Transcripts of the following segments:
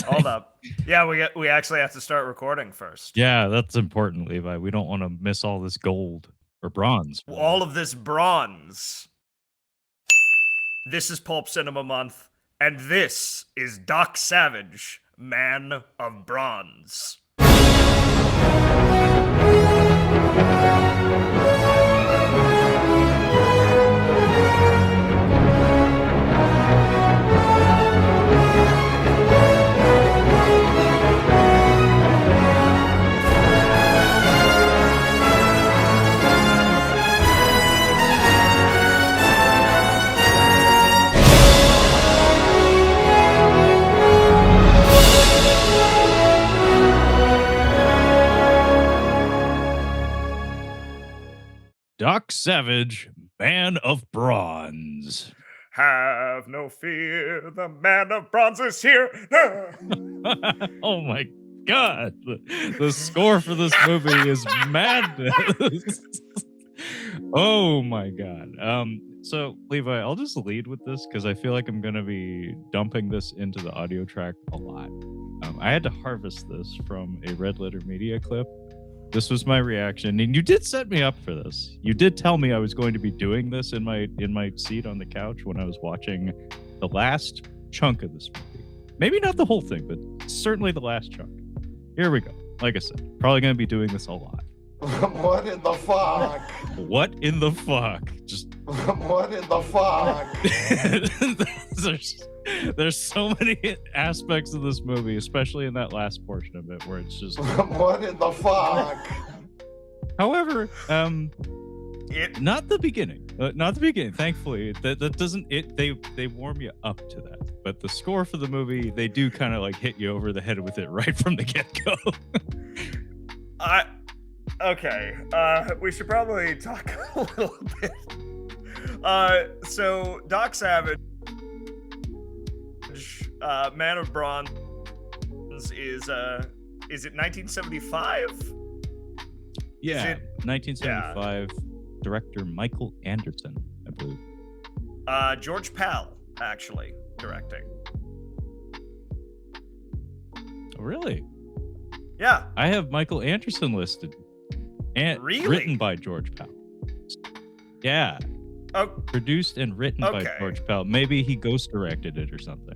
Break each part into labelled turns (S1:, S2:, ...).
S1: Hold up. Yeah, we actually have to start recording first.
S2: Yeah, that's important, Levi. We don't want to miss all this gold or bronze. Really.
S1: All of this bronze. This is Pulp Cinema Month, and this is Doc Savage, Man of Bronze.
S2: Doc Savage, Man of Bronze.
S1: Have no fear, the Man of Bronze is here.
S2: Oh my god. The score for this movie is madness. Oh my god. So Levi, I'll just lead with this because I feel like I'm gonna be dumping this into the audio track a lot. I had to harvest this from a Red Letter Media clip. This was my reaction, and you did set me up for this. You did tell me I was going to be doing this in my seat on the couch when I was watching the last chunk of this movie. Maybe not the whole thing, but certainly the last chunk. Here we go. Like I said, probably going to be doing this a lot.
S3: What in the fuck?
S2: What in the fuck? Just
S3: what in the fuck?
S2: There's so many aspects of this movie, especially in that last portion of it, where it's just
S3: what in the fuck?
S2: However, not the beginning. Not the beginning. Thankfully, that doesn't. They warm you up to that. But the score for the movie, they do kind of like hit you over the head with it right from the get-go.
S1: Okay, we should probably talk a little bit. So Doc Savage, Man of Bronze, is it 1975?
S2: Yeah, 1975. Yeah. Director Michael Anderson, I believe.
S1: George Pal, actually, directing.
S2: Oh, really?
S1: Yeah.
S2: I have Michael Anderson listed. And
S1: really?
S2: Written by George Pal. Yeah.
S1: Oh.
S2: Produced and written by George Pal. Maybe he ghost directed it or something.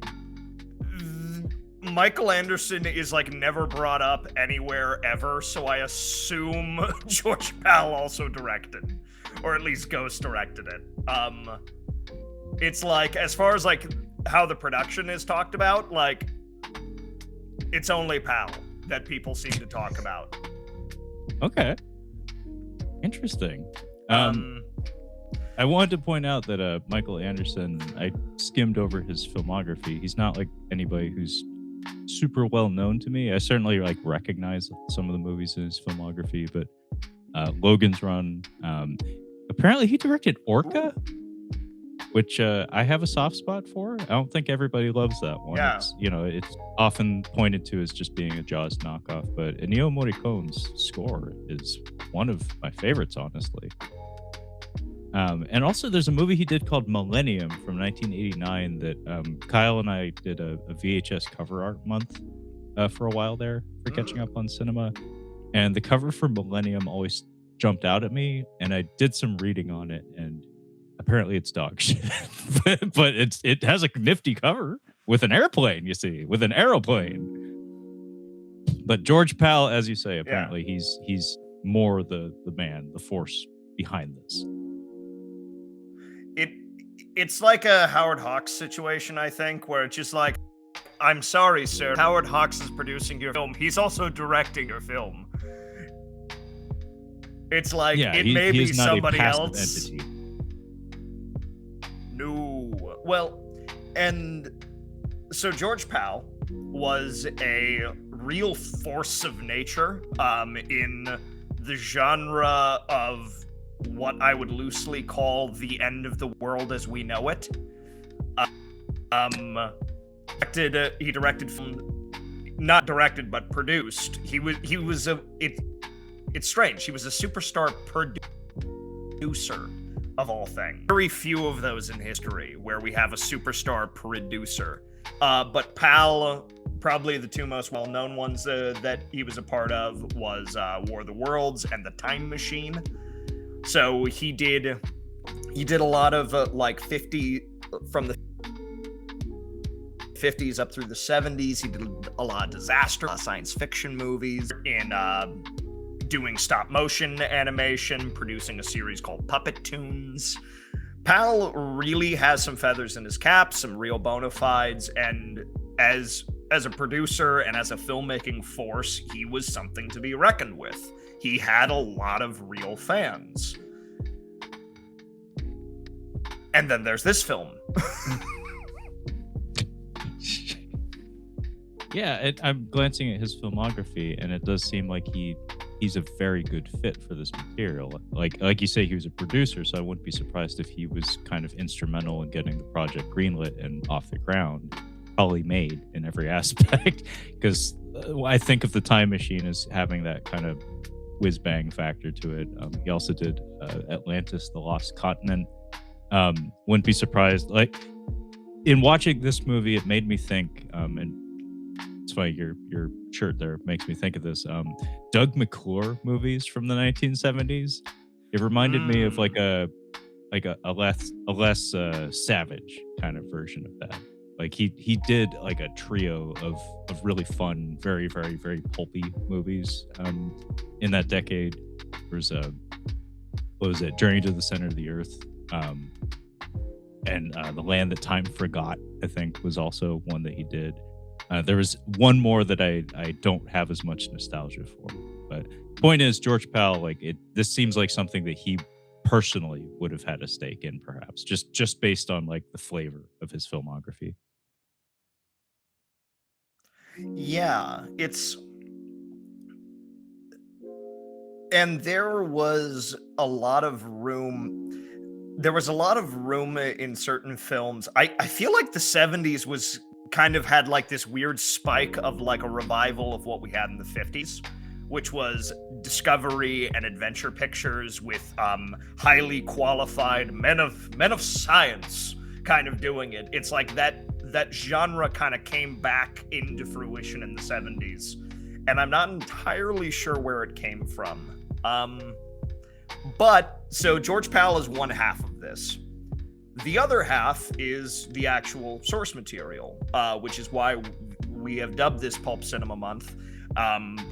S1: Michael Anderson is like never brought up anywhere ever, so I assume George Pal also directed, or at least ghost directed it. It's like, as far as like how the production is talked about, like it's only Pal that people seem to talk about.
S2: Okay. Interesting. I wanted to point out that Michael Anderson, I skimmed over his filmography. He's not like anybody who's super well known to me. I certainly like recognize some of the movies in his filmography, but Logan's Run. Apparently he directed Orca, which I have a soft spot for. I don't think everybody loves that one.
S1: Yeah.
S2: It's often pointed to as just being a Jaws knockoff, but Ennio Morricone's score is one of my favorites, honestly. And also there's a movie he did called Millennium from 1989 that Kyle and I did a VHS cover art month for a while there for Catching Up on Cinema. And the cover for Millennium always jumped out at me, and I did some reading on it, and apparently it's dog shit. but it has a nifty cover with an airplane, you see, with an aeroplane. But George Pal, as you say, apparently he's more the man, the force behind this.
S1: It's like a Howard Hawks situation, I think, where it's just like, I'm sorry, sir, Howard Hawks is producing your film. He's also directing your film. It's like, it may be somebody else.
S2: Entity.
S1: No. Well, and so George Pal was a real force of nature in the genre of what I would loosely call the end of the world as we know it. He directed film, not directed but produced. It's strange. He was a superstar producer of all things. Very few of those in history where we have a superstar producer. But Pal Probably the two most well-known ones that he was a part of was War of the Worlds and The Time Machine. So he did a lot of from the 50s up through the 70s. He did a lot of disaster science fiction movies, in doing stop motion animation, producing a series called Puppet Tunes. Pal really has some feathers in his cap, some real bona fides, and as a producer and as a filmmaking force, he was something to be reckoned with. He had a lot of real fans. And then there's this film.
S2: Yeah, I'm glancing at his filmography, and it does seem like he's a very good fit for this material. Like you say, he was a producer, so I wouldn't be surprised if he was kind of instrumental in getting the project greenlit and off the ground, probably made in every aspect. Because I think of The Time Machine as having that kind of whiz bang factor to it. He also did Atlantis: The Lost Continent. Wouldn't be surprised. Like, in watching this movie, it made me think, and it's funny, your shirt there makes me think of this. Doug McClure movies from the 1970s. It reminded me of like a less savage kind of version of that. Like he did like a trio of really fun, very, very, very pulpy movies in that decade. There's what was it? Journey to the Center of the Earth. And The Land That Time Forgot, I think, was also one that he did. There was one more that I don't have as much nostalgia for. But point is, George Pal, this seems like something that he personally would have had a stake in, perhaps, just based on like the flavor of his filmography.
S1: Yeah, and there was a lot of room. There was a lot of room in certain films. I feel like the 70s was kind of had like this weird spike of like a revival of what we had in the 50s, which was discovery and adventure pictures with highly qualified men of science kind of doing it. It's like that genre kind of came back into fruition in the 70s, and I'm not entirely sure where it came from. But so George Pal is one half of this. The other half is the actual source material, which is why we have dubbed this Pulp Cinema Month,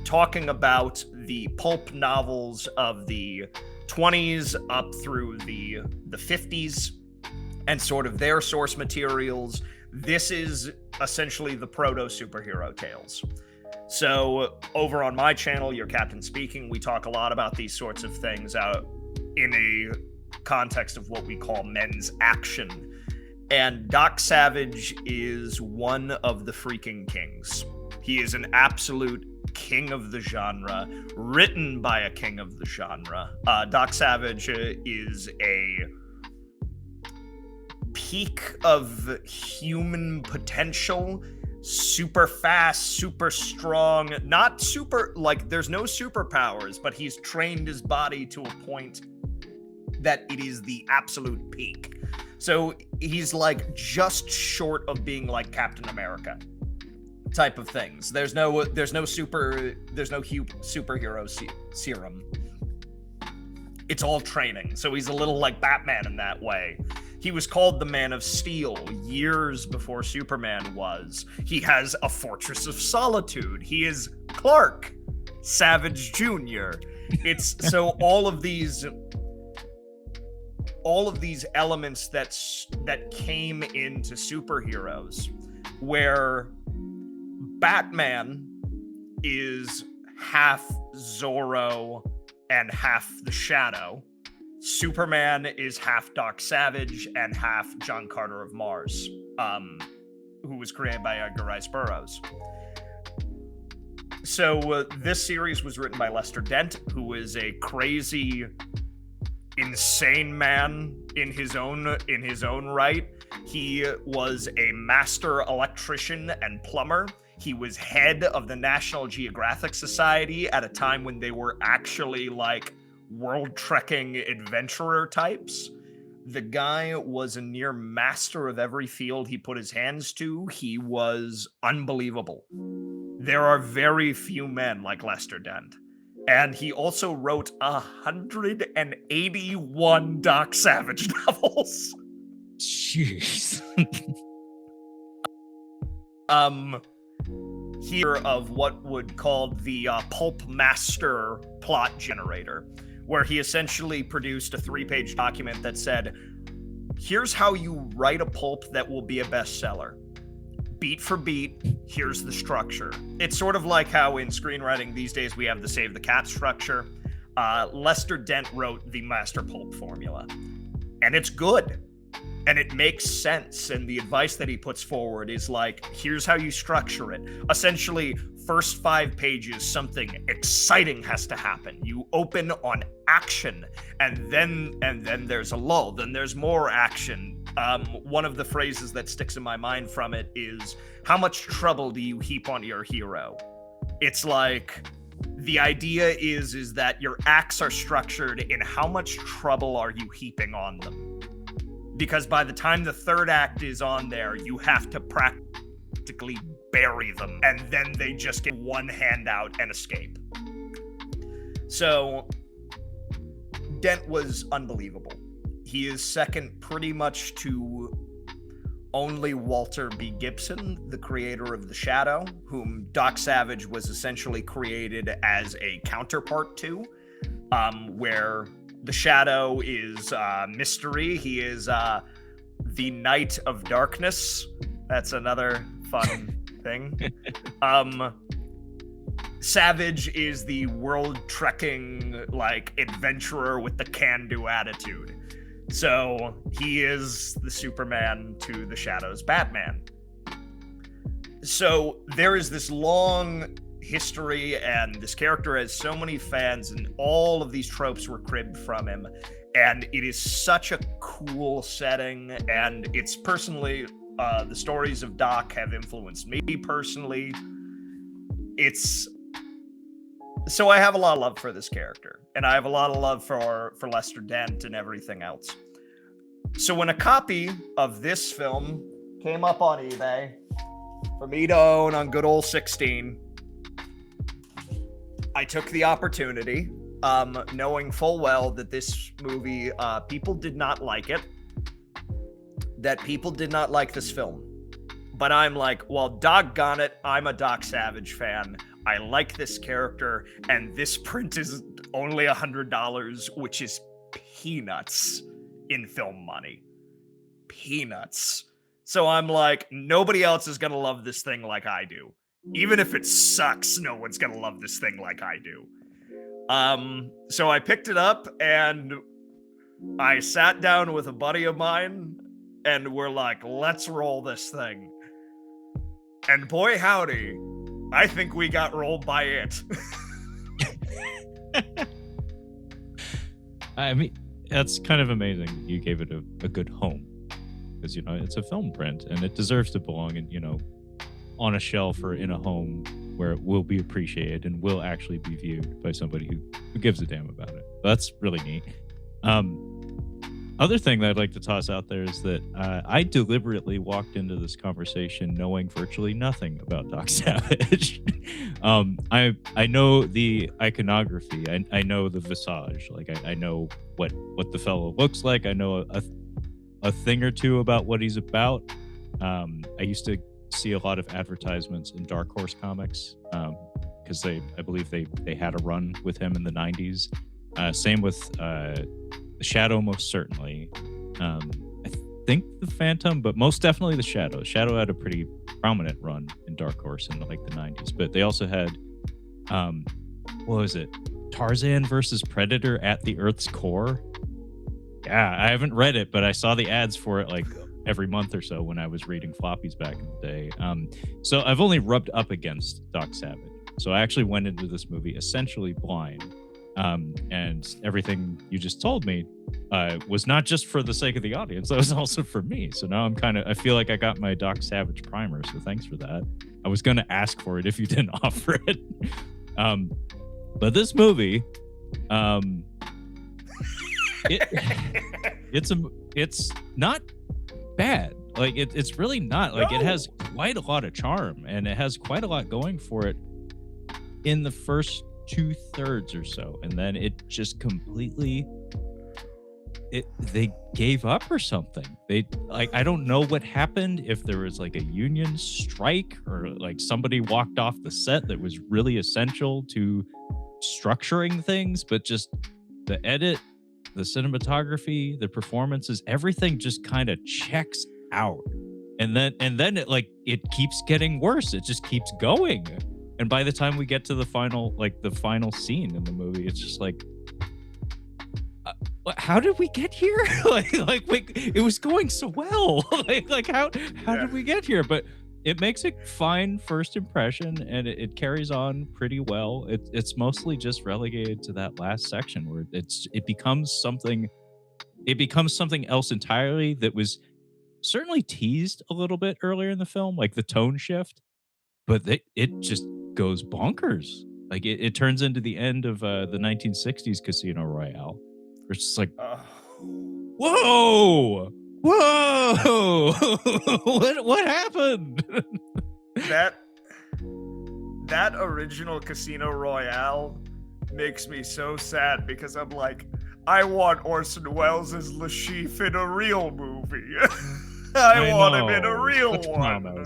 S1: talking about the pulp novels of the 20s up through the 50s and sort of their source materials. This is essentially the proto-superhero tales. So over on my channel, Your Captain Speaking, we talk a lot about these sorts of things in a context of what we call men's action. And Doc Savage is one of the freaking kings. He is an absolute king of the genre, written by a king of the genre. Doc Savage is a peak of human potential. Super fast, super strong, not super, like, there's no superpowers, but he's trained his body to a point that it is the absolute peak. So he's like just short of being like Captain America type of things. There's no superhero serum. It's all training. So he's a little like Batman in that way. He was called the Man of Steel years before Superman was. He has a Fortress of Solitude. He is Clark Savage Jr. It's so all of these elements that came into superheroes, where Batman is half Zorro and half the Shadow. Superman is half Doc Savage and half John Carter of Mars, who was created by Edgar Rice Burroughs. So this series was written by Lester Dent, who is a crazy, insane man in his own right. He was a master electrician and plumber. He was head of the National Geographic Society at a time when they were actually like world trekking adventurer types. The guy was a near master of every field he put his hands to. He was unbelievable. There are very few men like Lester Dent. And he also wrote 181 Doc Savage novels.
S2: Jeez.
S1: Here of what would called the Pulp Master plot generator, where he essentially produced a 3-page document that said, here's how you write a pulp that will be a bestseller. Beat for beat, here's the structure. It's sort of like how in screenwriting these days we have the Save the Cat structure. Lester Dent wrote the Master Pulp formula. And it's good. And it makes sense. And the advice that he puts forward is like, here's how you structure it. Essentially, first 5 pages, something exciting has to happen. You open on action, and then there's a lull. Then there's more action. One of the phrases that sticks in my mind from it is, how much trouble do you heap on your hero? It's like, the idea is that your acts are structured in how much trouble are you heaping on them. Because by the time the 3rd act is on there, you have to practically bury them, and then they just get one hand out and escape. So, Dent was unbelievable. He is second pretty much to only Walter B. Gibson, the creator of The Shadow, whom Doc Savage was essentially created as a counterpart to, where The Shadow is mystery. He is the Knight of Darkness. That's another fun thing. Savage is the world-trekking, like, adventurer with the can-do attitude. So he is the Superman to The Shadow's Batman. So there is this long history, and this character has so many fans, and all of these tropes were cribbed from him, and it is such a cool setting. And it's personally, the stories of Doc have influenced me personally. So I have a lot of love for this character, and I have a lot of love for Lester Dent and everything else. So when a copy of this film came up on eBay for me to own on good old 16, I took the opportunity, knowing full well that this movie, people did not like it, that people did not like this film. But I'm like, well, doggone it, I'm a Doc Savage fan. I like this character, and this print is only $100, which is peanuts in film money. Peanuts. So I'm like, nobody else is gonna love this thing like I do. Even if it sucks, no one's gonna love this thing like I do. So I picked it up, and I sat down with a buddy of mine, and we're like, let's roll this thing. And boy howdy, I think we got rolled by it.
S2: I mean, that's kind of amazing. You gave it a good home, because, you know, it's a film print, and it deserves to belong in, you know, on a shelf or in a home where it will be appreciated and will actually be viewed by somebody who gives a damn about it. That's really neat. Other thing that I'd like to toss out there is that I deliberately walked into this conversation knowing virtually nothing about Doc Savage. I know the iconography. I know the visage. Like I know what the fellow looks like. I know a thing or two about what he's about. I used to see a lot of advertisements in Dark Horse Comics because I believe they had a run with him in the 90s. Same with The Shadow, most certainly. I think the Phantom, but most definitely the Shadow. Shadow had a pretty prominent run in Dark Horse in like the 90s, but they also had what was it? Tarzan versus Predator at the Earth's Core. Yeah, I haven't read it, but I saw the ads for it like every month or so when I was reading floppies back in the day. So I've only rubbed up against Doc Savage. So I actually went into this movie essentially blind. And everything you just told me was not just for the sake of the audience, that was also for me. So now I feel like I got my Doc Savage primer, so thanks for that. I was going to ask for it if you didn't offer it. But this movie, it's it's not bad. Like it's really not. Like it has quite a lot of charm, and it has quite a lot going for it in the first 2/3 or so, and then it just completely they gave up or something. They like, I don't know what happened, if there was like a union strike or like somebody walked off the set that was really essential to structuring things, but just the edit, the cinematography, the performances, everything just kind of checks out. And then it keeps getting worse. It just keeps going. And by the time we get to the final scene in the movie, it's just like, how did we get here? It was going so well. How did we get here? But it makes a fine first impression, and it carries on pretty well. It's mostly just relegated to that last section where it becomes something else entirely that was certainly teased a little bit earlier in the film, like the tone shift, but it just goes bonkers. Like it turns into the end of the 1960s Casino Royale. It's just like, whoa, what happened?
S1: That original Casino Royale makes me so sad, because I'm like, I want Orson Welles as Le Chiffre in a real movie. I want him in a real one.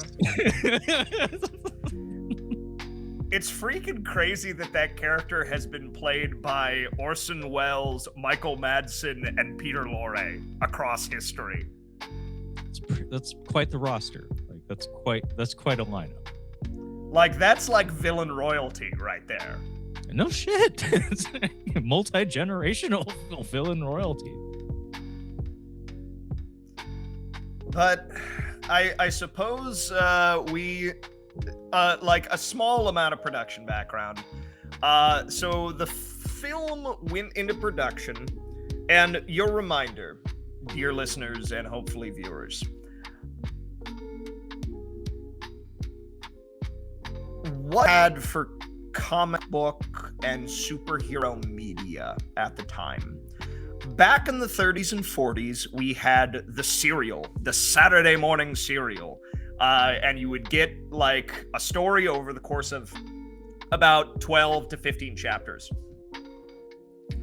S1: It's freaking crazy that character has been played by Orson Welles, Michael Madsen, and Peter Lorre across history.
S2: That's quite the roster. Like that's quite a lineup.
S1: Like that's like villain royalty right there.
S2: No shit. It's multi-generational villain royalty.
S1: But I suppose we like a small amount of production background. So the film went into production, and your reminder, dear listeners and hopefully viewers, what had for comic book and superhero media at the time. Back in the 30s and 40s, we had the serial, the Saturday morning serial. And you would get like a story over the course of about 12 to 15 chapters.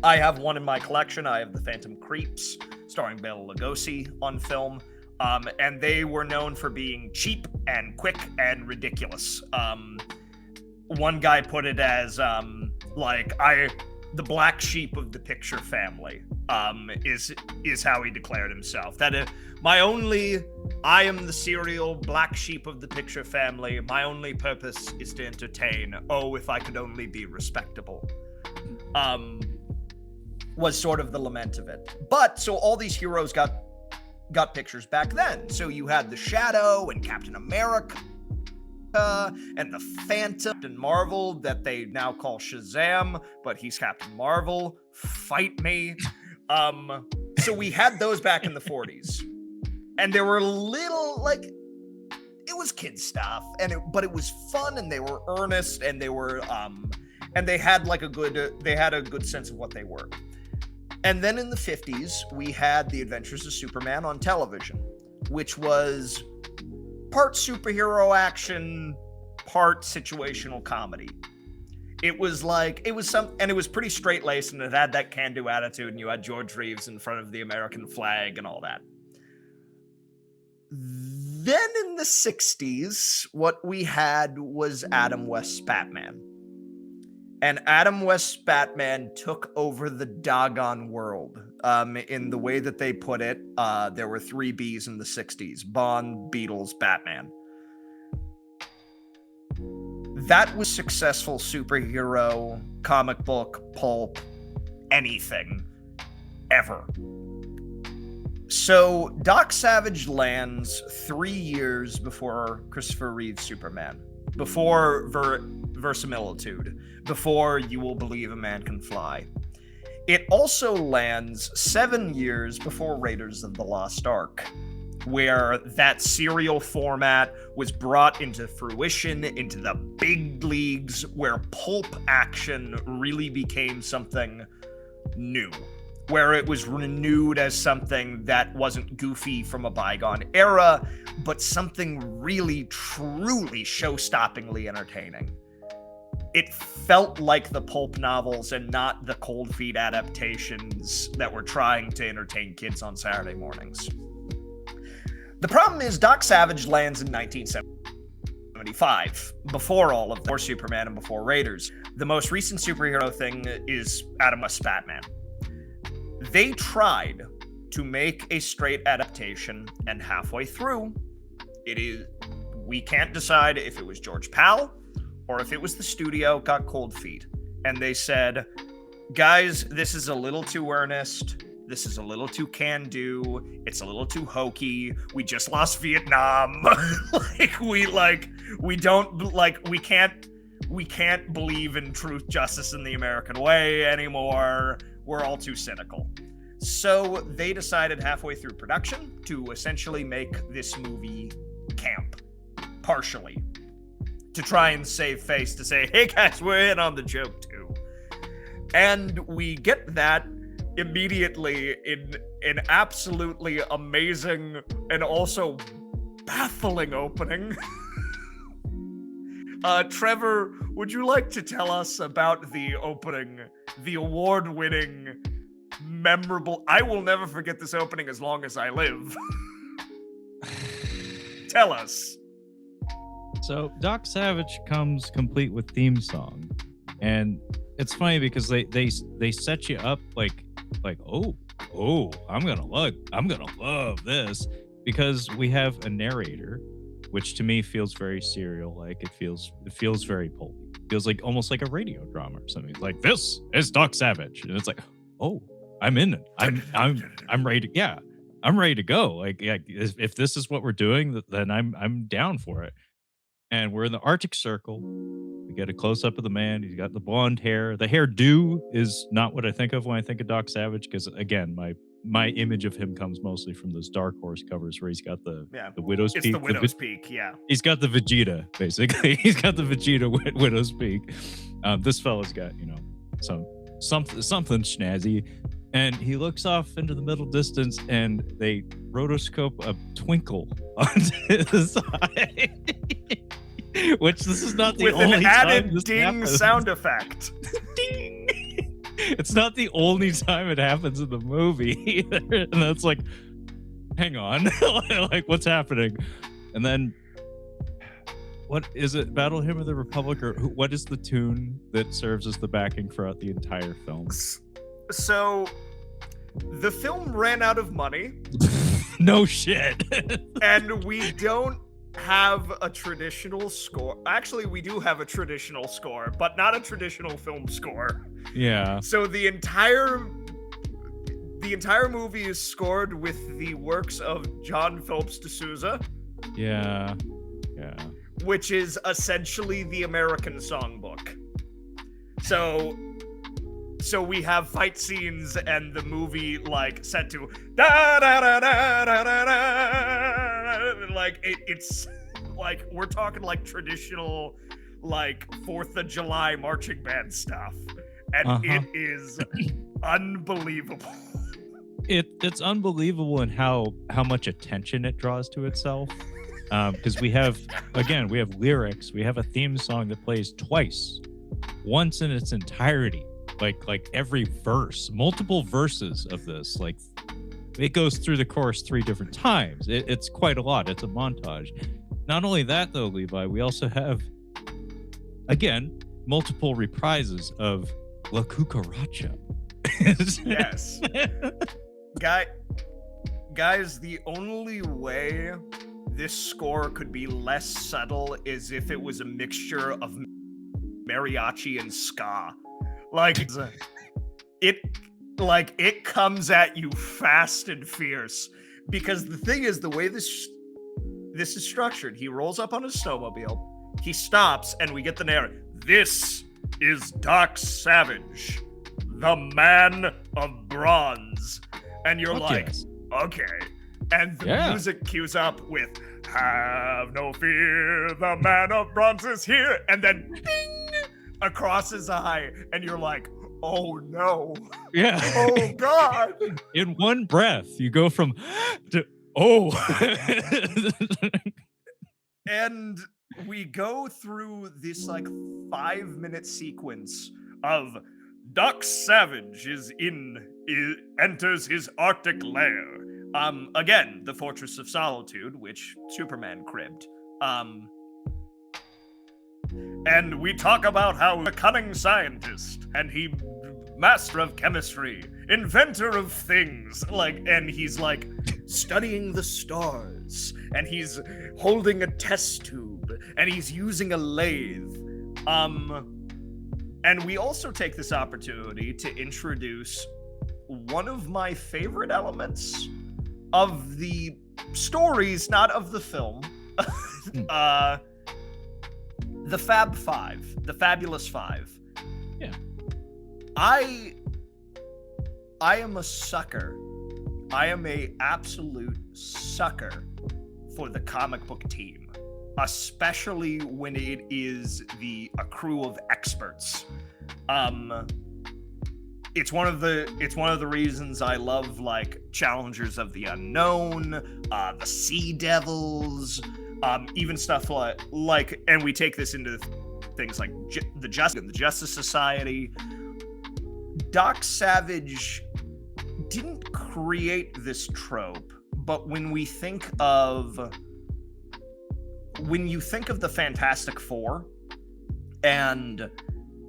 S1: I have one in my collection. I have The Phantom Creeps, starring Bela Lugosi on film. And they were known for being cheap and quick and ridiculous. One guy put it as the black sheep of the picture family is how he declared himself. That I am the serial black sheep of the picture family. My only purpose is to entertain. Oh, if I could only be respectable. Was sort of the lament of it. But so all these heroes got pictures back then. So you had the Shadow and Captain America and the Phantom and Marvel that they now call Shazam, but he's Captain Marvel. Fight me. So we had those back in the 40s. And they were little, like, it was kid stuff, but it was fun, and they were earnest, and they were and they had a good sense of what they were. And then in the 50s, we had The Adventures of Superman on television, which was part superhero action, part situational comedy. It was pretty straight-laced, and it had that can-do attitude, and you had George Reeves in front of the American flag and all that. Then in the 60s, what we had was Adam West's Batman. And Adam West's Batman took over the doggone world. In the way that they put it, there were 3 Bs in the 60s: Bond, Beatles, Batman. That was successful superhero, comic book, pulp, anything, ever. So Doc Savage lands 3 years before Christopher Reeve's Superman, before Verisimilitude, before You Will Believe a Man Can Fly. It also lands 7 years before Raiders of the Lost Ark, where that serial format was brought into fruition, into the big leagues, where pulp action really became something new. where it was renewed as something that wasn't goofy from a bygone era, but something really, truly show-stoppingly entertaining. It felt like the pulp novels and not the Cold Feet adaptations that were trying to entertain kids on Saturday mornings. The problem is Doc Savage lands in 1975, before all of before Superman and before Raiders. The most recent superhero thing is Adam West's Batman. They tried to make a straight adaptation, and halfway through, we can't decide if it was George Pal or if it was the studio got cold feet. And they said, guys, this is a little too earnest. This is a little too can-do. It's a little too hokey. We just lost Vietnam. we can't believe in truth, justice, and the American way anymore. We're all too cynical. So they decided halfway through production to essentially make this movie camp, partially, to try and save face, to say, hey guys, we're in on the joke too. And we get that immediately in an absolutely amazing and also baffling opening. Trevor, would you like to tell us about the opening, the award-winning, memorable... I will never forget this opening as long as I live. Tell us.
S2: So Doc Savage comes complete with theme song, and it's funny because they set you up like oh I'm gonna love this, because we have a narrator, which to me feels very serial like. It feels very pulpy. It feels like almost like a radio drama or something. Like, this is Doc Savage, and it's like, oh, I'm in it. I'm ready to, yeah, I'm ready to go. Like, yeah, if this is what we're doing, then I'm down for it. And we're in the Arctic Circle. We get a close-up of the man. He's got the blonde hair. The hairdo is not what I think of when I think of Doc Savage, because, again, my image of him comes mostly from those Dark Horse covers where he's got the widow's peak.
S1: It's the widow's peak, yeah.
S2: He's got the Vegeta, basically. He's got the Vegeta widow's peak. This fella's got, something snazzy. And he looks off into the middle distance, and they rotoscope a twinkle onto his eye. Which this is not the
S1: with
S2: only
S1: an
S2: time
S1: added
S2: this
S1: ding
S2: happens.
S1: sound effect.
S2: Ding! It's not the only time it happens in the movie either. And that's like, hang on. Like, what's happening? And then, what is it? Battle Hymn of the Republic, or what is the tune that serves as the backing throughout the entire film?
S1: So, the film ran out of money.
S2: No shit.
S1: And we don't have a traditional score. Actually, we do have a traditional score, but not a traditional film score.
S2: Yeah.
S1: So the entire movie is scored with the works of John Phillips D'Souza.
S2: Yeah.
S1: Which is essentially the American songbook. So we have fight scenes and the movie like set to da da da da da da da. Like it's like we're talking like traditional like 4th of July marching band stuff, and it is unbelievable.
S2: It's unbelievable in how much attention it draws to itself. Because we have lyrics, we have a theme song that plays twice, once in its entirety. Like every verse, multiple verses of this, like it goes through the chorus 3 different times. It's quite a lot. It's a montage. Not only that, though, Levi, we also have, again, multiple reprises of La Cucaracha.
S1: Yes. Guys, the only way this score could be less subtle is if it was a mixture of mariachi and ska. It comes at you fast and fierce, because the thing is, the way this is structured, he rolls up on his snowmobile, he stops, and we get the narrative. This is Doc Savage, the man of bronze. And you're okay. And the music cues up with, have no fear, the man of bronze is here. And then, ding! Across his eye, and you're like, Oh no.
S2: Yeah.
S1: Oh god.
S2: In one breath, you go from to oh.
S1: And we go through this like 5-minute sequence of Doc Savage enters his Arctic lair. Again, the Fortress of Solitude, which Superman cribbed. And we talk about how a cunning scientist, and he master of chemistry, inventor of things, and he's like studying the stars, and he's holding a test tube, and he's using a lathe. And we also take this opportunity to introduce one of my favorite elements of the stories, not of the film. The Fab Five, the Fabulous Five.
S2: Yeah.
S1: I am a sucker. I am a absolute sucker for the comic book team, especially when it is a crew of experts. It's one of the reasons I love like Challengers of the Unknown, the Sea Devils, even stuff like, and we take this into things like the Justice Society. Doc Savage didn't create this trope, but when you think of the Fantastic Four, and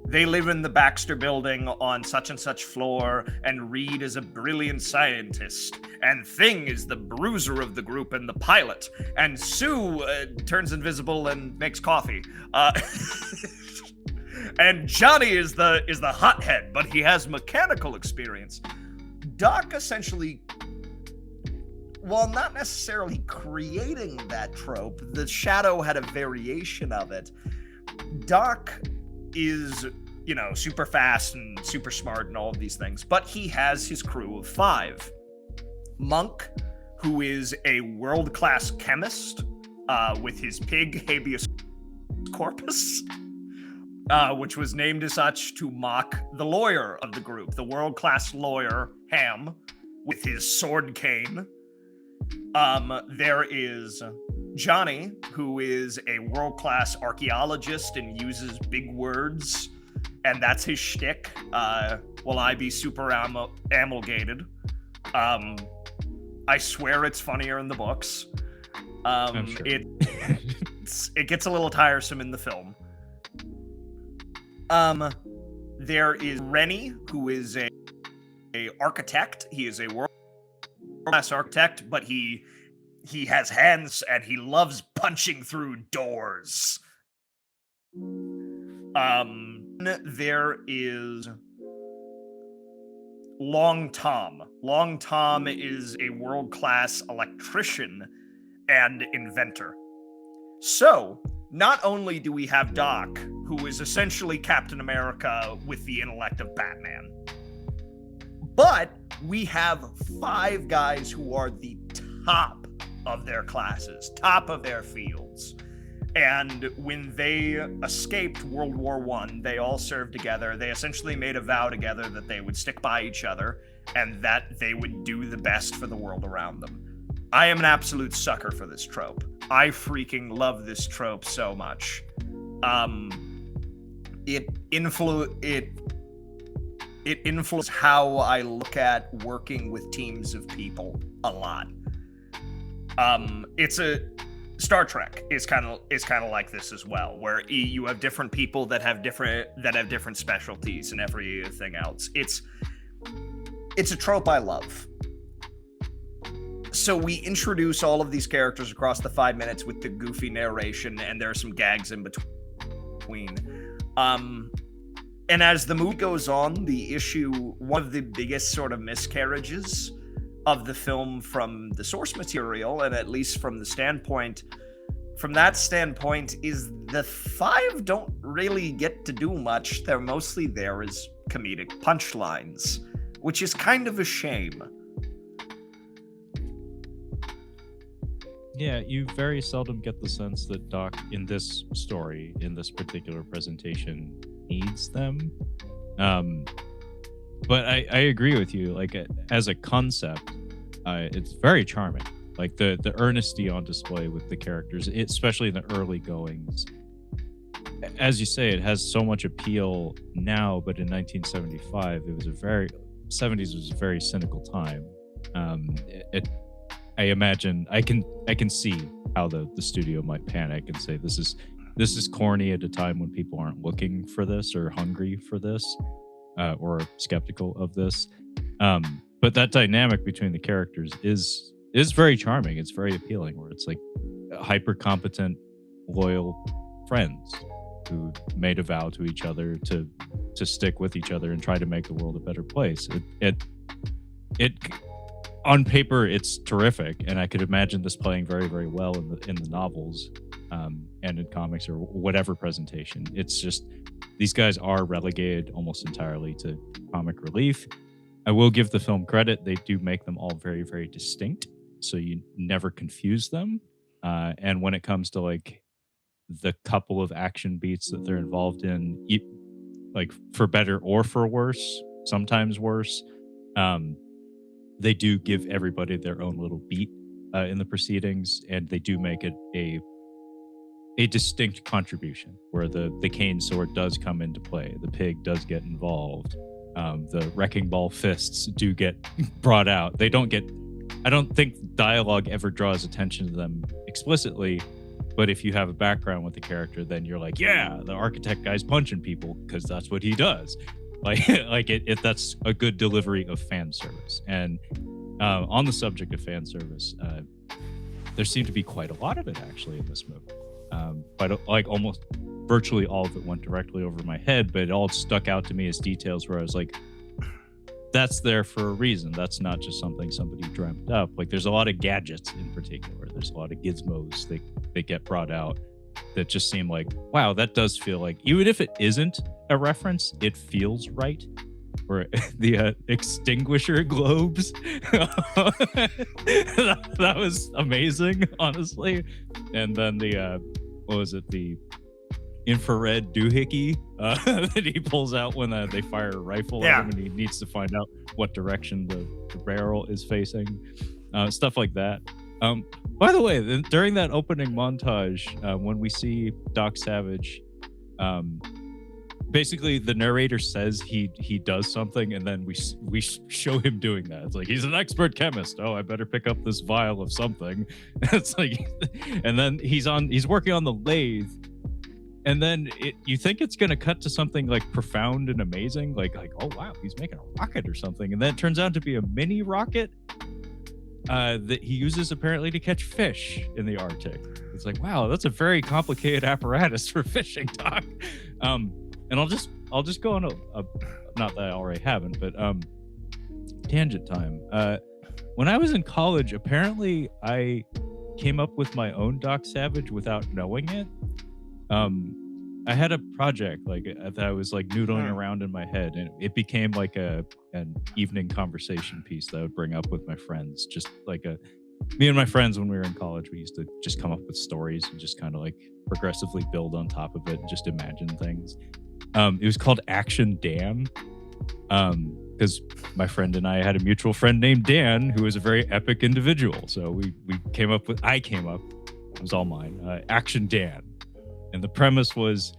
S1: they live in the Baxter Building on such and such floor, and Reed is a brilliant scientist, and Thing is the bruiser of the group and the pilot, and Sue turns invisible and makes coffee. And Johnny is the hothead, but he has mechanical experience. Doc essentially, while not necessarily creating that trope, the Shadow had a variation of it. Doc is, super fast and super smart and all of these things, but he has his crew of 5. Monk, who is a world-class chemist with his pig habeas corpus, which was named as such to mock the lawyer of the group, the world-class lawyer, Ham, with his sword cane. There is Johnny, who is a world-class archaeologist and uses big words, and that's his shtick. Will I be super amalgated? I swear it's funnier in the books.
S2: I'm sure.
S1: It gets a little tiresome in the film. There is Rennie, who is a architect. He is a world-class architect, but he has hands and he loves punching through doors. There is Long Tom. Long Tom is a world-class electrician and inventor. So, not only do we have Doc, who is essentially Captain America with the intellect of Batman, but we have 5 guys who are the top of their classes, top of their fields. And when they escaped World War I, they all served together. They essentially made a vow together that they would stick by each other and that they would do the best for the world around them. I am an absolute sucker for this trope. I freaking love this trope so much. It influences how I look at working with teams of people a lot. Star Trek is kind of like this as well, where you have different people that have different specialties and everything else. It's a trope I love. So we introduce all of these characters across the 5 minutes with the goofy narration, and there are some gags in between. And as the movie goes on, one of the biggest sort of miscarriages of the film from the source material, and at least from that standpoint, is the 5 don't really get to do much. They're mostly there as comedic punchlines, which is kind of a shame.
S2: Yeah, you very seldom get the sense that Doc, in this story, in this particular presentation, needs them. But I agree with you. Like as a concept, it's very charming. Like the earnesty on display with the characters, especially in the early goings. As you say, it has so much appeal now, but in 1975, it was 70s was a very cynical time. I imagine I can see how the studio might panic and say this is corny at a time when people aren't looking for this or hungry for this, or skeptical of this. But that dynamic between the characters is very charming. It's very appealing, where it's like hyper competent, loyal friends who made a vow to each other to stick with each other and try to make the world a better place. It on paper it's terrific, and I could imagine this playing very, very well in the novels, and in comics or whatever presentation. It's just these guys are relegated almost entirely to comic relief. I will give the film credit; they do make them all very, very distinct, so you never confuse them. And when it comes to like the couple of action beats that they're involved in, like for better or for worse, sometimes worse, they do give everybody their own little beat in the proceedings, and they do make it a distinct contribution where the cane sword does come into play, the pig does get involved, the wrecking ball fists do get brought out. They don't get, I don't think dialogue ever draws attention to them explicitly, but if you have a background with the character, then you're like, yeah, the architect guy's punching people because that's what he does. Like that's a good delivery of fan service. And on the subject of fan service, there seemed to be quite a lot of it actually in this movie. Like almost virtually all of it went directly over my head, but it all stuck out to me as details where I was like, that's there for a reason. That's not just something somebody dreamt up. Like there's a lot of gadgets in particular. There's a lot of gizmos that get brought out that just seem like, wow, that does feel like, even if it isn't a reference, it feels right. Or the extinguisher globes. that was amazing, honestly. And then the what was it, the infrared doohickey that he pulls out when they fire a rifle at him, and he needs to find out what direction the barrel is facing, stuff like that. By the way, during that opening montage, when we see Doc Savage, basically the narrator says he does something, and then we show him doing that. It's like, he's an expert chemist. Oh, I better pick up this vial of something. It's like, and then he's working on the lathe, and then you think it's gonna cut to something like profound and amazing, like oh wow, he's making a rocket or something, and then it turns out to be a mini rocket that he uses apparently to catch fish in the Arctic. It's like, wow, that's a very complicated apparatus for fishing, Doc. And I'll just go on a not that I already haven't, but tangent time. When I was in college, apparently I came up with my own Doc Savage without knowing it. I had a project like that I was like noodling around in my head, and it became like an evening conversation piece that I would bring up with my friends. Just like me and my friends when we were in college, we used to just come up with stories and just kind of like progressively build on top of it and just imagine things. It was called Action Dan, because my friend and I had a mutual friend named Dan who was a very epic individual. So I came up, it was all mine, Action Dan. And the premise was,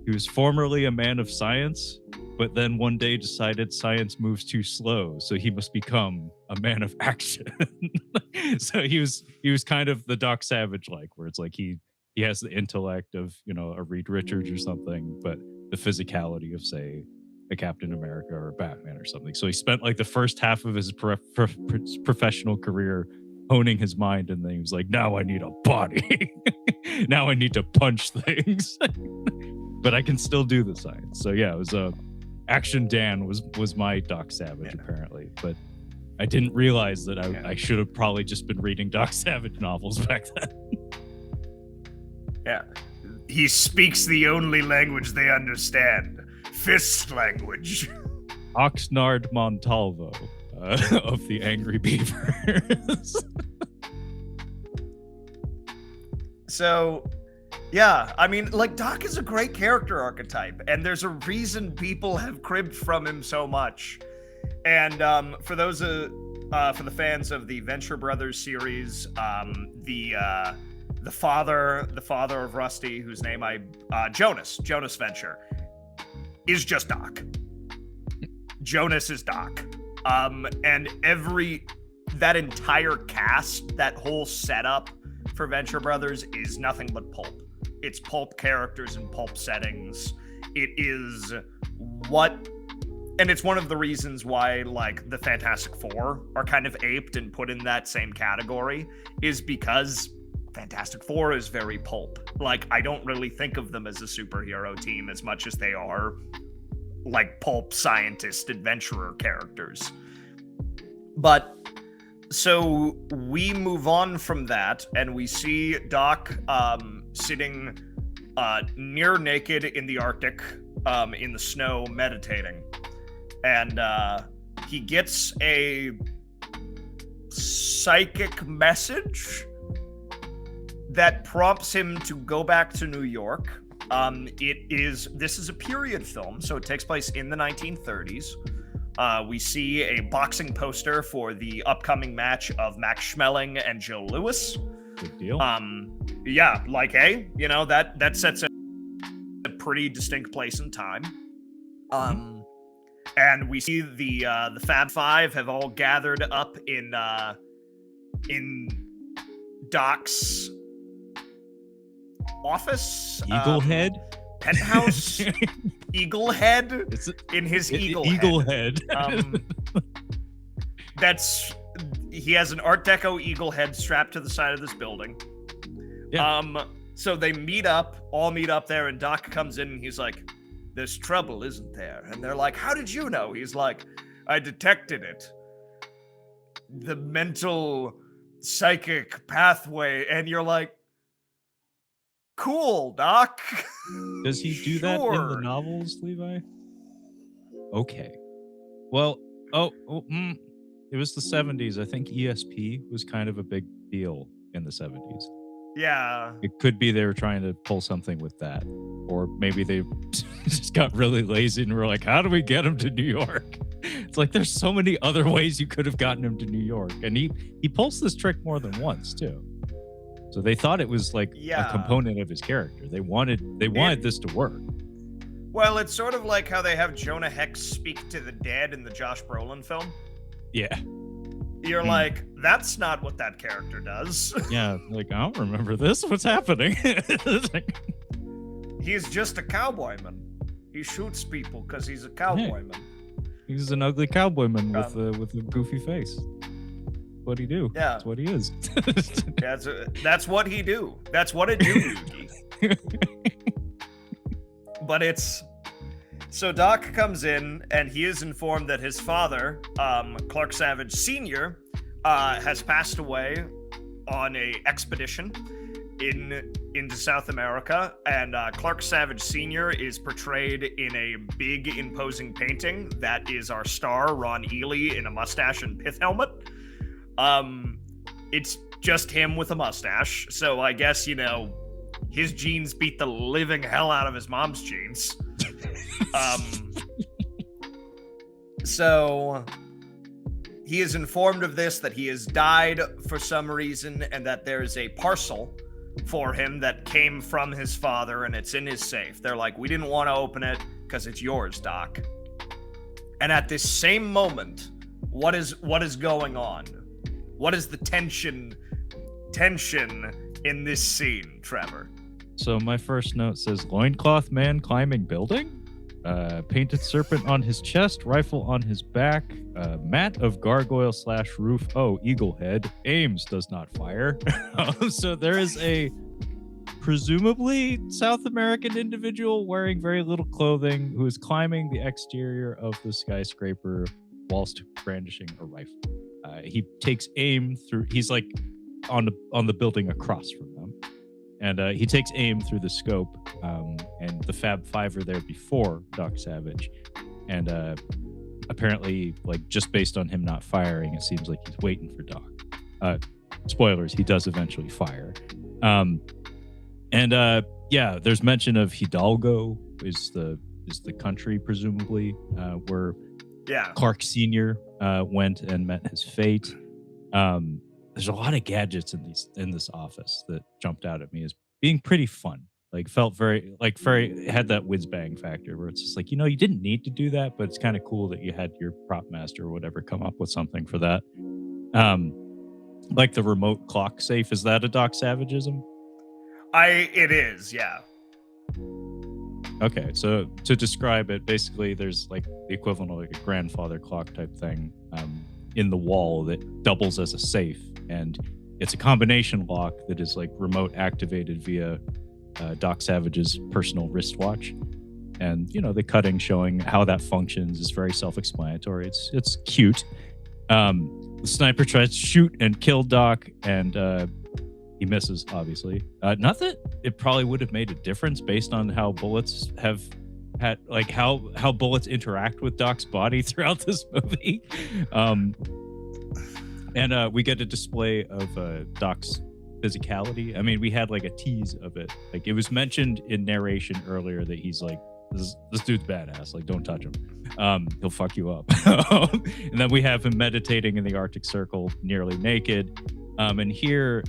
S2: he was formerly a man of science, but then one day decided science moves too slow, so he must become a man of action. So he was kind of the Doc Savage, like, where it's like he has the intellect of, a Reed Richards or something, but the physicality of, say, a Captain America or a Batman or something. So he spent like the first half of his professional career honing his mind, and then he was like, now I need a body. Now I need to punch things. But I can still do the science. So yeah, it was Action Dan was my Doc Savage, apparently. But I didn't realize that I should have probably just been reading Doc Savage novels back then.
S1: Yeah. He speaks the only language they understand. Fist language.
S2: Oxnard Montalvo of the Angry Beavers.
S1: So, Yeah, I mean, like, Doc is a great character archetype, and there's a reason people have cribbed from him so much. And for the fans of the Venture Brothers series, the father of Rusty, whose name Jonas Venture, is just Doc. Jonas is Doc. And that entire cast, that whole setup for Venture Brothers is nothing but pulp. It's pulp characters and pulp settings. It is and it's one of the reasons why, like, the Fantastic Four are kind of aped and put in that same category, is because Fantastic Four is very pulp. Like, I don't really think of them as a superhero team as much as they are, like, pulp scientist adventurer characters. But so we move on from that, and we see Doc sitting near naked in the Arctic, in the snow, meditating. And he gets a psychic message that prompts him to go back to New York. This is a period film, so it takes place in the 1930s. We see a boxing poster for the upcoming match of Max Schmeling and Joe Louis.
S2: Good deal.
S1: Yeah, like, hey, you know, that sets a pretty distinct place and time. And we see the Fab Five have all gathered up in Doc's office.
S2: Eaglehead?
S1: Penthouse? Eaglehead? In his
S2: Eaglehead.
S1: He has an Art Deco eagle head strapped to the side of this building.
S2: Yeah.
S1: So they all meet up there, and Doc comes in and he's like, "There's trouble, isn't there?" And they're like, "How did you know?" He's like, "I detected it. The mental psychic pathway." And you're like, "Cool, Doc."
S2: Does he do that in the novels, Levi? Okay. Well, it was the 70s. I think ESP was kind of a big deal in the 70s.
S1: Yeah.
S2: It could be they were trying to pull something with that. Or maybe they just got really lazy and were like, how do we get him to New York? It's like, there's so many other ways you could have gotten him to New York. And he pulls this trick more than once, too. So they thought it was like a component of his character. They wanted this to work.
S1: Well, it's sort of like how they have Jonah Hex speak to the dead in the Josh Brolin film.
S2: Yeah.
S1: You're like, that's not what that character does.
S2: Yeah, like, I don't remember this. What's happening?
S1: He's just a cowboyman. He shoots people because he's a cowboyman.
S2: He's an ugly cowboyman with a goofy face. What he do?
S1: Yeah,
S2: that's what he is.
S1: That's what he do. That's what it do, Yugi. But so Doc comes in and he is informed that his father, Clark Savage Sr., has passed away on a expedition into South America, and Clark Savage Sr. is portrayed in a big, imposing painting that is our star, Ron Ely, in a mustache and pith helmet. It's just him with a mustache, so I guess, you know, his genes beat the living hell out of his mom's genes. So he is informed of this, that he has died for some reason, and that there's a parcel for him that came from his father, and it's in his safe. They're like, we didn't want to open it because it's yours, Doc. And at this same moment, what is going on? What is the tension in this scene, Trevor?
S2: So my first note says, loincloth man climbing building, painted serpent on his chest, rifle on his back, mat of gargoyle / roof. Oh, eagle head. Aims, does not fire. So there is a presumably South American individual wearing very little clothing who is climbing the exterior of the skyscraper whilst brandishing a rifle. He takes aim through. He's like on the building across from them, and he takes aim through the scope. And the Fab Five are there before Doc Savage, and apparently, like, just based on him not firing, it seems like he's waiting for Doc. Spoilers: he does eventually fire. And yeah, there's mention of Hidalgo is the country presumably where
S1: Yeah.
S2: Clark Sr. Went and met his fate. There's a lot of gadgets in this office that jumped out at me as being pretty fun. Like felt very had that whiz bang factor where it's just like, you didn't need to do that, but it's kind of cool that you had your prop master or whatever come up with something for that. Like the remote clock safe, is that a Doc Savageism?
S1: It is, yeah.
S2: Okay, so to describe it, basically there's like the equivalent of like a grandfather clock type thing in the wall that doubles as a safe, and it's a combination lock that is like remote activated via Doc Savage's personal wristwatch. And the cutting showing how that functions is very self-explanatory. It's cute. The sniper tries to shoot and kill Doc, and he misses, obviously. Not that it probably would have made a difference based on how bullets have had, like how bullets interact with Doc's body throughout this movie. And we get a display of Doc's physicality. I mean, we had like a tease of it. Like it was mentioned in narration earlier that he's like, this dude's badass. Like, don't touch him. He'll fuck you up. And then we have him meditating in the Arctic Circle, nearly naked. And here,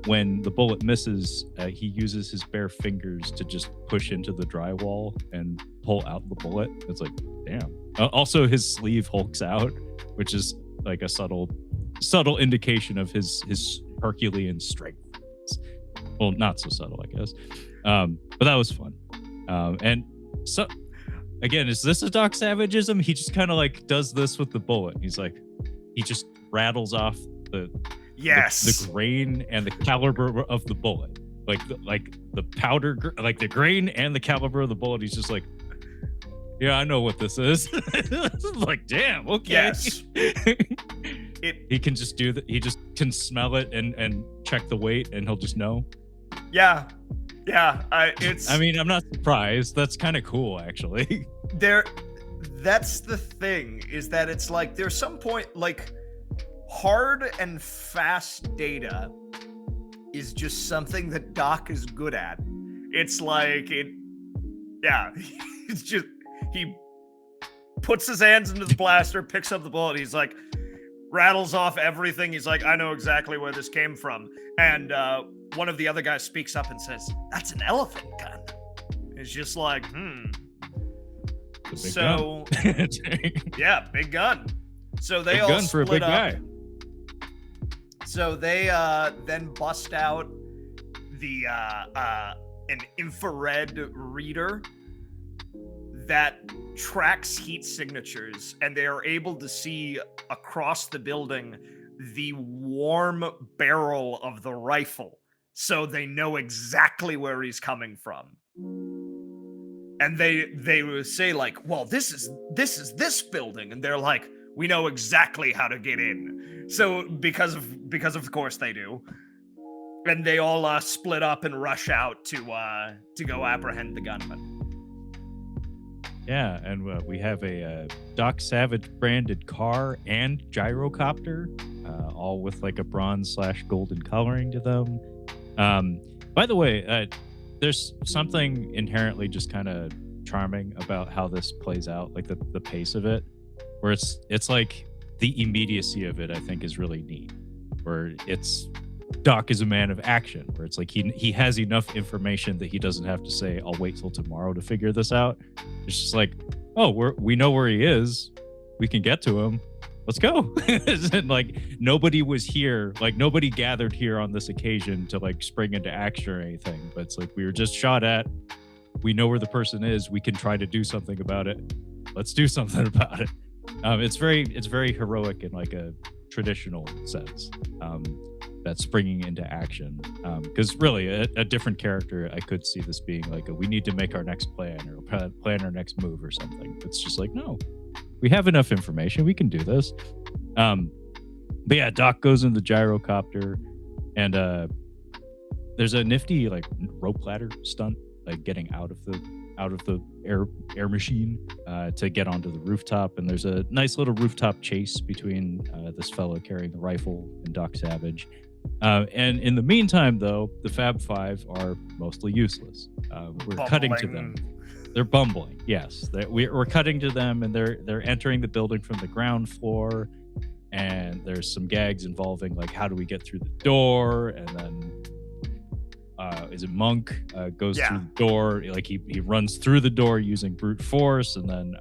S2: when the bullet misses, he uses his bare fingers to just push into the drywall and pull out the bullet. It's like, damn. Also, his sleeve hulks out, which is like a subtle indication of his Herculean strength. Well, not so subtle, I guess. But that was fun. And so, again, is this a Doc Savageism? He just kind of like does this with the bullet. He's like, he just rattles off the grain and the caliber of the bullet, like the powder, like the grain and the caliber of the bullet. He's just like, yeah, I know what this is. Like, damn, okay.
S1: Yes.
S2: He can just do that. He just can smell it and check the weight, and he'll just know.
S1: Yeah. I mean,
S2: I'm not surprised. That's kind of cool, actually.
S1: That's the thing, is that it's like there's some point, like, hard and fast data is just something that Doc is good at. It's like it's just, he puts his hands into the blaster, picks up the bullet, he's like, rattles off everything. He's like, I know exactly where this came from. And one of the other guys speaks up and says, that's an elephant gun. It's just like, So, yeah, big gun. So they
S2: big
S1: all
S2: gun for a
S1: split
S2: big
S1: up.
S2: guy.
S1: So they then bust out the an infrared reader that tracks heat signatures, and they are able to see across the building the warm barrel of the rifle, so they know exactly where he's coming from. And they will say like, well, this is this building, and they're like, we know exactly how to get in. So because of course they do, and they all split up and rush out to go apprehend the gunman.
S2: Yeah, and we have a Doc Savage branded car and gyrocopter, all with like a bronze/golden coloring to them. By the way, there's something inherently just kind of charming about how this plays out, like the pace of it, where it's like the immediacy of it, I think, is really neat. Where it's Doc is a man of action, where it's like he has enough information that he doesn't have to say, I'll wait till tomorrow to figure this out. It's just like, oh, we know where he is. We can get to him. Let's go. And like nobody was here, like nobody gathered here on this occasion to like spring into action or anything. But it's like we were just shot at. We know where the person is. We can try to do something about it. Let's do something about it. It's very heroic in like a traditional sense. That springing into action, because really a different character, I could see this being like we need to make our next plan or plan our next move or something. It's just like, no, we have enough information, we can do this. But yeah, Doc goes in the gyrocopter, and there's a nifty like rope ladder stunt, like getting out of the air machine to get onto the rooftop. And there's a nice little rooftop chase between this fellow carrying the rifle and Doc Savage. And in the meantime, though, the Fab Five are mostly useless. We're cutting to them. They're bumbling. Yes, we're cutting to them, and they're entering the building from the ground floor. And there's some gags involving like how do we get through the door, and then is it Monk goes through the door, like he runs through the door using brute force, and then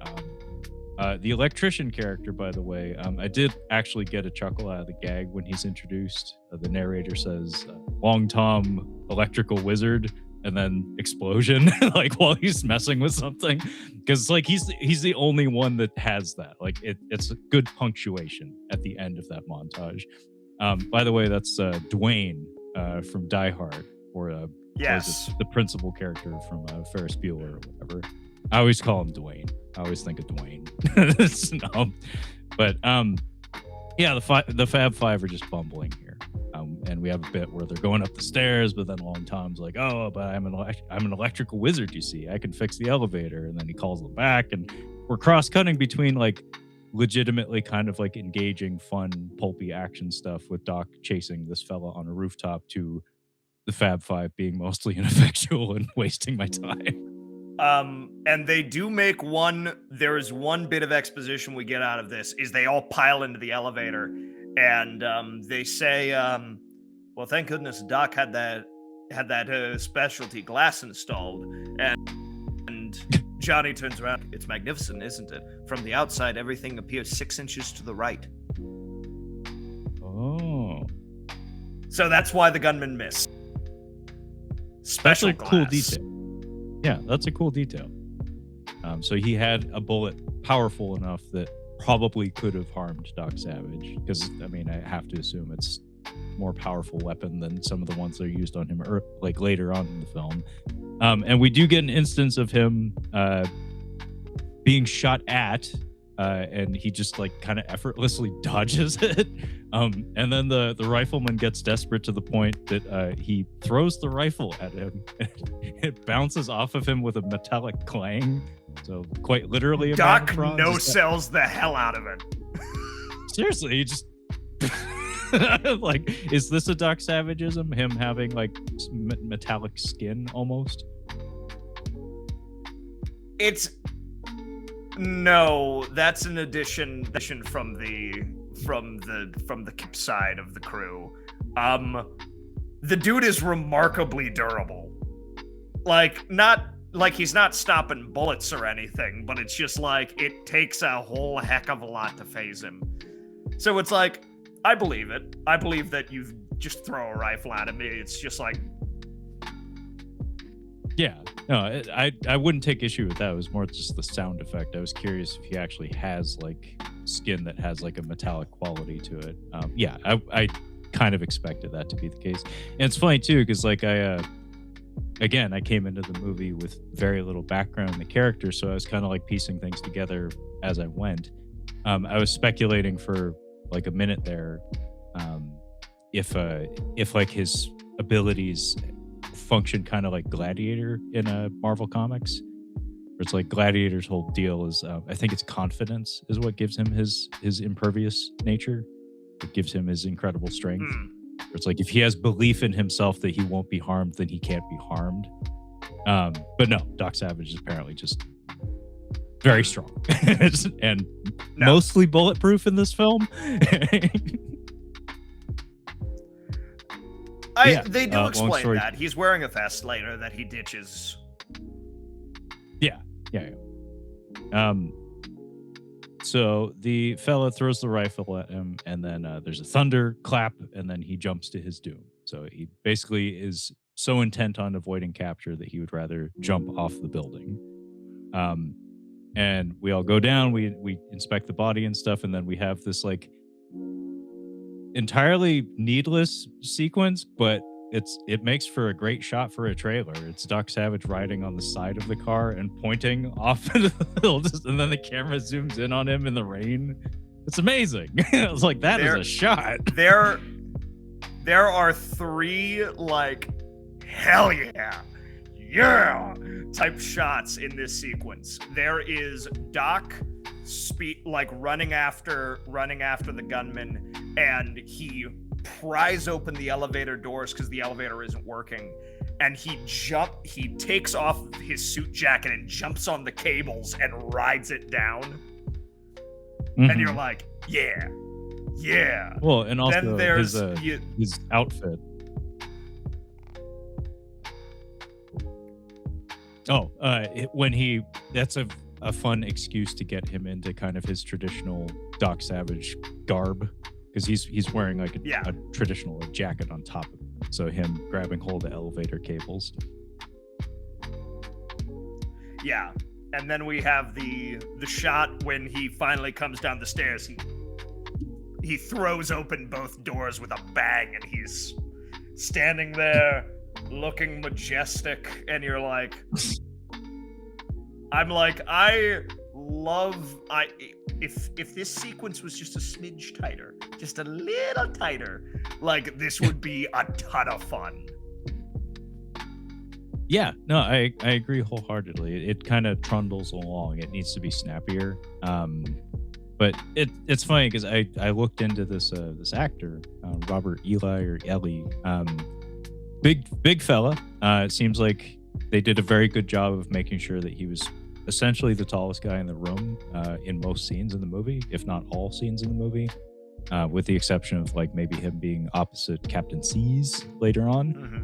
S2: the electrician character, by the way, I did actually get a chuckle out of the gag when he's introduced. The narrator says, "Long Tom, electrical wizard," and then explosion, like while he's messing with something, because like he's the only one that has that. Like it's a good punctuation at the end of that montage. By the way, that's Dwayne from Die Hard, or
S1: yes,
S2: the principal character from Ferris Bueller or whatever. I always call him Dwayne. I always think of Dwayne. No. But yeah, the Fab Five are just bumbling here. And we have a bit where they're going up the stairs, but then Long Tom's like, "Oh, but I'm an electrical wizard, you see. I can fix the elevator." And then he calls them back, and we're cross-cutting between like legitimately kind of like engaging, fun, pulpy action stuff with Doc chasing this fella on a rooftop to the Fab Five being mostly ineffectual and wasting my time.
S1: And they do make there is one bit of exposition we get out of this, is they all pile into the elevator, and they say, well, thank goodness Doc had that specialty glass installed, and Johnny turns around. "It's magnificent, isn't it? From the outside, everything appears 6 inches to the right."
S2: Oh.
S1: So that's why the gunman missed. Special
S2: That's a cool
S1: glass.
S2: detail. Yeah, that's a cool detail. So he had a bullet powerful enough that probably could have harmed Doc Savage, because I mean, I have to assume it's more powerful weapon than some of the ones that are used on him like later on in the film. And we do get an instance of him being shot at, and he just like kind of effortlessly dodges it. And then the rifleman gets desperate to the point that he throws the rifle at him. It bounces off of him with a metallic clang. So quite literally,
S1: Doc no-sells the hell out of it.
S2: Seriously, he just like, is this a Doc Savageism? Him having like metallic skin almost?
S1: No, that's an addition from the Kip side of the crew. The dude is remarkably durable. Not like he's not stopping bullets or anything, but it's just like it takes a whole heck of a lot to phase him. So it's like, I believe it. I believe that you just throw a rifle at him. It's just like,
S2: yeah, no, I wouldn't take issue with that. It was more just the sound effect. I was curious if he actually has like skin that has like a metallic quality to it. Yeah, I kind of expected that to be the case. And it's funny too, because like I came into the movie with very little background in the character, so I was kind of like piecing things together as I went. I was speculating for like a minute there, if like his abilities function kind of like Gladiator in Marvel Comics, where it's like Gladiator's whole deal is I think it's confidence is what gives him his impervious nature. It gives him his incredible strength. Where it's like if he has belief in himself that he won't be harmed, then he can't be harmed. But no, Doc Savage is apparently just very strong and mostly bulletproof in this film.
S1: They do explain that. He's wearing a vest later that he ditches.
S2: Yeah. So the fella throws the rifle at him, and then there's a thunder clap, and then he jumps to his doom. So he basically is so intent on avoiding capture that he would rather jump off the building. And we all go down, we inspect the body and stuff, and then we have this like entirely needless sequence, but it makes for a great shot for a trailer. It's Doc Savage riding on the side of the car and pointing off into the hill, and then the camera zooms in on him in the rain. It's amazing. I was like, that is a shot.
S1: There are 3 like hell yeah type shots in this sequence. There is Doc running after the gunman, and he pries open the elevator doors because the elevator isn't working, and he takes off his suit jacket and jumps on the cables and rides it down. And you're like, yeah.
S2: Well, and also
S1: then there's
S2: his outfit. That's a fun excuse to get him into kind of his traditional Doc Savage garb, because he's wearing like a traditional jacket on top of it. So him grabbing hold of elevator cables.
S1: Yeah. And then we have the shot when he finally comes down the stairs. He throws open both doors with a bang, and he's standing there looking majestic, and you're like, if this sequence was just a smidge tighter, just a little tighter, like, this would be a ton of fun.
S2: Yeah, no, I agree wholeheartedly. It kind of trundles along. It needs to be snappier. But it's funny because I looked into this actor, Robert Eli or Ellie. Big fella. It seems like they did a very good job of making sure that he was essentially the tallest guy in the room in most scenes in the movie, if not all scenes in the movie, with the exception of like maybe him being opposite Captain C's later on.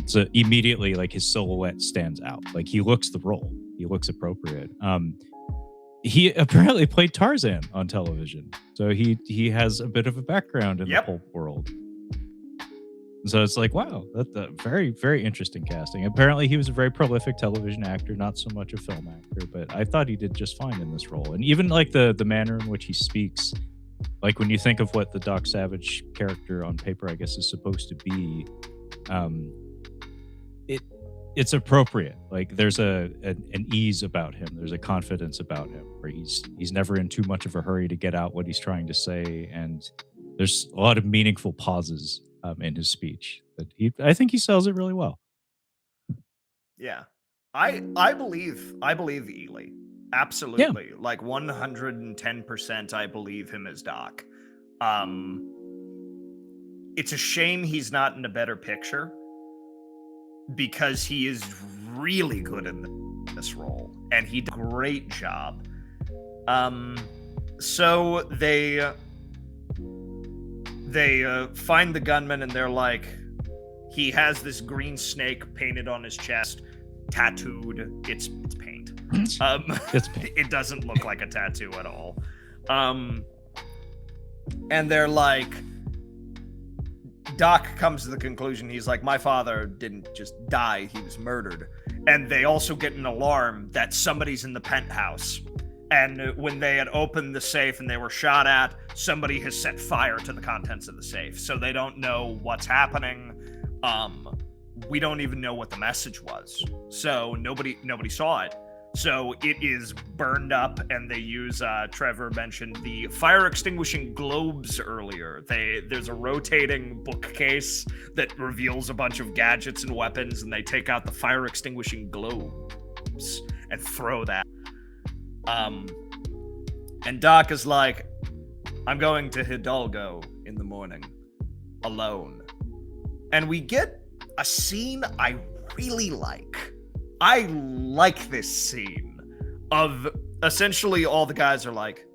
S2: So immediately, like, his silhouette stands out. Like, he looks the role. He looks appropriate. He apparently played Tarzan on television, so he has a bit of a background in the Pulp world. So it's like, wow, that's a very, very interesting casting. Apparently, he was a very prolific television actor, not so much a film actor, but I thought he did just fine in this role. And even like the manner in which he speaks, like when you think of what the Doc Savage character on paper, I guess, is supposed to be, it's appropriate. Like, there's an ease about him. There's a confidence about him where he's never in too much of a hurry to get out what he's trying to say, and there's a lot of meaningful pauses in his speech that I think he sells it really well. Yeah,
S1: I believe Ely. Absolutely. Like 110% I believe him as Doc. It's a shame he's not in a better picture, because he is really good in this role, and he did a great job. So they find the gunman, and they're like, he has this green snake painted on his chest, tattooed. It's paint.
S2: It's paint.
S1: It doesn't look like a tattoo at all. And they're like, Doc comes to the conclusion, he's like, my father didn't just die, he was murdered. And they also get an alarm that somebody's in the penthouse. And when they had opened the safe and they were shot at, somebody has set fire to the contents of the safe. So they don't know what's happening. We don't even know what the message was. So nobody saw it. So it is burned up, and they use, Trevor mentioned the fire extinguishing globes earlier. There's a rotating bookcase that reveals a bunch of gadgets and weapons, and they take out the fire extinguishing globes and throw that. And Doc is like, I'm going to Hidalgo in the morning, alone. And we get a scene I really like. I like this scene of essentially all the guys are like,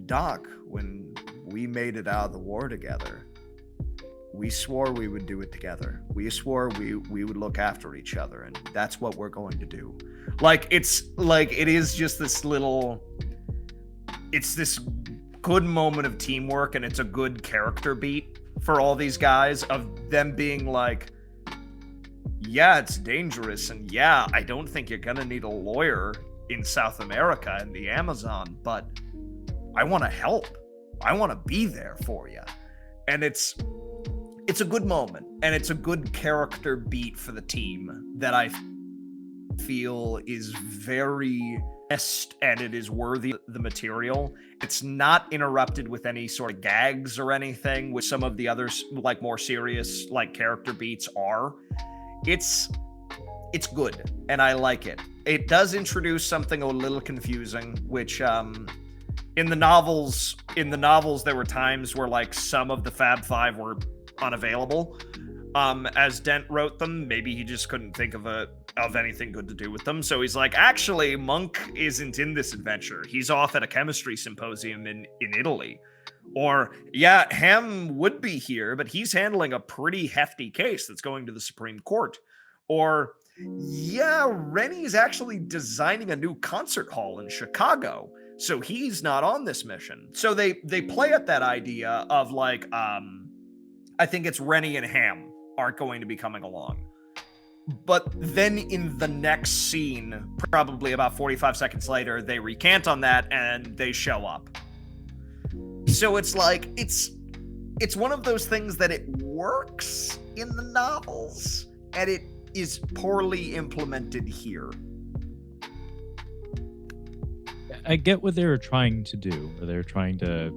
S1: Doc, when we made it out of the war together, we swore we would do it together. We swore we would look after each other, and that's what we're going to do. Like, it's like, it is just this little, it's this good moment of teamwork, and it's a good character beat for all these guys of them being like, yeah, it's dangerous, and yeah, I don't think you're gonna need a lawyer in South America and the Amazon, but I want to help. I want to be there for you. And it's a good moment, and it's a good character beat for the team that I feel is very best, and it is worthy of the material. It's not interrupted with any sort of gags or anything, which some of the others, like, more serious, like, character beats are. It's good, and I like it. It does introduce something a little confusing, which in the novels, there were times where like some of the Fab Five were unavailable. As Dent wrote them, maybe he just couldn't think of anything good to do with them. So he's like, actually, Monk isn't in this adventure. He's off at a chemistry symposium in Italy. Or, yeah, Ham would be here, but he's handling a pretty hefty case that's going to the Supreme Court. Or, yeah, Rennie's actually designing a new concert hall in Chicago, so he's not on this mission. So they play at that idea of like, I think it's Rennie and Ham aren't going to be coming along. But then in the next scene, probably about 45 seconds later, they recant on that and they show up. So it's like, it's one of those things that it works in the novels and it is poorly implemented here.
S2: I get what they were trying to do, or they're trying to,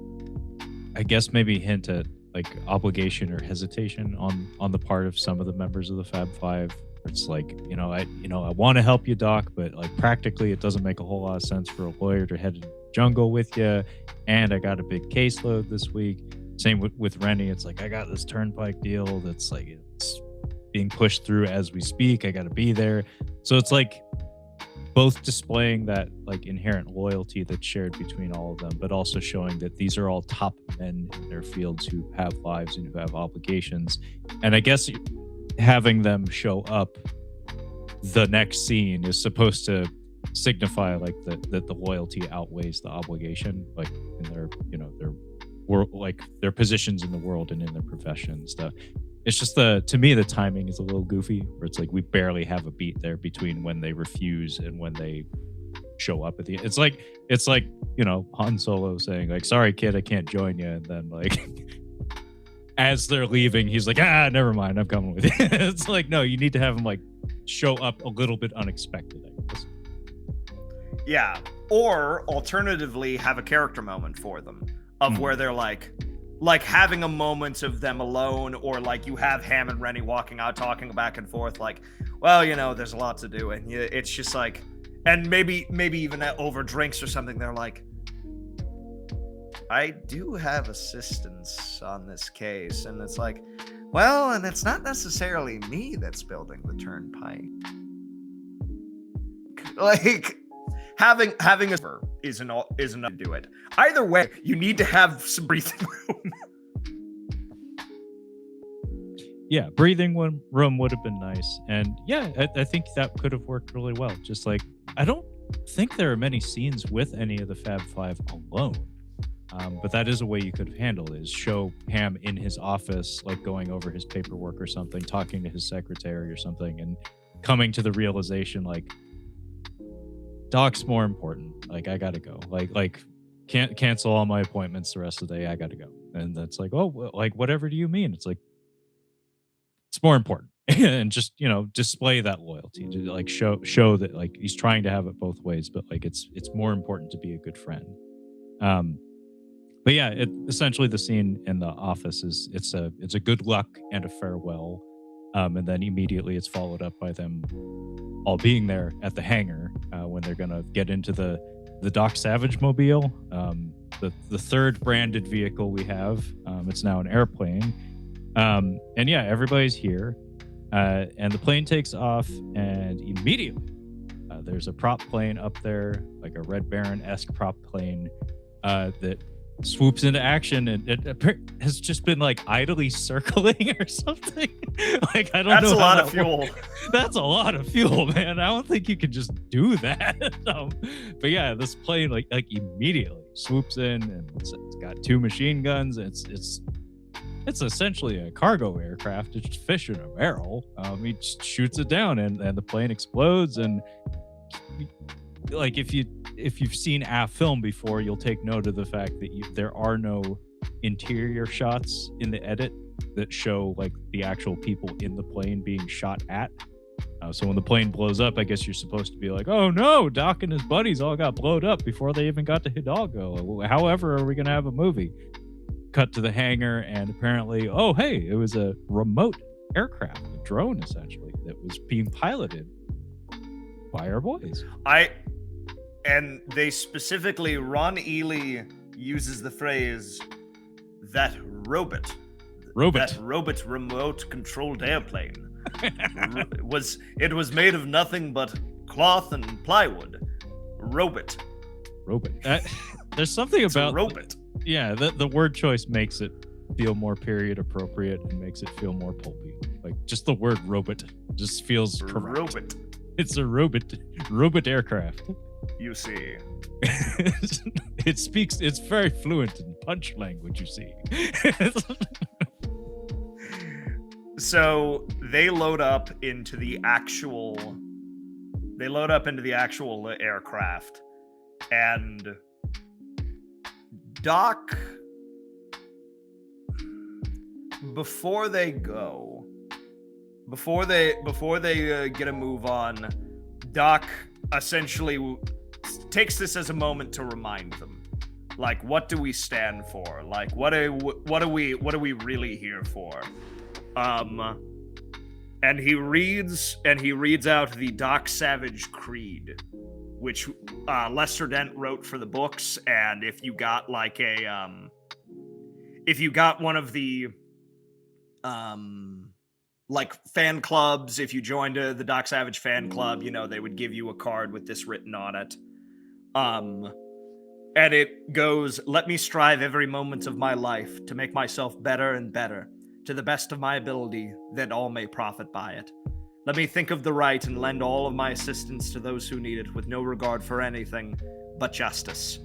S2: I guess, maybe hint at like obligation or hesitation on the part of some of the members of the Fab Five. It's like, I want to help you, Doc, but like practically it doesn't make a whole lot of sense for a lawyer to head to the jungle with you. And I got a big caseload this week. Same with Rennie. It's like, I got this turnpike deal that's like, it's being pushed through as we speak. I got to be there. So it's like both displaying that like inherent loyalty that's shared between all of them, but also showing that these are all top men in their fields who have lives and who have obligations. And I guess having them show up the next scene is supposed to signify like that the loyalty outweighs the obligation, like in their their world, like their positions in the world and in their profession and stuff. It's just to me the timing is a little goofy, where it's like we barely have a beat there between when they refuse and when they show up at the end. It's like Han Solo saying like, sorry kid, I can't join you, and then like as they're leaving he's like, never mind, I'm coming with you. It's like, no, you need to have him like show up a little bit unexpected, I guess.
S1: Yeah, or alternatively have a character moment for them of where they're like having a moment of them alone, or like you have Ham and Rennie walking out talking back and forth like, well, there's a lot to do, and it's just like, and maybe even over drinks or something, they're like, I do have assistance on this case, and it's like, well, and it's not necessarily me that's building the turnpike. Like, having a isn't enough to do it. Either way, you need to have some breathing room.
S2: Yeah, breathing room would have been nice. And yeah, I think that could have worked really well. Just like, I don't think there are many scenes with any of the Fab Five alone. But that is a way you could have handled it, is show Ham in his office, like going over his paperwork or something, talking to his secretary or something, and coming to the realization like, Doc's more important. Like, I gotta go. Like can't cancel all my appointments the rest of the day. I gotta go. And that's like, oh, well, like, whatever do you mean? It's like, it's more important. And just, display that loyalty to like show that like he's trying to have it both ways, but like it's more important to be a good friend. But yeah, essentially the scene in the office is it's a good luck and a farewell. And then immediately it's followed up by them all being there at the hangar when they're gonna get into the Doc Savage mobile, the third branded vehicle we have. It's now an airplane, and yeah, everybody's here, and the plane takes off, and immediately there's a prop plane up there, like a Red Baron-esque prop plane that swoops into action, and it has just been like idly circling or something. Like, I don't know.
S1: That's a lot of fuel.
S2: That's a lot of fuel, man. I don't think you can just do that. But yeah, this plane like immediately swoops in, and it's got two machine guns. It's essentially a cargo aircraft. It's just fish in a barrel. He just shoots it down, and the plane explodes. And like, if you've seen a film before, you'll take note of the fact that there are no interior shots in the edit that show like the actual people in the plane being shot at. So when the plane blows up, I guess you're supposed to be like, oh no, Doc and his buddies all got blowed up before they even got to Hidalgo. However, are we going to have a movie? Cut to the hangar, and apparently, oh hey, it was a remote aircraft, a drone essentially, that was being piloted by our boys.
S1: And they specifically, Ron Ely uses the phrase, that robot remote controlled airplane was made of nothing but cloth and plywood. Robot.
S2: There's something
S1: It's a
S2: about
S1: robot.
S2: yeah, the word choice makes it feel more period appropriate and makes it feel more pulpy. Like just the word robot just feels correct.
S1: Robot.
S2: It's a robot aircraft.
S1: You see.
S2: It's very fluent in punch language, you see.
S1: So they load up into the actual aircraft, and Doc, before they get a move on, Doc essentially takes this as a moment to remind them, like, what do we stand for? Like, what are we really here for? And he reads out the Doc Savage Creed, which Lester Dent wrote for the books. And if you got like if you got one of the like fan clubs, if you joined the Doc Savage fan club, you know, they would give you a card with this written on it. And it goes, let me strive every moment of my life to make myself better and better, to the best of my ability, that all may profit by it. Let me think of the right and lend all of my assistance to those who need it, with no regard for anything but justice.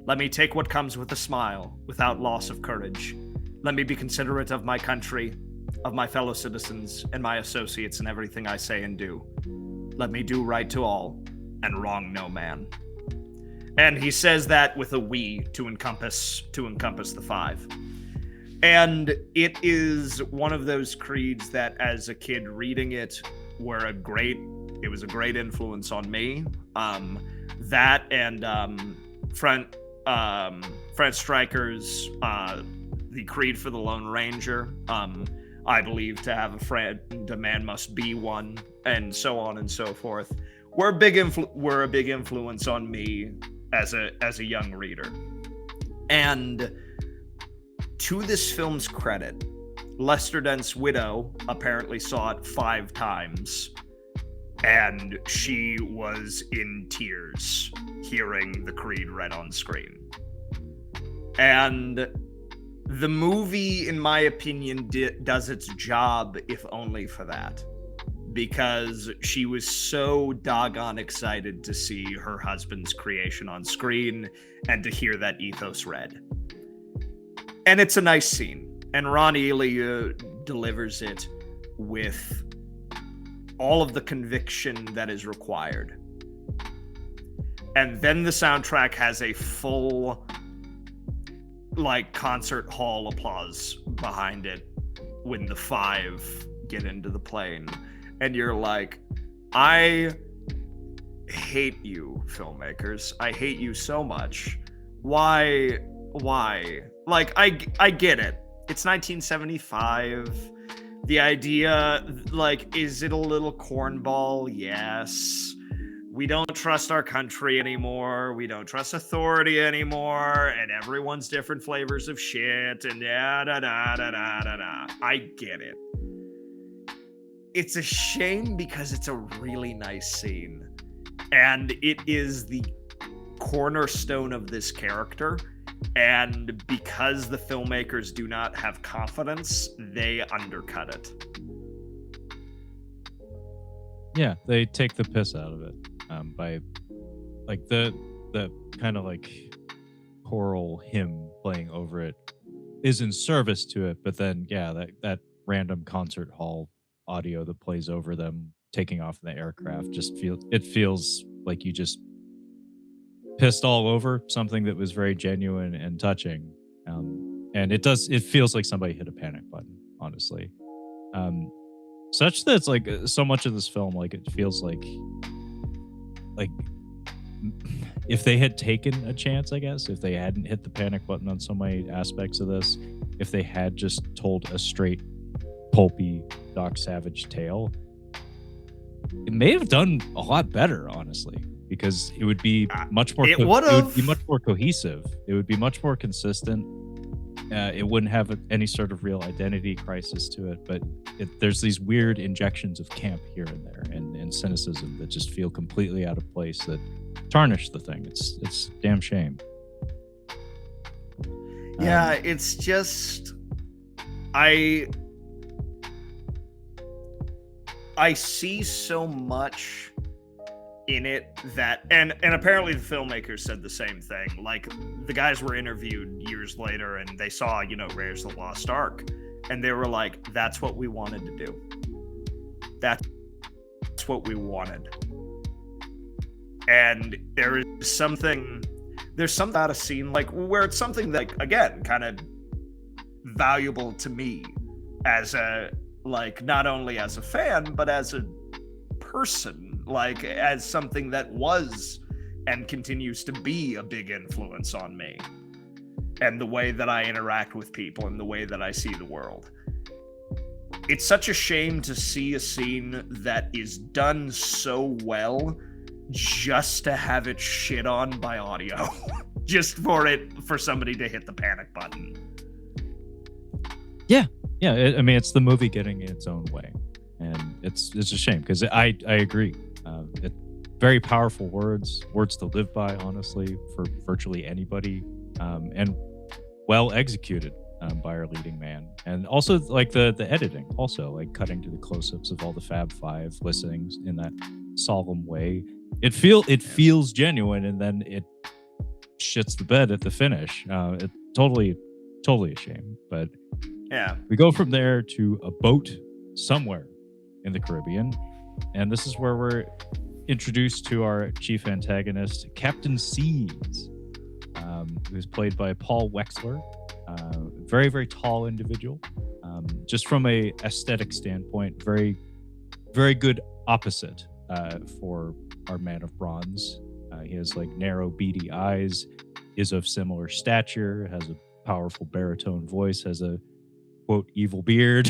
S1: Let me take what comes with a smile, without loss of courage. Let me be considerate of my country, of my fellow citizens, and my associates in everything I say and do. Let me do right to all, and wrong no man. And he says that with a we to encompass the five. And it is one of those creeds that, as a kid reading it, it was a great influence on me. That and Franz Stryker's The Creed for the Lone Ranger. I believe to have a friend, a man must be one, and so on and so forth. Were a big influence on me as a young reader. And to this film's credit, Lester Dent's widow apparently saw it 5 times, and she was in tears hearing the Creed read on screen. And the movie, in my opinion, does its job, if only for that, because she was so doggone excited to see her husband's creation on screen and to hear that ethos read. And it's a nice scene, and Ron Ely delivers it with all of the conviction that is required. And then the soundtrack has a full, like, concert hall applause behind it when the 5 get into the plane. And you're like, I hate you, filmmakers. I hate you so much. Why? Like, I get it. It's 1975. The idea, like, is it a little cornball? Yes. We don't trust our country anymore. We don't trust authority anymore. And everyone's different flavors of shit. And da-da-da-da-da-da-da. I get it. It's a shame because it's a really nice scene. And it is the cornerstone of this character. And because the filmmakers do not have confidence, they undercut it.
S2: Yeah, they take the piss out of it by, like, the kind of like choral hymn playing over it is in service to it, but then that random concert hall audio that plays over them taking off in the aircraft feels like you just pissed all over something that was very genuine and touching, and it feels like somebody hit a panic button, honestly, such that it's like so much of this film, like, it feels like if they had taken a chance, I guess, if they hadn't hit the panic button on so many aspects of this, if they had just told a straight pulpy Doc Savage tale, it may have done a lot better, honestly. because it would be much more.
S1: It
S2: It would
S1: would've.
S2: be much more cohesive. It would be much more consistent. It wouldn't have any sort of real identity crisis to it, but there's these weird injections of camp here and there, and cynicism that just feel completely out of place, that tarnish the thing. It's a damn shame.
S1: Yeah, it's just I see so much in it that and apparently the filmmakers said the same thing. Like, the guys were interviewed years later and they saw, Raiders of the Lost Ark, and they were like, that's what we wanted to do. That's what we wanted. And there's something about a scene like where it's something that, again, kind of valuable to me as a, like, not only as a fan but as a person, like, as something that was and continues to be a big influence on me and the way that I interact with people and the way that I see the world. It's such a shame to see a scene that is done so well just to have it shit on by audio. Just for somebody to hit the panic button.
S2: Yeah, I mean, it's the movie getting in its own way, and it's a shame, because I agree. Very powerful words to live by, honestly, for virtually anybody, and well executed by our leading man. And also, like, the editing, also, like, cutting to the close-ups of all the Fab Five listening in that solemn way. It feels genuine, and then it shits the bed at the finish. It totally a shame. But
S1: yeah,
S2: we go from there to a boat somewhere in the Caribbean, and this is where we're introduced to our chief antagonist, Captain Seas, who's played by Paul Wexler. Very, very tall individual. Just from a aesthetic standpoint, very, very good opposite for our man of bronze. He has, like, narrow, beady eyes, is of similar stature, has a powerful baritone voice, has a, quote, evil beard,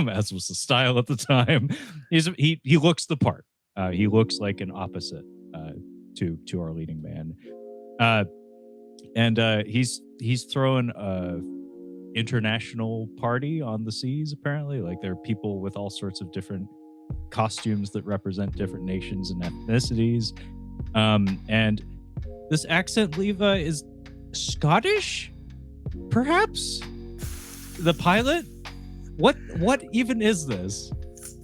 S2: as was the style at the time. He looks the part. He looks like an opposite to our leading man. And he's throwing a international party on the seas, apparently. Like, there are people with all sorts of different costumes that represent different nations and ethnicities. And this accent, Levi, is Scottish, perhaps? The pilot? What even is this?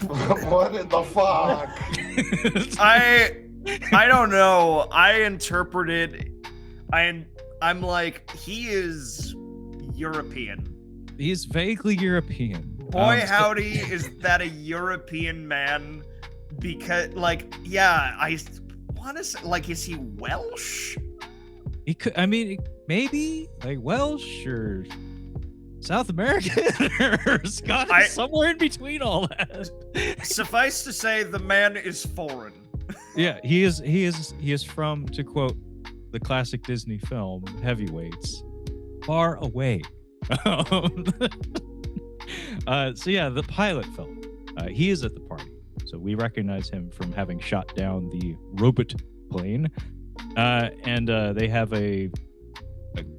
S3: What in the fuck?
S1: I don't know. I interpreted. I'm like, he is European.
S2: He's vaguely European.
S1: Boy, howdy, is that a European man? Because, like, yeah, I want to say, like, is he Welsh?
S2: He could. I mean, maybe, like, Welsh or South American or Scottish, somewhere in between all that.
S1: Suffice to say, the man is foreign.
S2: Yeah, he is from, to quote the classic Disney film Heavyweights, far away. So yeah, the pilot film, he is at the party, so we recognize him from having shot down the robot plane, and they have a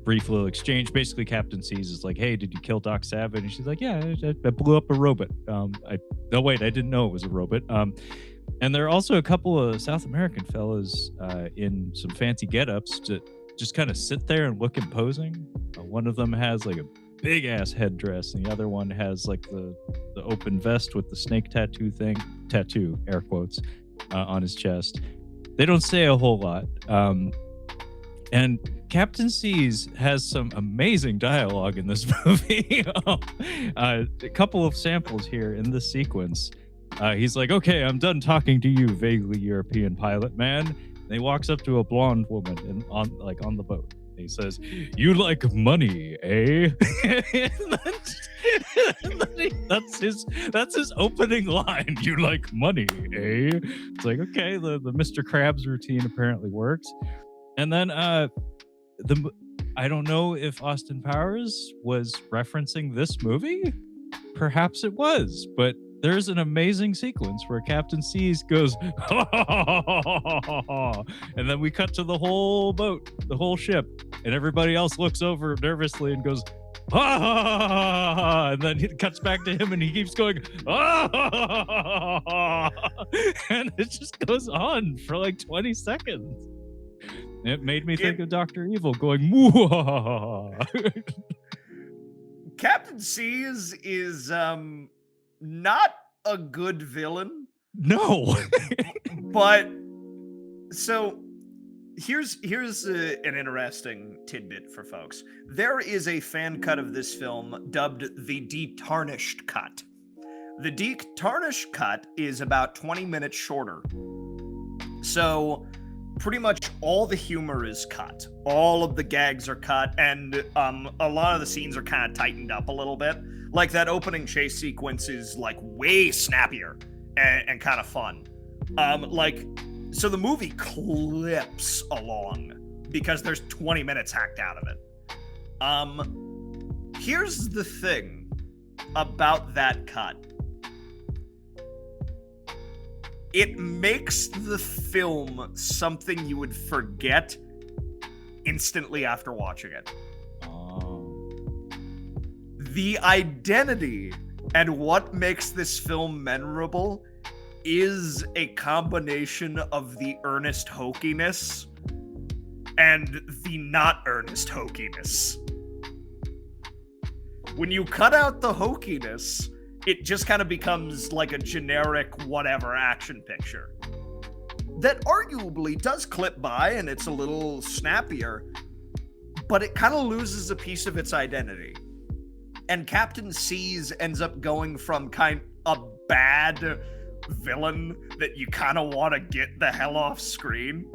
S2: brief little exchange. Basically, Captain Seas is like, "Hey, did you kill Doc Savage?" And she's like, "Yeah, I blew up a robot." No, wait, I didn't know it was a robot. And there are also a couple of South American fellas in some fancy get-ups to just kind of sit there and look imposing. One of them has, like, a big ass headdress, and the other one has, like, the open vest with the snake tattoo, air quotes, on his chest. They don't say a whole lot. And Captain Seas has some amazing dialogue in this movie. A couple of samples here in this sequence. He's like, "Okay, I'm done talking to you, vaguely European pilot man." And he walks up to a blonde woman on the boat. He says, "You like money, eh?" That's his opening line. "You like money, eh?" It's like, okay, the Mr. Krabs routine apparently works. And then I don't know if Austin Powers was referencing this movie. Perhaps it was, but there's an amazing sequence where Captain Seas goes, and then we cut to the whole boat, the whole ship, and everybody else looks over nervously and goes, and then it cuts back to him and he keeps going, and it just goes on for like 20 seconds. It made me think of Dr. Evil going,
S1: Captain Seas is not a good villain.
S2: No.
S1: But so here's an interesting tidbit for folks. There is a fan cut of this film dubbed the Detarnished Cut. The Detarnished Cut is about 20 minutes shorter. So pretty much all the humor is cut. All of the gags are cut, and a lot of the scenes are kind of tightened up a little bit. Like that opening chase sequence is like way snappier and kind of fun. So the movie clips along because there's 20 minutes hacked out of it. Here's the thing about that cut. It makes the film something you would forget instantly after watching it. The identity and what makes this film memorable is a combination of the earnest hokiness and the not earnest hokiness. When you cut out the hokiness, it just kind of becomes like a generic whatever action picture that arguably does clip by and it's a little snappier, but it kind of loses a piece of its identity. And Captain Seas ends up going from kind of a bad villain that you kind of want to get the hell off screen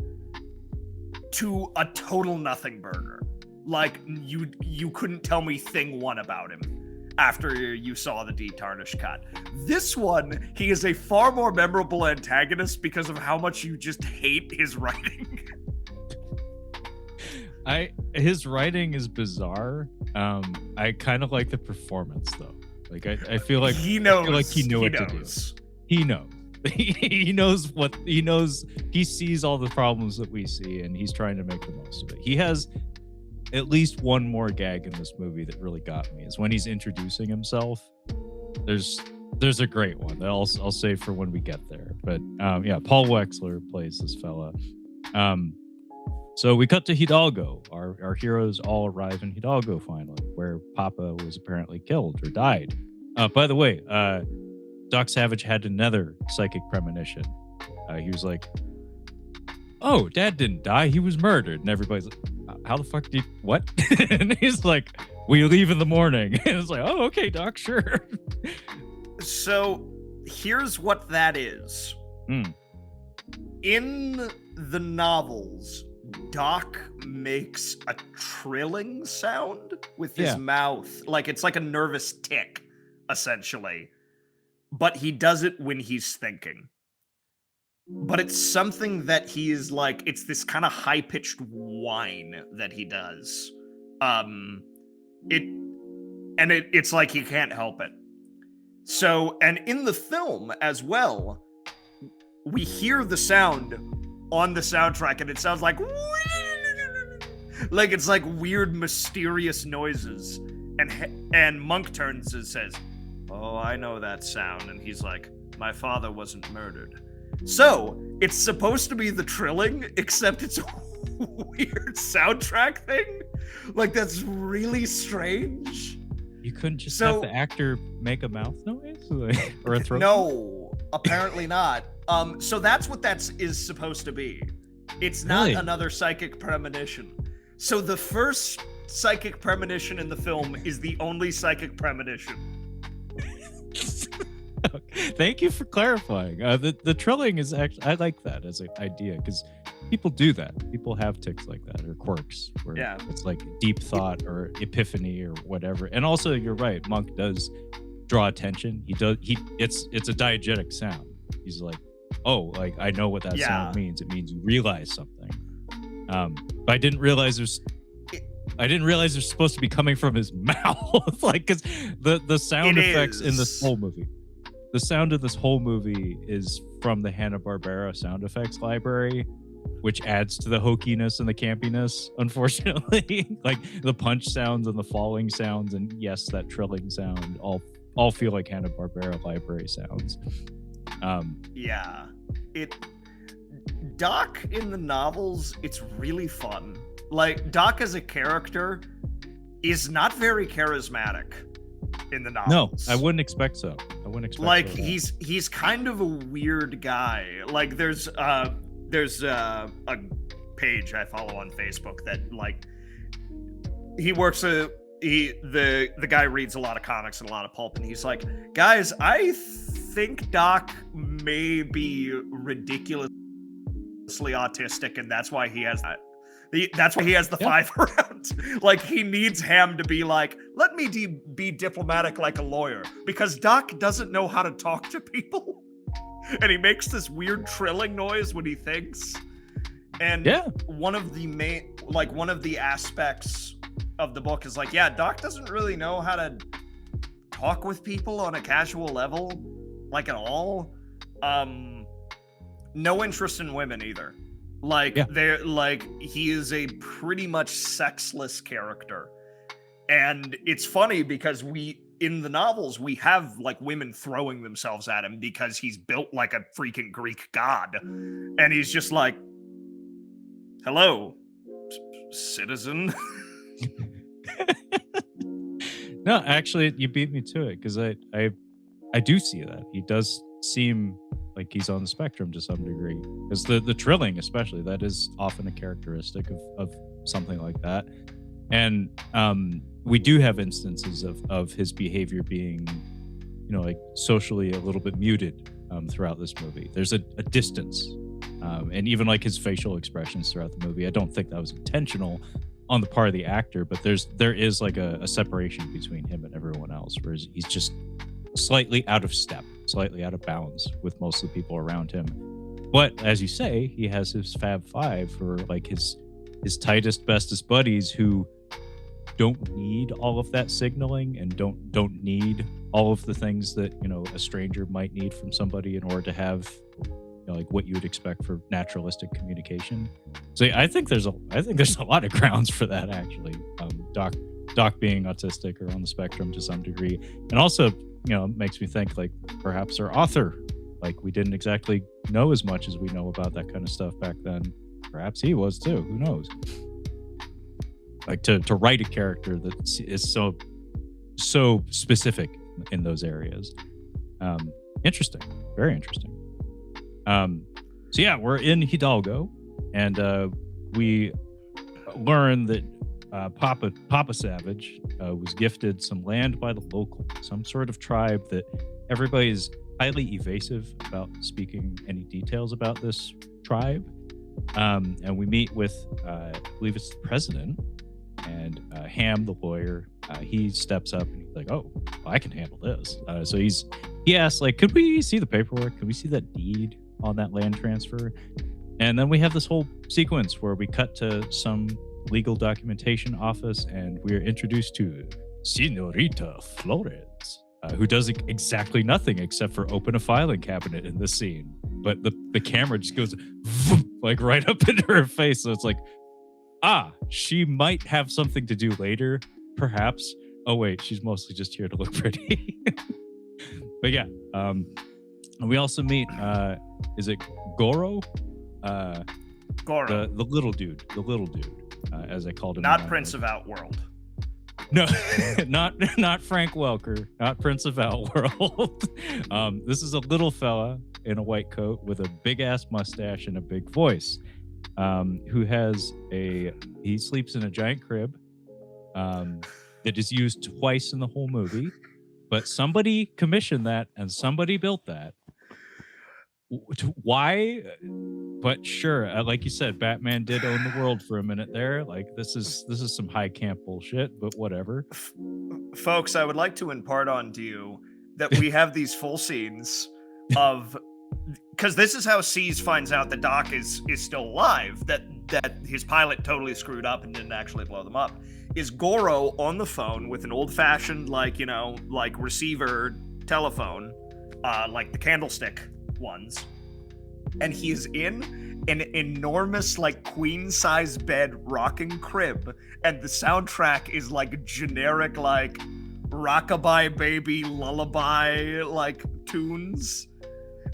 S1: to a total nothing burger. Like you couldn't tell me thing one about him after you saw the Detarnished Cut. This one, he is a far more memorable antagonist because of how much you just hate his writing.
S2: His writing is bizarre. I kind of like the performance though. Like I feel like he knows. I feel like he knew what to do. He knows. He knows what he knows. He sees all the problems that we see, and he's trying to make the most of it. He has at least one more gag in this movie that really got me. Is when he's introducing himself. There's a great one that I'll save for when we get there. But yeah, Paul Wexler plays this fella. So we cut to Hidalgo. Our heroes all arrive in Hidalgo finally, where Papa was apparently killed or died. By the way, Doc Savage had another psychic premonition. He was like, "Oh, Dad didn't die. He was murdered." And everybody's like, "How the fuck did what?" And he's like, "We leave in the morning." And it's like, "Oh, okay, Doc, sure."
S1: So here's what that is. In the novels, Doc makes a trilling sound with his mouth. Like it's like a nervous tick, essentially. But he does it when he's thinking. But it's something that he is like, it's this kind of high-pitched whine that he does. It's like he can't help it. So, and in the film as well, we hear the sound on the soundtrack, and it sounds like it's like weird, mysterious noises. And Monk turns and says, "Oh, I know that sound." And he's like, "My father wasn't murdered." So it's supposed to be the trilling, except it's a weird soundtrack thing. Like that's really strange.
S2: You couldn't just have the actor make a mouth noise or a throat?
S1: No, apparently not. So that's what is supposed to be. It's not another psychic premonition. So the first psychic premonition in the film is the only psychic premonition.
S2: Thank you for clarifying. The trilling is actually, I like that as an idea because people do that. People have tics like that or quirks where it's like deep thought or epiphany or whatever. And also, you're right. Monk does draw attention. It's a diegetic sound. He's like, "Oh, like I know what that sound means. It means you realize something." But I didn't realize there's supposed to be coming from his mouth. Like, because the sound effects in this whole movie. the sound of this whole movie is from the Hanna-Barbera sound effects library, which adds to the hokiness and the campiness, unfortunately. Like the punch sounds and the falling sounds, and yes, that trilling sound all feel like Hanna-Barbera library sounds.
S1: Yeah. Doc in the novels, it's really fun. Like, Doc as a character is not very charismatic in the novels.
S2: No, I wouldn't expect so.
S1: Like, he's kind of a weird guy. Like, there's a page I follow on Facebook that, like, the guy reads a lot of comics and a lot of pulp, and he's like, guys, I think Doc may be ridiculously autistic, and that's why he has that. That's why he has the 5 around. Like, he needs Ham to be like, let me be diplomatic like a lawyer, because Doc doesn't know how to talk to people, and he makes this weird trilling noise when he thinks. And one of the aspects of the book is like, Doc doesn't really know how to talk with people on a casual level, like, at all. No interest in women either. They're like, he is a pretty much sexless character. And it's funny because in the novels, we have, like, women throwing themselves at him because he's built like a freaking Greek god. And he's just like, hello, citizen.
S2: No, actually, you beat me to it, because I do see that. He does seem like he's on the spectrum to some degree, because the trilling, especially, that is often a characteristic of something like that. And we do have instances of his behavior being, like, socially a little bit muted throughout this movie. There's a distance, and even like his facial expressions throughout the movie. I don't think that was intentional on the part of the actor, but there is like a separation between him and everyone else, whereas he's just slightly out of step, slightly out of bounds with most of the people around him. But as you say, he has his Fab Five, for like his tightest, bestest buddies, who don't need all of that signaling and don't need all of the things that a stranger might need from somebody in order to have like what you would expect for naturalistic communication. So I think there's a lot of grounds for that, actually. Doc being autistic or on the spectrum to some degree, and also makes me think, like, perhaps our author, like, we didn't exactly know as much as we know about that kind of stuff back then. Perhaps he was too. Who knows? Like, to write a character that is so specific in those areas. Interesting, very interesting. So yeah, we're in Hidalgo, and we learn that Papa Savage was gifted some land by the local, some sort of tribe that everybody's highly evasive about speaking any details about this tribe. And we meet with, I believe it's the president, and Ham, the lawyer. He steps up and he's like, "Oh, I can handle this." So he asks, like, "Could we see the paperwork? Could we see that deed on that land transfer?" And then we have this whole sequence where we cut to some legal documentation office, and we are introduced to Senorita Flores, who does exactly nothing except for open a filing cabinet in this scene. But the camera just goes like right up into her face. So it's like, she might have something to do later, perhaps. Oh wait, she's mostly just here to look pretty. But yeah, and we also meet, is it Goro?
S1: Goro.
S2: The little dude, as I called him.
S1: Not Prince of Outworld.
S2: No, not Frank Welker, not Prince of Outworld. This is a little fella in a white coat with a big ass mustache and a big voice, he sleeps in a giant crib that is used twice in the whole movie, but somebody commissioned that and somebody built that. Why? But sure, like you said, Batman did own the world for a minute there. Like, this is some high camp bullshit, but whatever.
S1: Folks, I would like to impart onto you that we have these full scenes of, because this is how Cease finds out that Doc is still alive, that his pilot totally screwed up and didn't actually blow them up, is Goro on the phone with an old-fashioned, like receiver telephone, like the candlestick ones, and he is in an enormous, like, queen-size bed rocking crib, and the soundtrack is like generic, like, rockabye baby lullaby, like, tunes,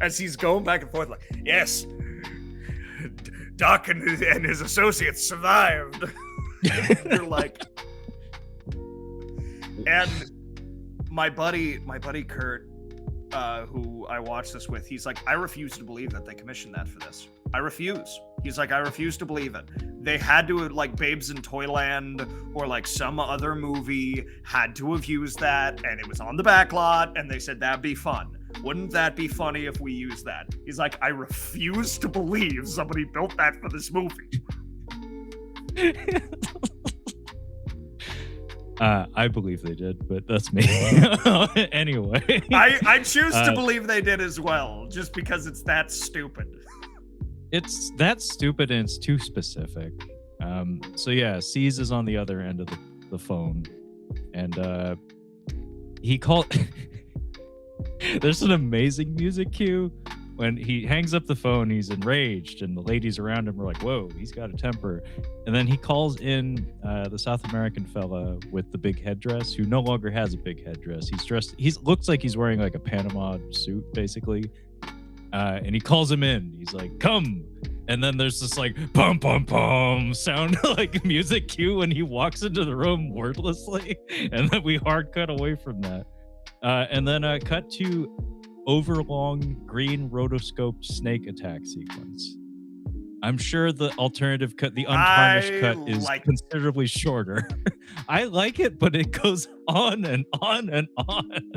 S1: as he's going back and forth like, yes, Doc and his associates survived. You're like, and my buddy Kurt, who I watched this with, he's like, I refuse to believe that they commissioned that for this. I refuse. He's like, I refuse to believe it. They had to have, like, Babes in Toyland or like some other movie had to have used that, and it was on the back lot, and they said that'd be fun. Wouldn't that be funny if we used that? He's like, I refuse to believe somebody built that for this movie.
S2: I believe they did, but that's me. Anyway.
S1: I choose to believe they did as well, just because it's that stupid.
S2: It's that stupid and it's too specific. So yeah, C's is on the other end of the phone, and he called. There's an amazing music cue when he hangs up the phone. He's enraged, and the ladies around him are like, "Whoa, he's got a temper." And then he calls in the South American fella with the big headdress, who no longer has a big headdress. He's dressed. He looks like he's wearing like a Panama suit, basically. And he calls him in. He's like, "Come." And then there's this like pum pum pum sound like music cue when he walks into the room wordlessly, and then we hard cut away from that. And then cut to overlong green rotoscoped snake attack sequence. I'm sure the alternative cut, the untarnished cut, is considerably shorter. I like it, but it goes on and on and on.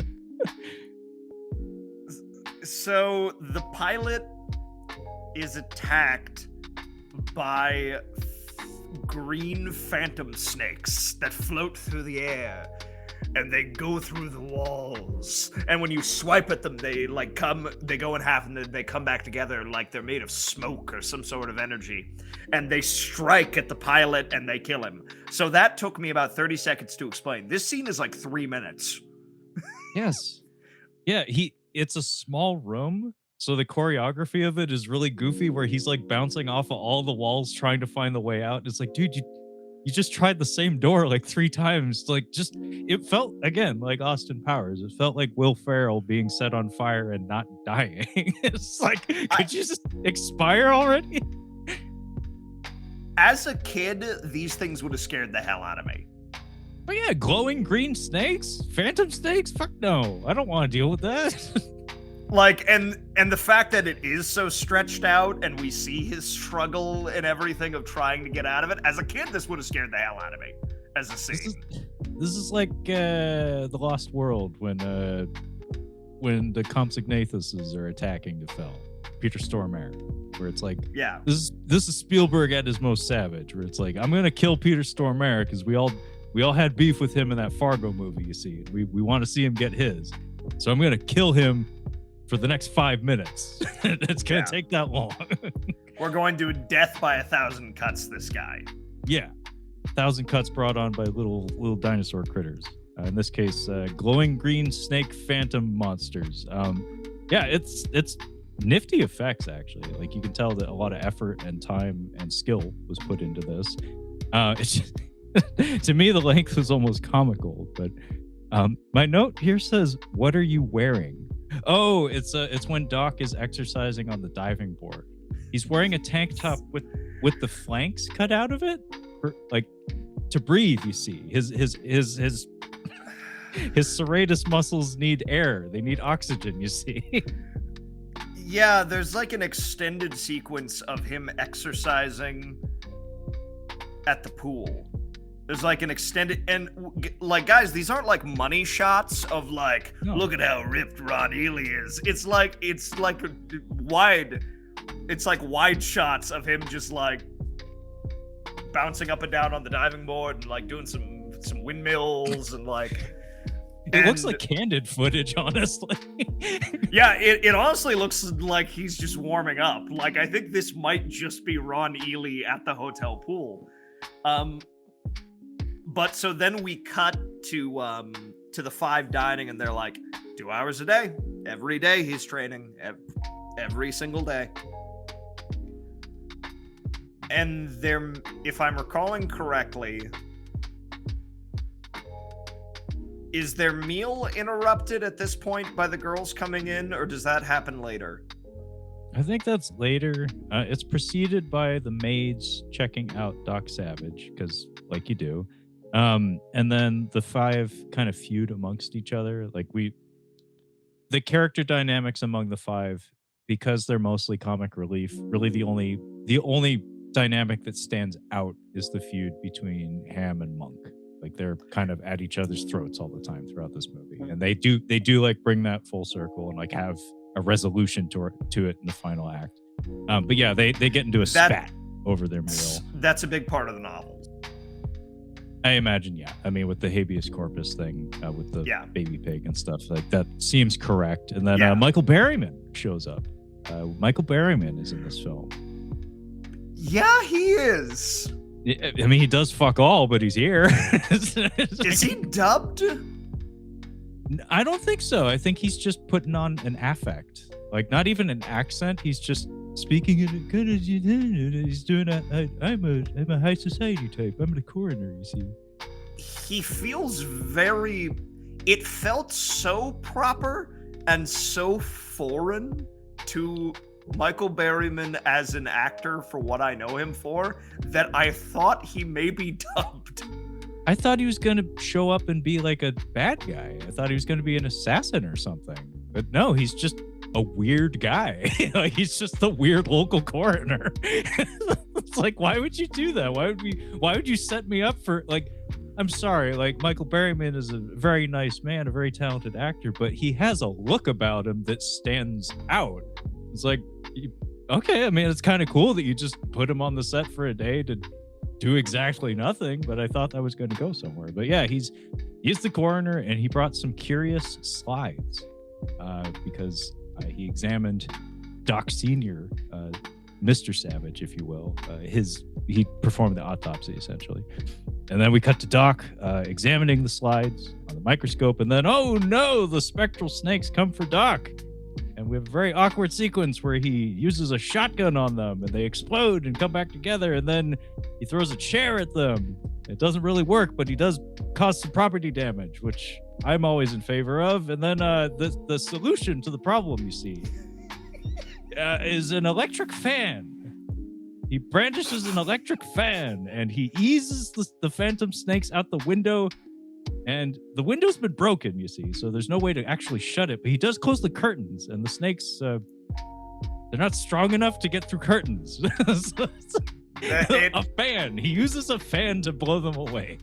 S1: So the pilot is attacked by green phantom snakes that float through the air, and they go through the walls, and when you swipe at them, they go in half, and then they come back together like they're made of smoke or some sort of energy, and they strike at the pilot and they kill him. So that took me about 30 seconds to explain. This scene is like 3 minutes.
S2: Yes. Yeah, it's a small room, so the choreography of it is really goofy, where he's like bouncing off of all the walls trying to find the way out. It's like, dude, you just tried the same door like 3 times. Like, just, it felt, again, like Austin Powers. It felt like Will Ferrell being set on fire and not dying. It's like, could you just expire already?
S1: As a kid, these things would have scared the hell out of me.
S2: But yeah, glowing green snakes? Phantom snakes? Fuck no. I don't want to deal with that.
S1: Like, and the fact that it is so stretched out, and we see his struggle and everything of trying to get out of it. As a kid, this would have scared the hell out of me as a scene.
S2: This is like The Lost World when the Compsognathus are attacking the Fell. Peter Stormare, where it's like,
S1: yeah,
S2: this is Spielberg at his most savage, where it's like, I'm gonna kill Peter Stormare because we all had beef with him in that Fargo movie, you see. We want to see him get his. So I'm gonna kill him for the next 5 minutes. It's gonna take that long.
S1: We're going to death by 1,000 cuts this guy.
S2: Yeah. 1,000 cuts brought on by little dinosaur critters. In this case, glowing green snake phantom monsters. Yeah, it's nifty effects, actually. Like, you can tell that a lot of effort and time and skill was put into this. It's just, to me, the length was almost comical. But my note here says, "What are you wearing?" Oh, it's when Doc is exercising on the diving board. He's wearing a tank top with the flanks cut out of it, like to breathe. You see, his serratus muscles need air. They need oxygen. You see.
S1: Yeah, there's like an extended sequence of him exercising at the pool. There's like an extended, and like, guys, these aren't like money shots of like, look at how ripped Ron Ely is. It's like wide shots of him just like bouncing up and down on the diving board and like doing some windmills and like.
S2: It looks like candid footage, honestly.
S1: Yeah, it honestly looks like he's just warming up. Like, I think this might just be Ron Ely at the hotel pool. But so then we cut to the 5 dining, and they're like, 2 hours a day, every day he's training, every single day. And there, if I'm recalling correctly, is their meal interrupted at this point by the girls coming in, or does that happen later?
S2: I think that's later. It's preceded by the maids checking out Doc Savage, because like you do. And then the five kind of feud amongst each other. Like the character dynamics among the five, because they're mostly comic relief, really the only dynamic that stands out is the feud between Ham and Monk. Like they're kind of at each other's throats all the time throughout this movie. And they do like bring that full circle and like have a resolution to it in the final act. But yeah, they get into a spat over their meal.
S1: That's a big part of the novel.
S2: I imagine, yeah. I mean, with the habeas corpus thing, with the baby pig and stuff, like that seems correct. And then Michael Berryman shows up. Michael Berryman is in this film.
S1: Yeah, he is.
S2: I mean, he does fuck all, but he's here.
S1: Is he dubbed?
S2: I don't think so. I think he's just putting on an affect. Like, not even an accent. He's just speaking in it good as you did. He's doing I'm a high society type. I'm the coroner, you see.
S1: He feels it felt so proper and so foreign to Michael Berryman as an actor for what I know him for that I thought he may be dubbed.
S2: I thought he was going to show up and be like a bad guy. I thought he was going to be an assassin or something. But no, he's just a weird guy. Like, he's just the weird local coroner. It's like, why would you do that? Why would you set me up for, like, I'm sorry, like, Michael Berryman is a very nice man, a very talented actor, but he has a look about him that stands out. It's like, okay, I mean, it's kind of cool that you just put him on the set for a day to do exactly nothing, but I thought that was going to go somewhere. But yeah, he's the coroner, and he brought some curious slides because he examined Doc Sr., Mr. Savage, if you will. He performed the autopsy, essentially. And then we cut to Doc examining the slides on the microscope, and then, oh no, the spectral snakes come for Doc. And we have a very awkward sequence where he uses a shotgun on them and they explode and come back together, and then he throws a chair at them. It doesn't really work, but he does cause some property damage, which I'm always in favor of. And then the solution to the problem, you see, is an electric fan. He brandishes an electric fan and he eases the phantom snakes out the window. And the window's been broken, you see, so there's no way to actually shut it. But he does close the curtains, and the snakes, they're not strong enough to get through curtains. A fan. He uses a fan to blow them away.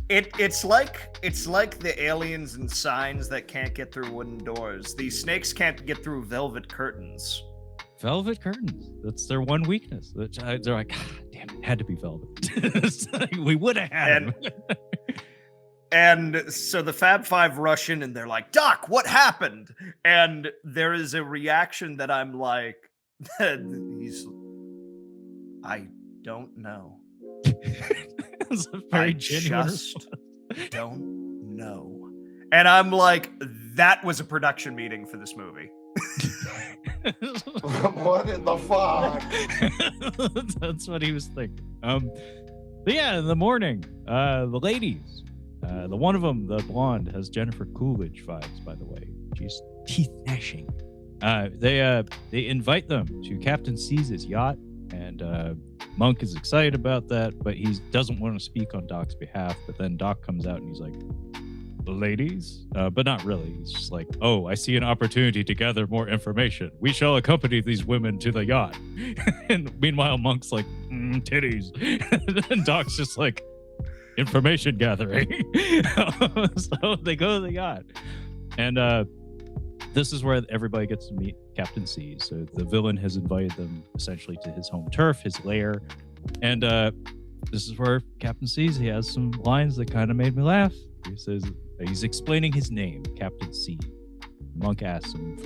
S1: It's like the aliens and signs that can't get through wooden doors. These snakes can't get through velvet curtains.
S2: Velvet curtains. That's their one weakness. They're like, damn it had to be velvet. We would have had him.
S1: And so the Fab Five rush in and they're like, Doc, what happened? And there is a reaction that I'm like, I don't know.
S2: It's a very genuine
S1: just don't know. And I'm like, that was a production meeting for this movie.
S3: What in the fuck?
S2: That's what he was thinking. But yeah, in the morning, the ladies, the one of them, the blonde, has Jennifer Coolidge vibes, by the way. She's teeth gnashing. They invite them to Captain C's yacht, and Monk is excited about that, but he doesn't want to speak on Doc's behalf. But then Doc comes out and he's like, ladies, but not really. He's just like, oh, I see an opportunity to gather more information. We shall accompany these women to the yacht. And meanwhile, Monk's like, titties. And Doc's just like, information gathering. So they go to the yacht, and this is where everybody gets to meet Captain C. So the villain has invited them essentially to his home turf, his lair, and this is where Captain C's, he has some lines that kind of made me laugh. He says he's explaining his name, Captain C. Monk asks him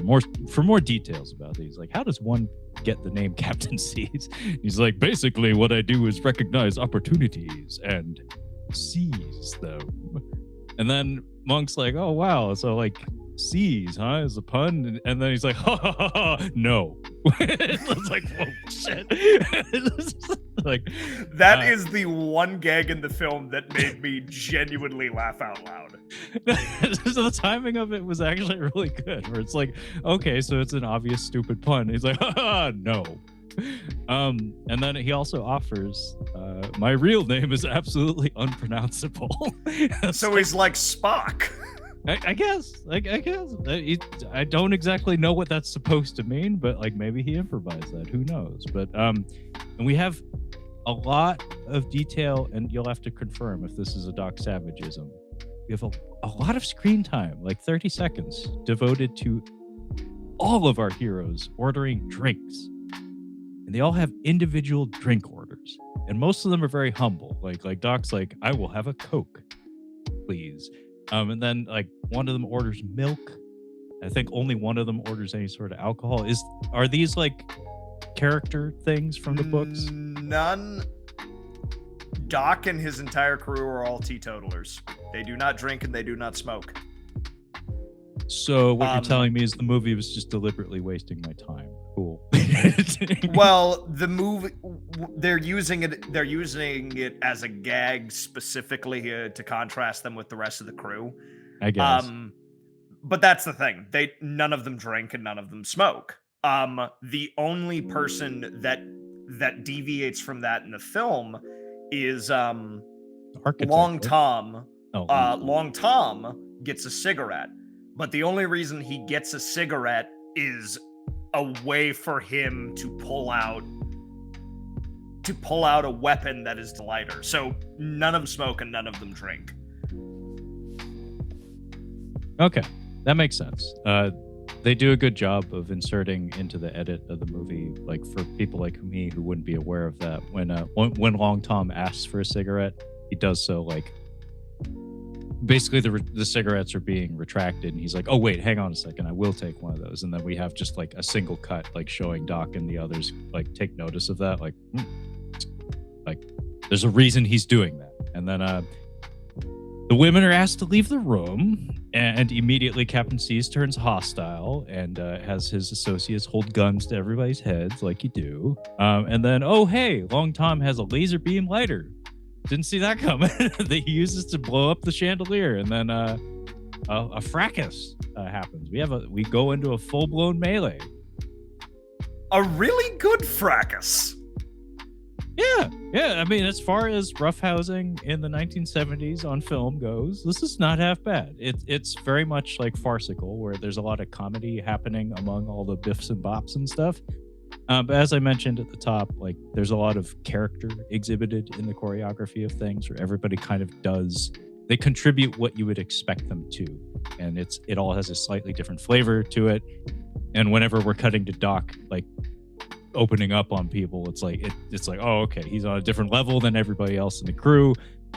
S2: for more details about it. He's like, how does one get the name Captain C's? He's like, basically what I do is recognize opportunities and seize them. And then Monk's like, oh wow, so like Seas, huh? Is a pun, and then he's like, ha ha ha, ha. No. It's like, oh shit. Like
S1: that is the one gag in the film that made me genuinely laugh out loud.
S2: So the timing of it was actually really good. Where it's like, okay, so it's an obvious stupid pun. He's like, ha ha, no. And then he also offers, my real name is absolutely unpronounceable.
S1: So he's like Spock.
S2: I guess. I don't exactly know what that's supposed to mean, but like maybe he improvised that. Who knows? But and we have a lot of detail, and you'll have to confirm if this is a Doc Savageism. We have a lot of screen time, like 30 seconds, devoted to all of our heroes ordering drinks, and they all have individual drink orders, and most of them are very humble. Like Doc's like, I will have a Coke, please. And then like one of them orders milk. I think only one of them orders any sort of alcohol. Are these like character things from the books?
S1: None. Doc and his entire crew are all teetotalers. They do not drink and they do not smoke.
S2: So what you're telling me is the movie was just deliberately wasting my time. Cool.
S1: Well, the movie, they're using it as a gag specifically to contrast them with the rest of the crew.
S2: I guess.
S1: But that's the thing. None of them drink and none of them smoke. The only person that deviates from that in the film is Long Tom. Long Tom gets a cigarette, but the only reason he gets a cigarette is a way for him to pull out a weapon that is the lighter. So none of them smoke and none of them drink.
S2: Okay, that makes sense. They do a good job of inserting into the edit of the movie, like for people like me who wouldn't be aware of that. When Long Tom asks for a cigarette, he does so like basically the cigarettes are being retracted, and he's like, oh wait, hang on a second, I will take one of those. And then we have just like a single cut like showing Doc and the others like take notice of that, like there's a reason he's doing that. And then the women are asked to leave the room, and immediately Captain Seas turns hostile and has his associates hold guns to everybody's heads like you do. And then, oh hey, Long Tom has a laser beam lighter. Didn't see that coming. That he uses to blow up the chandelier, and then a fracas happens. We go into a full-blown melee.
S1: A really good fracas.
S2: Yeah. I mean, as far as roughhousing in the 1970s on film goes, this is not half bad. It's very much like farcical, where there's a lot of comedy happening among all the biffs and bops and stuff. But as I mentioned at the top, like there's a lot of character exhibited in the choreography of things, where everybody kind of they contribute what you would expect them to, and it all has a slightly different flavor to it. And whenever we're cutting to Doc like opening up on people, it's like oh okay, he's on a different level than everybody else in the crew,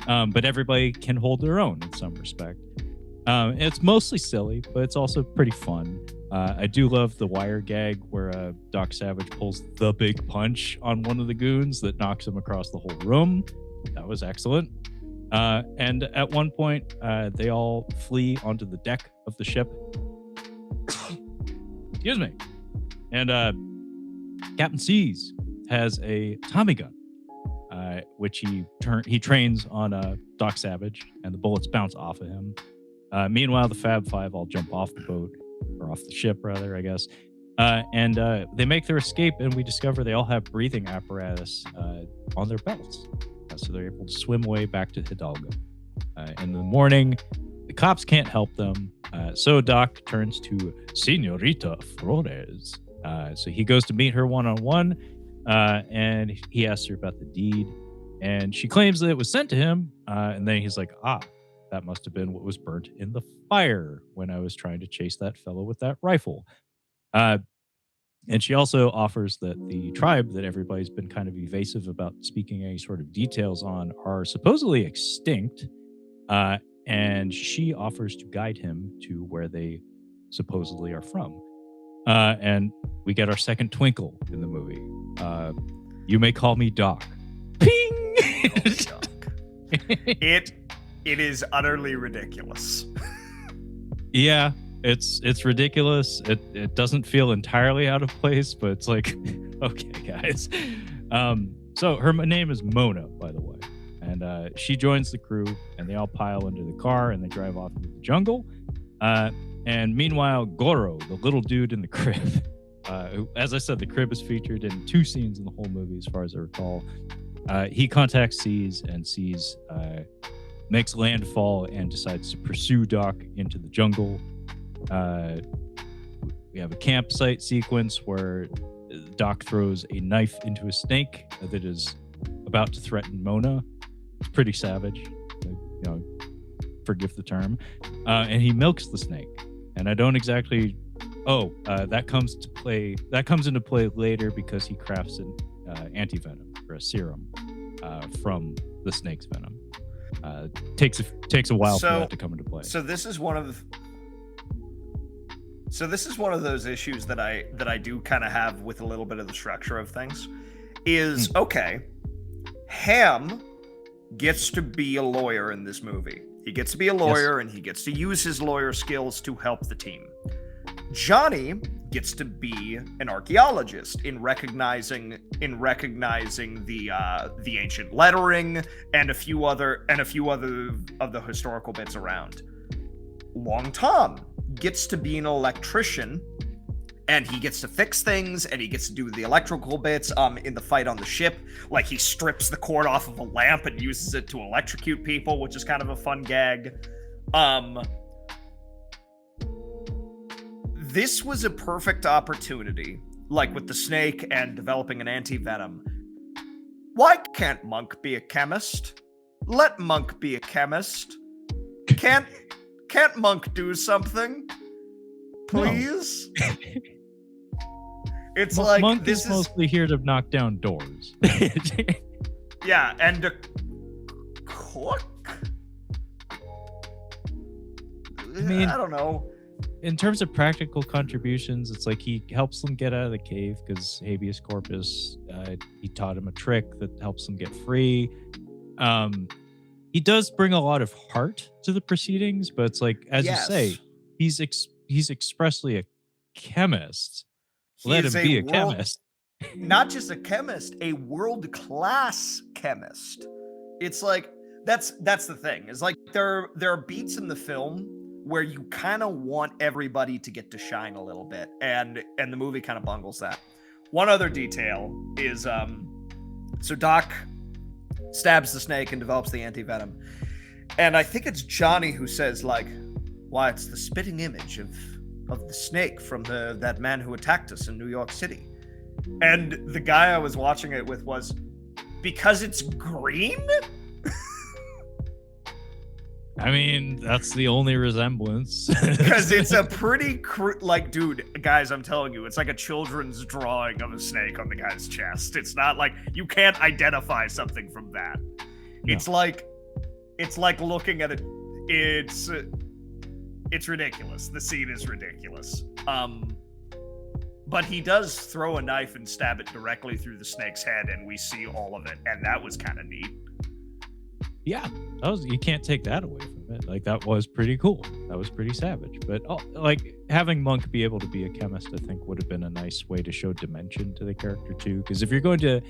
S2: but everybody can hold their own in some respect. It's mostly silly, but it's also pretty fun. I do love the wire gag where Doc Savage pulls the big punch on one of the goons that knocks him across the whole room. That was excellent. And at one point, they all flee onto the deck of the ship. Excuse me. And Captain Seas has a Tommy gun, which he trains on Doc Savage, and the bullets bounce off of him. Meanwhile, the Fab Five all jump off the boat, or off the ship, rather, I guess. And they make their escape, and we discover they all have breathing apparatus on their belts. So they're able to swim away back to Hidalgo. In the morning, the cops can't help them. So Doc turns to Senorita Flores. So he goes to meet her one-on-one, and he asks her about the deed. And she claims that it was sent to him. And then he's like, that must have been what was burnt in the fire when I was trying to chase that fellow with that rifle. And she also offers that the tribe that everybody's been kind of evasive about speaking any sort of details on are supposedly extinct. And she offers to guide him to where they supposedly are from. And we get our second twinkle in the movie. You may call me Doc. Ping!
S1: Doc. It is utterly ridiculous.
S2: Yeah, It's ridiculous. It doesn't feel entirely out of place, but it's like, okay, guys. So her name is Mona, by the way, and she joins the crew, and they all pile into the car, and they drive off into the jungle. And meanwhile, Goro, the little dude in the crib, who, as I said, the crib is featured in 2 scenes in the whole movie, as far as I recall. He contacts C's, and C's makes landfall and decides to pursue Doc into the jungle. We have a campsite sequence where Doc throws a knife into a snake that is about to threaten Mona. It's pretty savage, forgive the term. And he milks the snake. And I don't exactly. That comes into play later because he crafts an anti-venom or a serum from the snake's venom. Takes a while for that to come into play.
S1: So this is one of those issues that I do kind of have with a little bit of the structure of things. Is okay. Ham gets to be a lawyer in this movie. He gets to be a lawyer, and he gets to use his lawyer skills to help the team. Johnny gets to be an archaeologist in recognizing the ancient lettering and a few other of the historical bits around. Long Tom gets to be an electrician, and he gets to fix things, and he gets to do the electrical bits in the fight on the ship. Like, he strips the cord off of a lamp and uses it to electrocute people, which is kind of a fun gag. This was a perfect opportunity, like with the snake and developing an anti-venom. Why can't Monk be a chemist? Let Monk be a chemist. Can't Monk do something? Please? No. It's like
S2: Monk
S1: this
S2: is mostly here to knock down doors.
S1: Yeah, and to cook?
S2: I mean,
S1: I don't know.
S2: In terms of practical contributions, it's like he helps them get out of the cave because habeas corpus, he taught him a trick that helps them get free. He does bring a lot of heart to the proceedings, but it's like, as you say, he's expressly a chemist. Let him be a chemist.
S1: Not just a chemist, a world-class chemist. It's like, that's the thing. It's like there are beats in the film where you kind of want everybody to get to shine a little bit, and the movie kind of bungles that. One other detail is, so Doc stabs the snake and develops the anti-venom, and I think it's Johnny who says, like, why, it's the spitting image of the snake from that man who attacked us in New York City. And the guy I was watching it with was, because it's green?
S2: I mean, that's the only resemblance.
S1: Because it's a pretty like, dude, guys, I'm telling you, it's like a children's drawing of a snake on the guy's chest. It's not like, you can't identify something from that. No. It's like looking at it. It's ridiculous. The scene is ridiculous. But he does throw a knife and stab it directly through the snake's head, and we see all of it, and that was kind of neat.
S2: Yeah, you can't take that away from it. Like, that was pretty cool. That was pretty savage. But like, having Monk be able to be a chemist, I think, would have been a nice way to show dimension to the character too. Because if you're going to,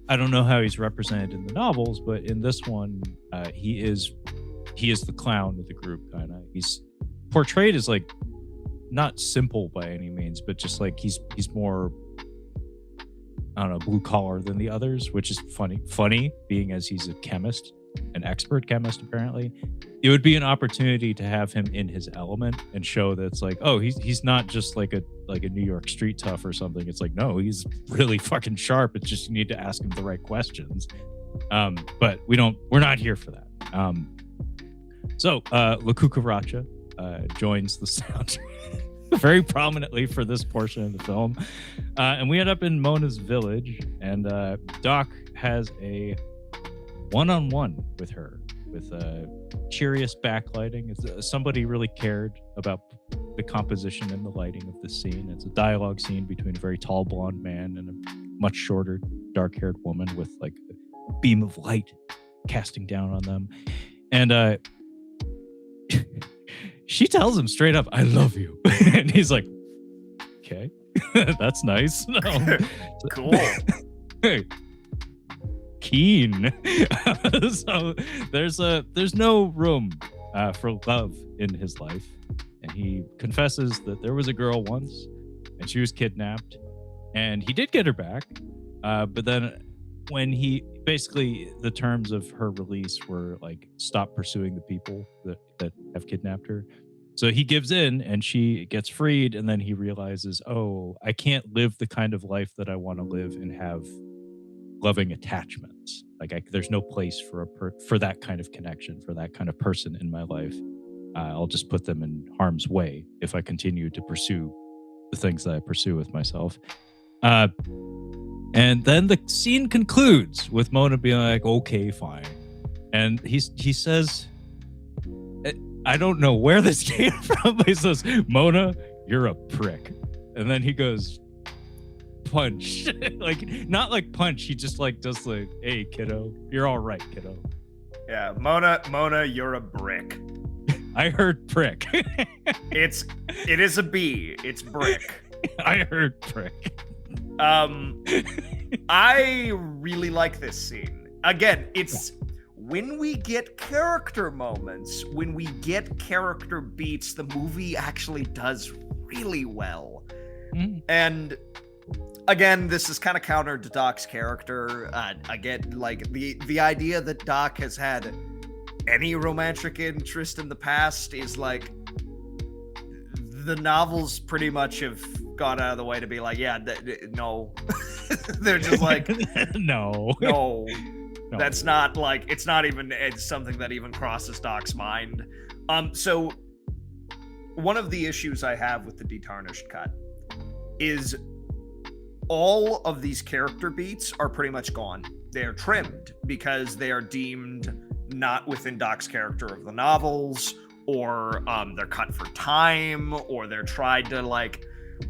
S2: I don't know how he's represented in the novels, but in this one, he is the clown of the group. Kind of, he's portrayed as like not simple by any means, but just like he's more, I don't know, blue collar than the others, which is funny being as he's a chemist. An expert chemist, apparently. It would be an opportunity to have him in his element and show that it's like, oh, he's not just like a New York street tough or something. It's like, no, he's really fucking sharp. It's just you need to ask him the right questions. But we're not here for that. So La Cucaracha joins the soundtrack very prominently for this portion of the film. And we end up in Mona's village, and Doc has a one-on-one with her with cheerious backlighting. It's somebody really cared about the composition and the lighting of the scene. It's a dialogue scene between a very tall blonde man and a much shorter dark-haired woman with like a beam of light casting down on them. And she tells him straight up, "I love you," and he's like, "Okay, that's nice."
S1: Cool.
S2: Keen. So there's no room for love in his life, and he confesses that there was a girl once, and she was kidnapped, and he did get her back, but then when he basically the terms of her release were like stop pursuing the people that have kidnapped her. So he gives in and she gets freed, and then he realizes, oh, I can't live the kind of life that I want to live and have loving attachments. Like there's no place for that kind of connection, for that kind of person in my life. I'll just put them in harm's way if I continue to pursue the things that I pursue with myself. And then the scene concludes with Mona being like, okay, fine. And he says, I don't know where this came from, but he says, Mona, you're a prick. And then he goes, punch. Like, not like punch. He just like does like, hey, kiddo, you're all right, kiddo.
S1: Yeah, Mona, you're a brick.
S2: I heard prick.
S1: It is a B. It's brick.
S2: I heard prick.
S1: I really like this scene. Again, it's when we get character moments, when we get character beats, the movie actually does really well. And again, this is kind of counter to Doc's character. Again, like the idea that Doc has had any romantic interest in the past is like the novels pretty much have gone out of the way to be like, yeah, no. They're just like,
S2: no,
S1: that's not like, it's not even it's something that even crosses Doc's mind. So one of the issues I have with the detarnished cut is all of these character beats are pretty much gone. They are trimmed because they are deemed not within Doc's character of the novels, or they're cut for time, or they're tried to like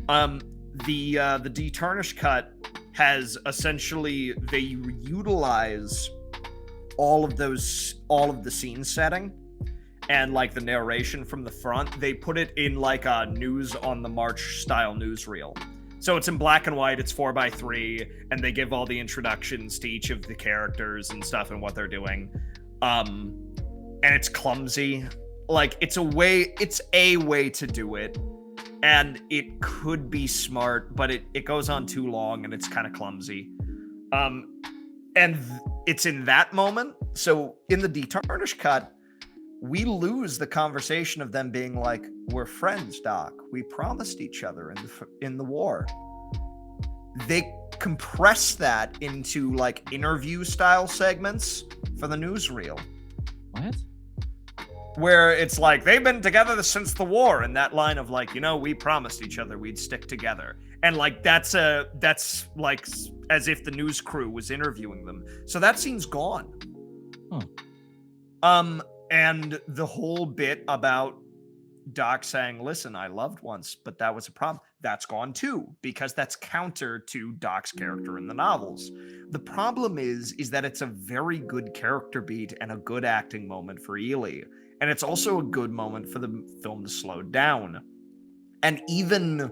S1: the detarnished cut has essentially, they utilize all of the scene setting and like the narration from the front. They put it in like a news on the march style newsreel. So it's in black and white, it's 4:3, and they give all the introductions to each of the characters and stuff and what they're doing. And it's clumsy. Like, it's a way to do it, and it could be smart, but it goes on too long and it's kind of clumsy. It's in that moment. So in the detarnished cut, we lose the conversation of them being like, we're friends, Doc. We promised each other in the war. They compress that into like interview style segments for the newsreel.
S2: What?
S1: Where it's like, they've been together since the war, and that line of like, we promised each other we'd stick together. And like, that's like as if the news crew was interviewing them. So that scene's gone.
S2: Huh.
S1: And the whole bit about Doc saying, listen, I loved once, but that was a problem, that's gone too, because that's counter to Doc's character in the novels. The problem is that it's a very good character beat and a good acting moment for Ely. And it's also a good moment for the film to slow down. And even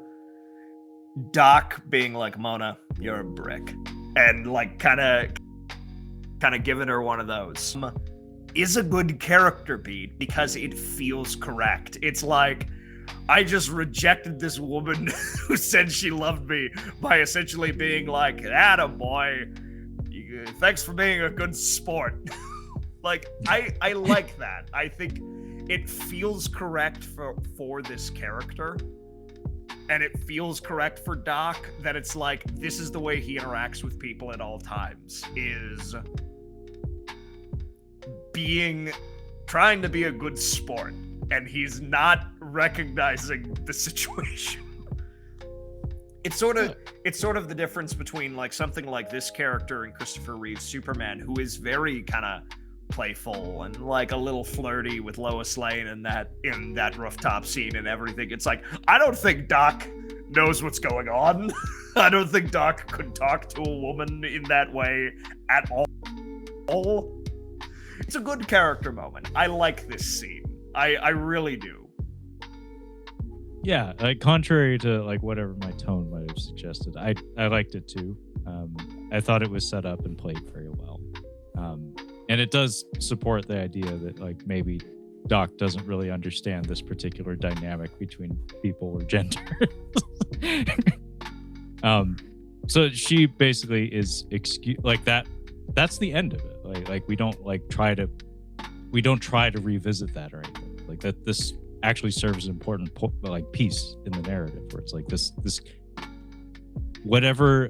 S1: Doc being like, Mona, you're a brick, and like kind of giving her one of those, is a good character beat because it feels correct. It's like, I just rejected this woman who said she loved me by essentially being like, attaboy, thanks for being a good sport. Like, I like that. I think it feels correct for this character, and it feels correct for Doc that it's like, this is the way he interacts with people at all times, is trying to be a good sport, and he's not recognizing the situation. It's sort of the difference between like something like this character in Christopher Reeve's Superman, who is very kind of playful and like a little flirty with Lois Lane in that rooftop scene and everything. It's like, I don't think Doc knows what's going on. I don't think Doc could talk to a woman in that way at all. It's a good character moment. I like this scene. I really do.
S2: Yeah, like contrary to like whatever my tone might have suggested, I liked it too. I thought it was set up and played very well, and it does support the idea that like maybe Doc doesn't really understand this particular dynamic between people or gender. So she basically is like that. That's the end of it. Like we don't try to revisit that or anything like that. This actually serves an important piece in the narrative where it's like this whatever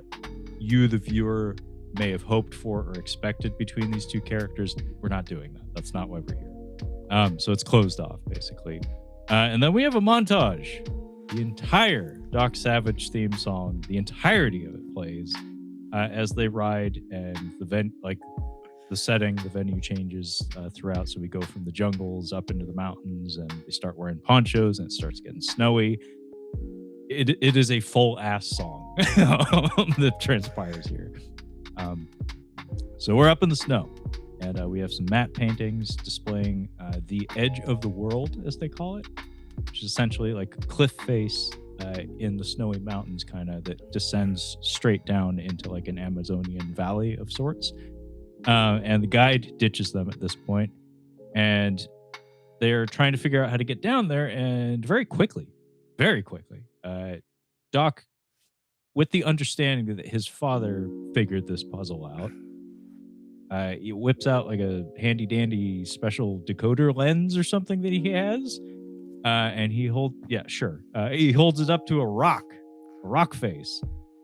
S2: you the viewer may have hoped for or expected between these two characters, we're not doing that. That's not why we're here. So it's closed off basically, and then we have a montage. The entire Doc Savage theme song, the entirety of it plays as they ride, and the setting, the venue changes throughout. So we go from the jungles up into the mountains, and they start wearing ponchos, and it starts getting snowy. It is a full ass song that transpires here. So we're up in the snow, and we have some matte paintings displaying the edge of the world, as they call it, which is essentially like a cliff face in the snowy mountains, kind of that descends straight down into like an Amazonian valley of sorts. And the guide ditches them at this point, and they're trying to figure out how to get down there. And very quickly, Doc, with the understanding that his father figured this puzzle out, he whips out like a handy dandy special decoder lens or something that he has. And he holds it up to a rock face,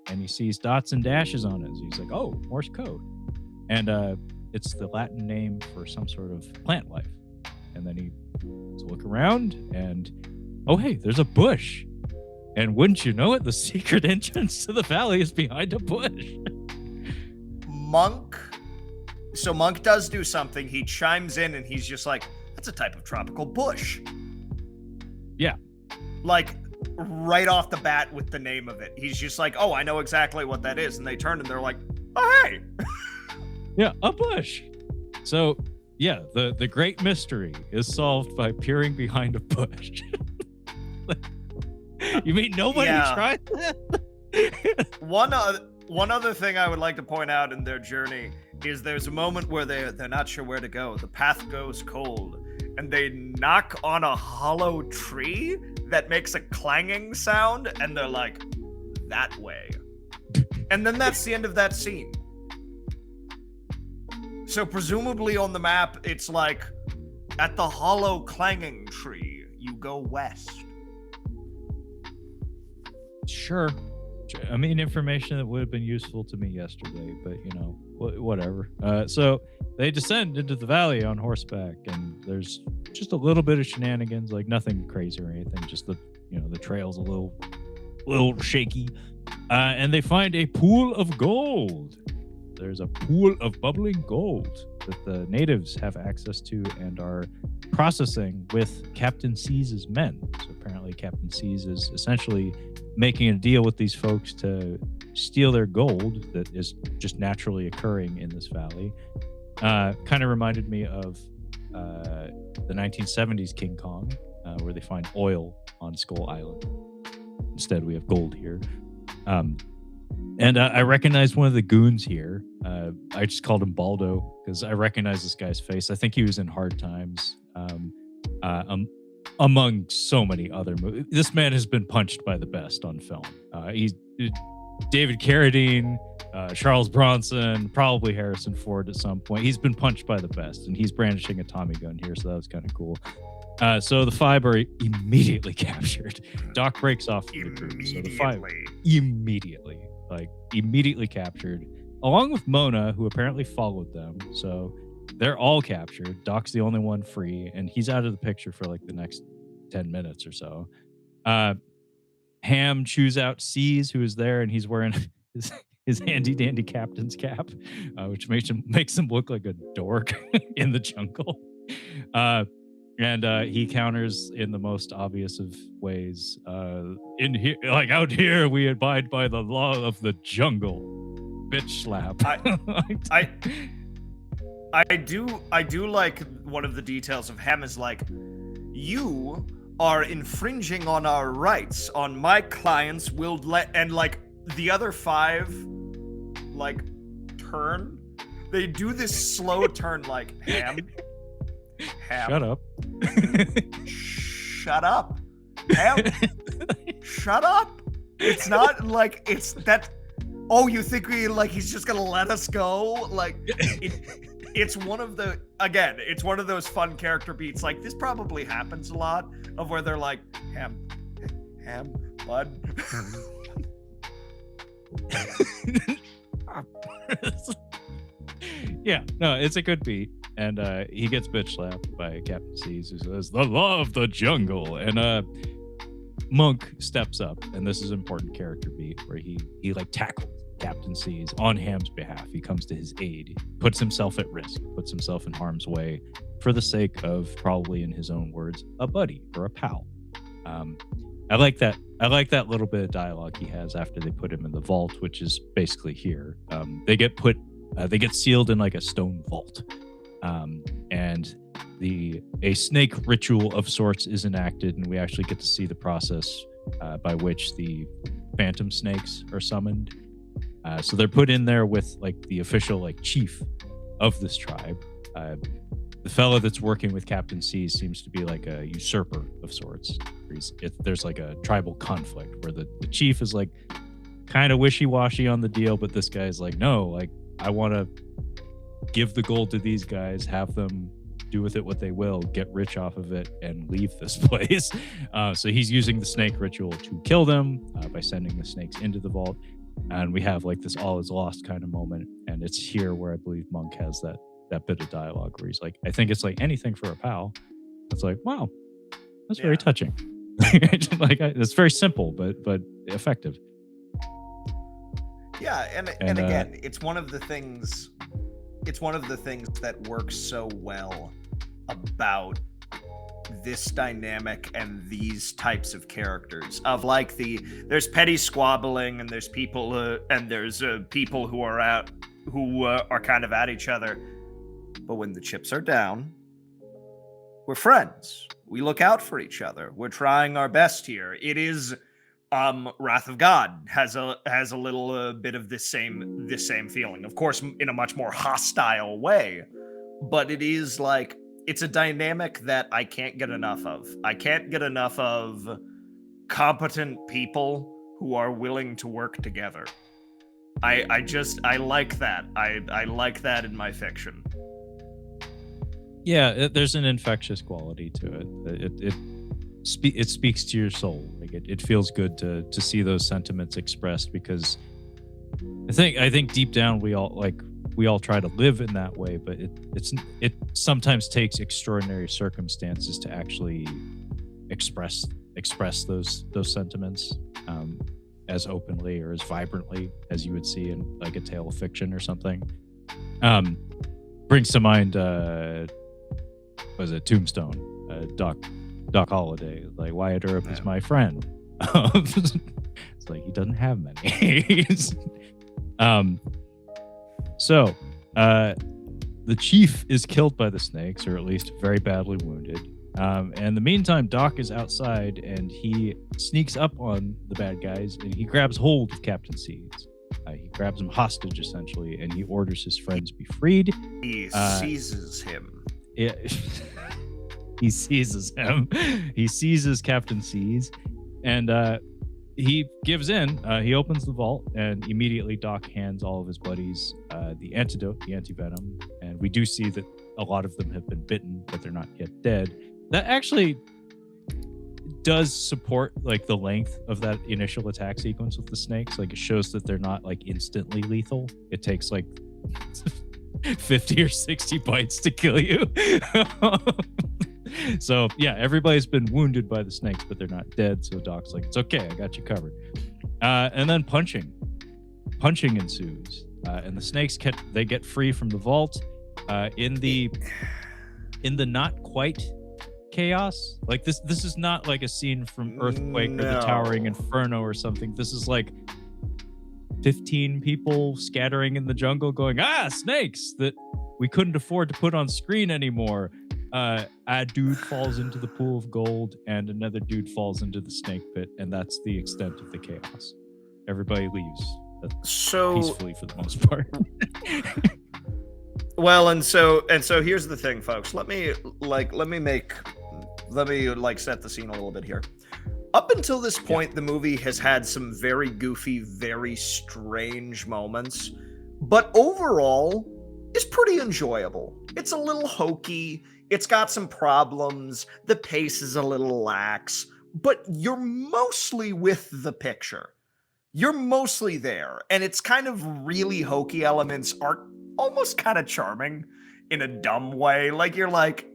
S2: and he sees dots and dashes on it. So he's like, oh, Morse code. And it's the Latin name for some sort of plant life. And then he look around, and oh, hey, there's a bush. And wouldn't you know it, the secret entrance to the valley is behind a bush.
S1: Monk does do something. He chimes in, and he's just like, that's a type of tropical bush.
S2: Yeah.
S1: Like, right off the bat with the name of it. He's just like, oh, I know exactly what that is. And they turn, and they're like, oh, hey.
S2: Yeah, a bush. So, yeah, the great mystery is solved by peering behind a bush. You mean nobody tried that?
S1: One other thing I would like to point out in their journey is there's a moment where they're not sure where to go. The path goes cold, and they knock on a hollow tree that makes a clanging sound, and they're like, that way. And then that's the end of that scene. So presumably on the map, it's like, at the hollow clanging tree, you go west.
S2: Sure. I mean, information that would have been useful to me yesterday, but whatever. So they descend into the valley on horseback, and there's just a little bit of shenanigans, like nothing crazy or anything. Just the trail's a little shaky, and they find a pool of gold. There's a pool of bubbling gold that the natives have access to and are processing with Captain C's men. So apparently Captain C's is essentially making a deal with these folks to steal their gold that is just naturally occurring in this valley. Kind of reminded me of the 1970s King Kong, where they find oil on Skull Island. Instead, we have gold here. And I recognized one of the goons here. I just called him Baldo because I recognize this guy's face. I think he was in Hard Times, among so many other movies. This man has been punched by the best on film. He's David Carradine, Charles Bronson, probably Harrison Ford at some point. He's been punched by the best, and he's brandishing a Tommy gun here, so that was kind of cool. So the five are immediately captured. Doc breaks off from the group. So the five immediately captured, along with Mona, who apparently followed them. So they're all captured. Doc's the only one free, and he's out of the picture for like the next 10 minutes or so. Ham chews out C's, who is there, and he's wearing his handy dandy captain's cap, which makes him look like a dork in the jungle. And he counters in the most obvious of ways. In here, like out here, we abide by the law of the jungle. Bitch slap.
S1: I do like one of the details of Ham is like, you are infringing on our rights. On my clients will and like the other 5 like turn. They do this slow turn like ham.
S2: Shut up.
S1: Shut up. Ham. Shut up. It's not like it's that. Oh, you think he's just gonna let us go? Like it's one of the it's one of those fun character beats. Like this probably happens a lot of where they're like ham, bud.
S2: Yeah, no, it's a good beat. And he gets bitch slapped by Captain C's, who says, "The law of the jungle." And Monk steps up, and this is an important character beat where he like tackles Captain C's on Ham's behalf. He comes to his aid, puts himself at risk, puts himself in harm's way for the sake of, probably in his own words, a buddy or a pal. I like that. I like that little bit of dialogue he has after they put him in the vault, which is basically here. They get sealed in like a stone vault. And a snake ritual of sorts is enacted, and we actually get to see the process by which the phantom snakes are summoned. So they're put in there with like the official like chief of this tribe. The fellow that's working with Captain C seems to be like a usurper of sorts. There's like a tribal conflict where the chief is like kind of wishy-washy on the deal, but this guy's like, no, like I want to give the gold to these guys, have them do with it what they will, get rich off of it, and leave this place. So he's using the snake ritual to kill them by sending the snakes into the vault. And we have like this all is lost kind of moment. And it's here where I believe Monk has that bit of dialogue where he's like, I think it's like anything for a pal. It's like, wow, that's very touching. Like it's very simple, but effective.
S1: Yeah, and again, it's one of the things that works so well about this dynamic and these types of characters of like there's petty squabbling and there's people people who are kind of at each other, but when the chips are down, we're friends. We look out for each other. We're trying our best here. It is Wrath of God has a little bit of this same feeling, of course, in a much more hostile way, but it is like it's a dynamic that I can't get enough of. I can't get enough of competent people who are willing to work together. I like that. I like that in my fiction.
S2: Yeah, there's an infectious quality to it. It speaks to your soul. Like it feels good to see those sentiments expressed, because I think deep down we all try to live in that way, but it sometimes takes extraordinary circumstances to actually express those sentiments as openly or as vibrantly as you would see in like a tale of fiction or something. Brings to mind was it Tombstone? Doc Holliday, like Wyatt Earp is my friend. It's like he doesn't have many. So the chief is killed by the snakes, or at least very badly wounded. And in the meantime, Doc is outside and he sneaks up on the bad guys and he grabs hold of Captain Seeds. He grabs him hostage essentially, and he orders his friends be freed.
S1: He seizes him.
S2: Yeah. He seizes him. He seizes Captain Seeds, and he gives in. He opens the vault, and immediately Doc hands all of his buddies the antidote, the anti-venom. And we do see that a lot of them have been bitten, but they're not yet dead. That actually does support like the length of that initial attack sequence with the snakes. Like it shows that they're not like instantly lethal. It takes like 50 or 60 bites to kill you. So yeah, everybody's been wounded by the snakes, but they're not dead. So Doc's like, it's okay, I got you covered. And then punching ensues, and the snakes get free from the vault. In the not quite chaos, like this is not like a scene from Earthquake or the Towering Inferno or something. This is like 15 people scattering in the jungle going, snakes that we couldn't afford to put on screen anymore. A dude falls into the pool of gold, and another dude falls into the snake pit, and that's the extent of the chaos. Everybody leaves peacefully for the most part.
S1: Well, and so here's the thing, folks. Let me set the scene a little bit here. Up until this point, the movie has had some very goofy, very strange moments, but overall, it's pretty enjoyable. It's a little hokey. It's got some problems. The pace is a little lax, but you're mostly with the picture. You're mostly there, and it's kind of really hokey elements are almost kind of charming in a dumb way. Like, you're like,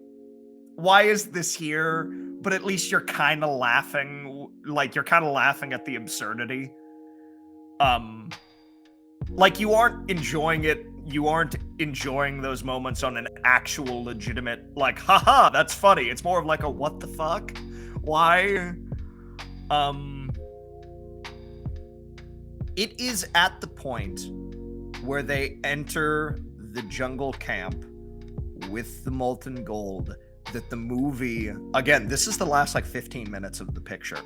S1: why is this here? But at least you're kind of laughing. Like, you're kind of laughing at the absurdity. Like, you aren't enjoying it. You aren't enjoying those moments on an actual legitimate, like, haha, that's funny. It's more of like a, what the fuck? Why? It is at the point where they enter the jungle camp with the molten gold that the movie, again, this is the last like 15 minutes of the picture,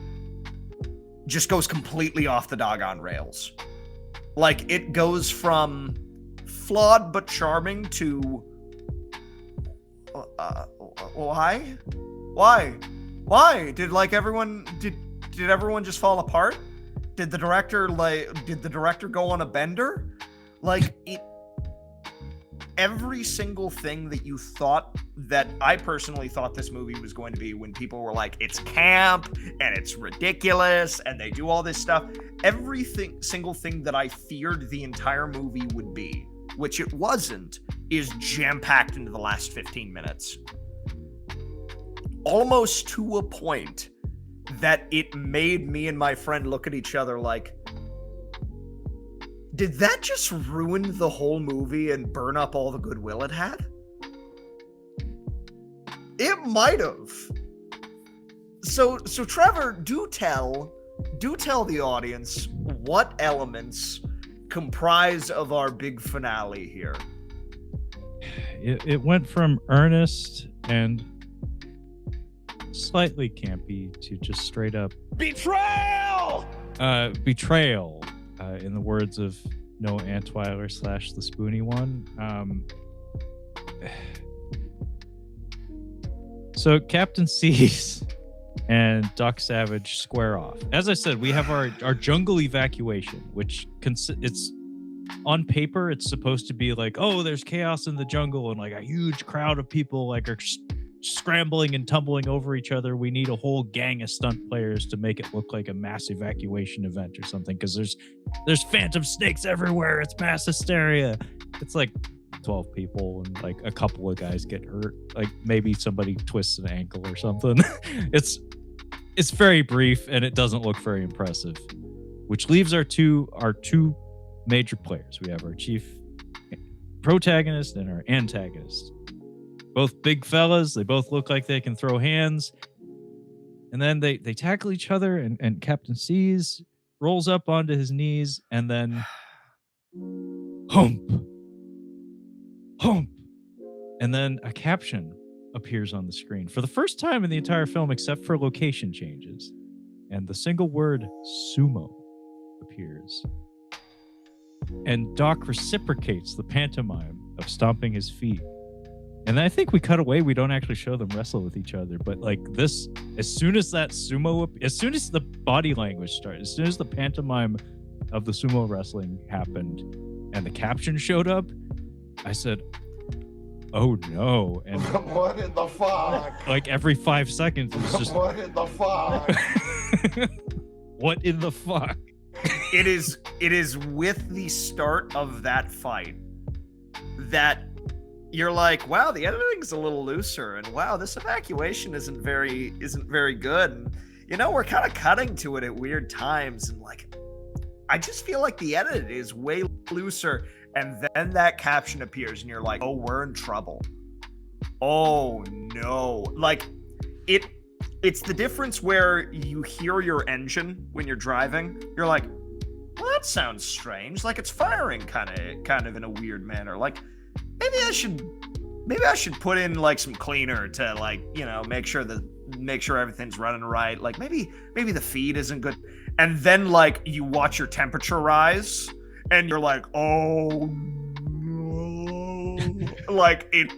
S1: just goes completely off the doggone rails. Like, it goes from flawed but charming to why did like everyone did everyone just fall apart? Did the director go on a bender? Like, every single thing that you thought, that I personally thought this movie was going to be, when people were like, it's camp and it's ridiculous and they do all this stuff, single thing that I feared the entire movie would be, which it wasn't, is jam-packed into the last 15 minutes. Almost to a point that it made me and my friend look at each other like, did that just ruin the whole movie and burn up all the goodwill it had? It might have. So Trevor, do tell the audience what elements comprise of our big finale here.
S2: It went from earnest and slightly campy to just straight up betrayal. In the words of Noah Antweiler / the Spoony one. So Captain C's and Doc Savage square off. As I said, we have our jungle evacuation, which it's on paper, it's supposed to be like, oh, there's chaos in the jungle and like a huge crowd of people like are scrambling and tumbling over each other. We need a whole gang of stunt players to make it look like a mass evacuation event or something, because there's phantom snakes everywhere. It's mass hysteria. It's like 12 people and like a couple of guys get hurt, like maybe somebody twists an ankle or something. It's very brief and it doesn't look very impressive, which leaves our two major players. We have our chief protagonist and our antagonist. Both big fellas. They both look like they can throw hands. And then they tackle each other, and Captain C's rolls up onto his knees, and then hump. And then a caption appears on the screen for the first time in the entire film, except for location changes. And the single word sumo appears. And Doc reciprocates the pantomime of stomping his feet. And then I think we cut away. We don't actually show them wrestle with each other. But like this, as soon as that sumo, as soon as the body language started, as soon as the pantomime of the sumo wrestling happened and the caption showed up, I said, oh no. And
S3: what in the fuck?
S2: Like every 5 seconds, it was just,
S3: what in the fuck?
S2: What in the fuck?
S1: It is with the start of that fight that you're like, wow, the editing's a little looser, and wow, this evacuation isn't very good, and you know, we're kind of cutting to it at weird times, and like, I just feel like the edit is way looser, and then that caption appears, and you're like, oh, we're in trouble. Oh no, like it's the difference where you hear your engine when you're driving. You're like, well, that sounds strange, like it's firing kind of in a weird manner, like maybe I should maybe I should put in like some cleaner to like, make sure everything's running right. Like maybe the feed isn't good. And then like you watch your temperature rise and you're like, oh no. Like it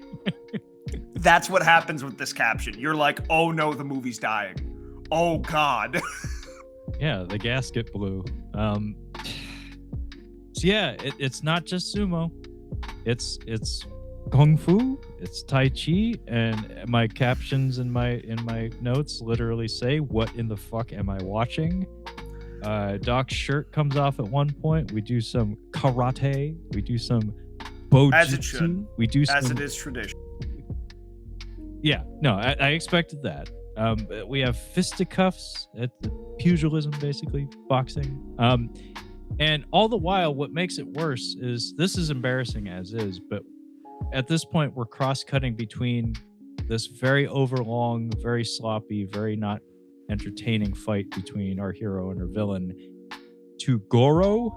S1: that's what happens with this caption. You're like, oh no, the movie's dying. Oh God.
S2: Yeah, the gasket blew. So yeah, it's not just sumo. It's kung fu, it's tai chi, and my captions in my notes literally say, "What in the fuck am I watching?" Doc's shirt comes off at one point. We do some karate. We do some bojutsu.
S1: As it should.
S2: We do
S1: as
S2: some,
S1: it is tradition.
S2: Yeah, no, I expected that. We have fisticuffs at the pugilism, basically boxing. And all the while, what makes it worse is this is embarrassing as is, but at this point, we're cross-cutting between this very overlong, very sloppy, very not entertaining fight between our hero and our villain to Goro,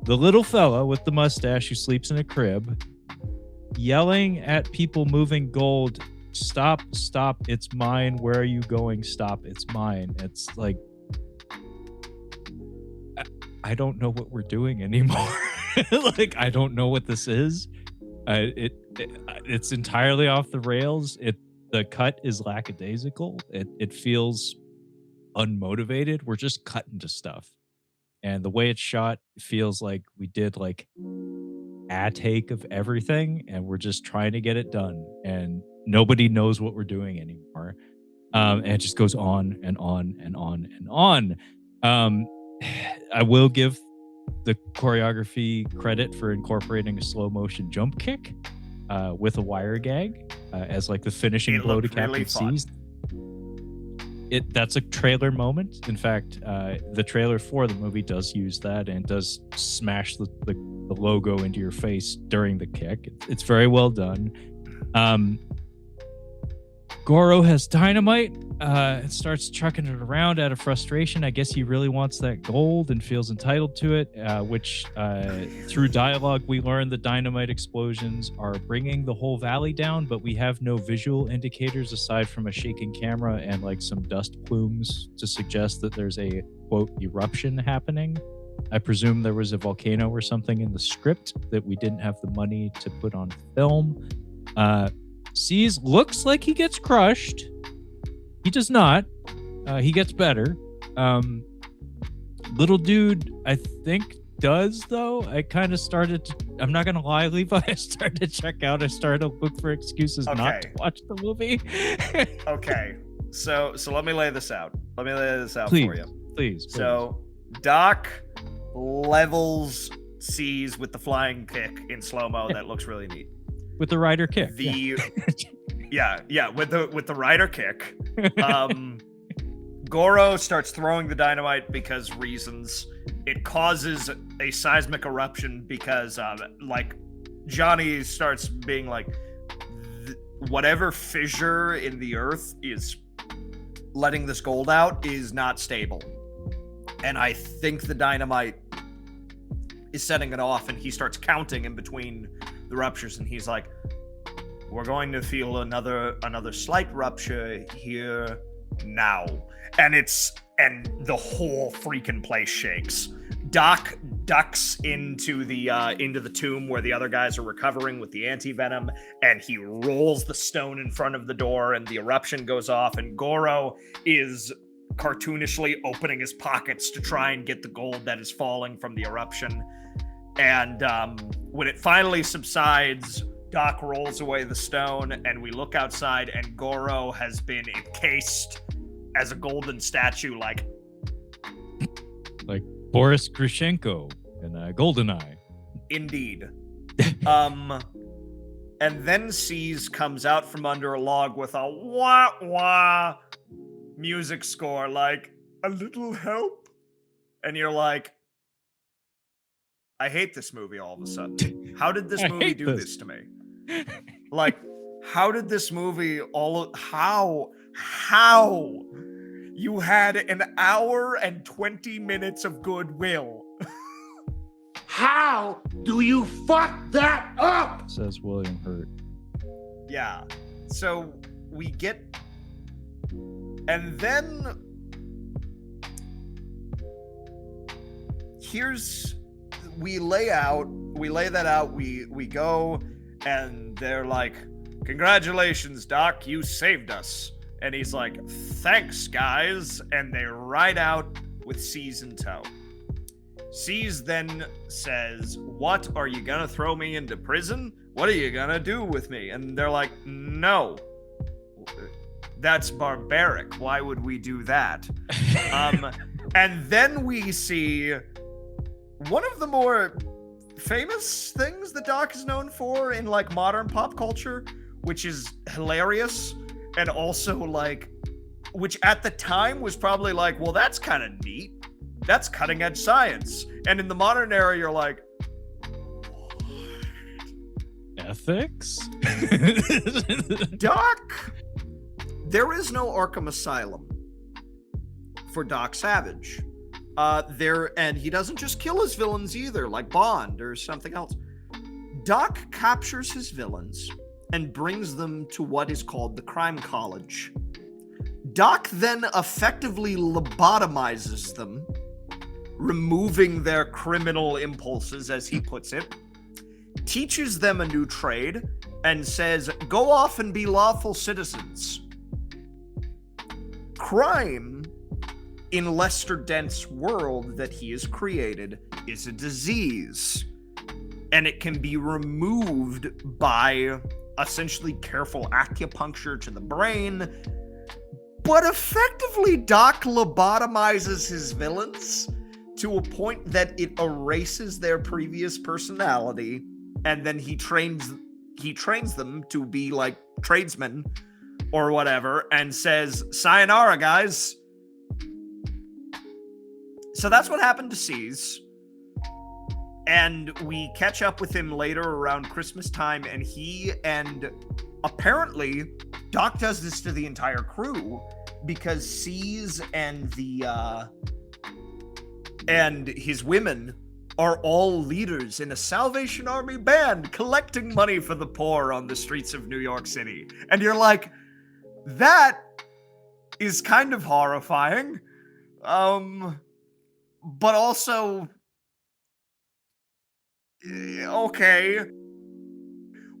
S2: the little fella with the mustache who sleeps in a crib, yelling at people moving gold, "Stop, it's mine. Where are you going? Stop, it's mine." It's like, I don't know what we're doing anymore. Like, I don't know what this is. It's entirely off the rails. The cut is lackadaisical. It feels unmotivated. We're just cutting to stuff, and the way it's shot feels like we did like a take of everything, and we're just trying to get it done, and nobody knows what we're doing anymore. And it just goes on and on and on and on. I will give the choreography credit for incorporating a slow motion jump kick with a wire gag as like the finishing blow to Captain C's. That's a trailer moment. In fact, the trailer for the movie does use that and does smash the logo into your face during the kick. It's very well done. Goro has dynamite and starts chucking it around out of frustration. I guess he really wants that gold and feels entitled to it, which through dialogue we learn the dynamite explosions are bringing the whole valley down, but we have no visual indicators aside from a shaking camera and like some dust plumes to suggest that there's a, quote, eruption happening. I presume there was a volcano or something in the script that we didn't have the money to put on film. Sees looks like he gets crushed. He does not. He gets better. Little dude, I think, does, though. I kind of started to, I'm not going to lie, Levi, I started to check out. I started to look for excuses not to watch the movie.
S1: Okay. So let me lay this out.
S2: Please,
S1: for you.
S2: Please.
S1: So Doc levels C's with the flying kick in slow-mo. That looks really neat.
S2: With the rider kick.
S1: Yeah, with the rider kick. Goro starts throwing the dynamite because reasons. It causes a seismic eruption because like Johnny starts being like, whatever fissure in the earth is letting this gold out is not stable. And I think the dynamite is setting it off, and he starts counting in between the ruptures, and he's like, we're going to feel another slight rupture here now. And the whole freaking place shakes. Doc ducks into the tomb where the other guys are recovering with the anti-venom, and he rolls the stone in front of the door, and the eruption goes off, and Goro is cartoonishly opening his pockets to try and get the gold that is falling from the eruption. And when it finally subsides, Doc rolls away the stone, and we look outside, and Goro has been encased as a golden statue, like
S2: Boris Grushenko in GoldenEye.
S1: Indeed. And then C's comes out from under a log with a wah-wah music score, like, a little help? And you're like, I hate this movie all of a sudden. How did this movie do this to me? Like, how did this movie how you had an hour and 20 minutes of goodwill?
S3: How do you fuck that up?
S2: Says William Hurt.
S1: Yeah. So we get, and then we lay that out, we go, and they're like, congratulations, Doc, you saved us. And he's like, thanks, guys. And they ride out with C's in tow. C's then says, what, are you gonna throw me into prison? What are you gonna do with me? And they're like, no. That's barbaric. Why would we do that? And then we see one of the more famous things that Doc is known for in like modern pop culture, which is hilarious, and also like, which at the time was probably like, well, that's kind of neat. That's cutting edge science. And in the modern era, you're like,
S2: Ethics?
S1: Doc, there is no Arkham Asylum for Doc Savage. And he doesn't just kill his villains either, like Bond or something else. Doc captures his villains and brings them to what is called the Crime College. Doc then effectively lobotomizes them, removing their criminal impulses, as he puts it, teaches them a new trade, and says, go off and be lawful citizens. Crime, in Lester Dent's world that he has created, is a disease. And it can be removed by essentially careful acupuncture to the brain. But effectively, Doc lobotomizes his villains to a point that it erases their previous personality, and then he trains them to be like tradesmen or whatever, and says, sayonara, guys. So that's what happened to C's. And we catch up with him later around Christmas time, and apparently Doc does this to the entire crew because C's and his women are all leaders in a Salvation Army band collecting money for the poor on the streets of New York City. And you're like, that is kind of horrifying. But also, okay.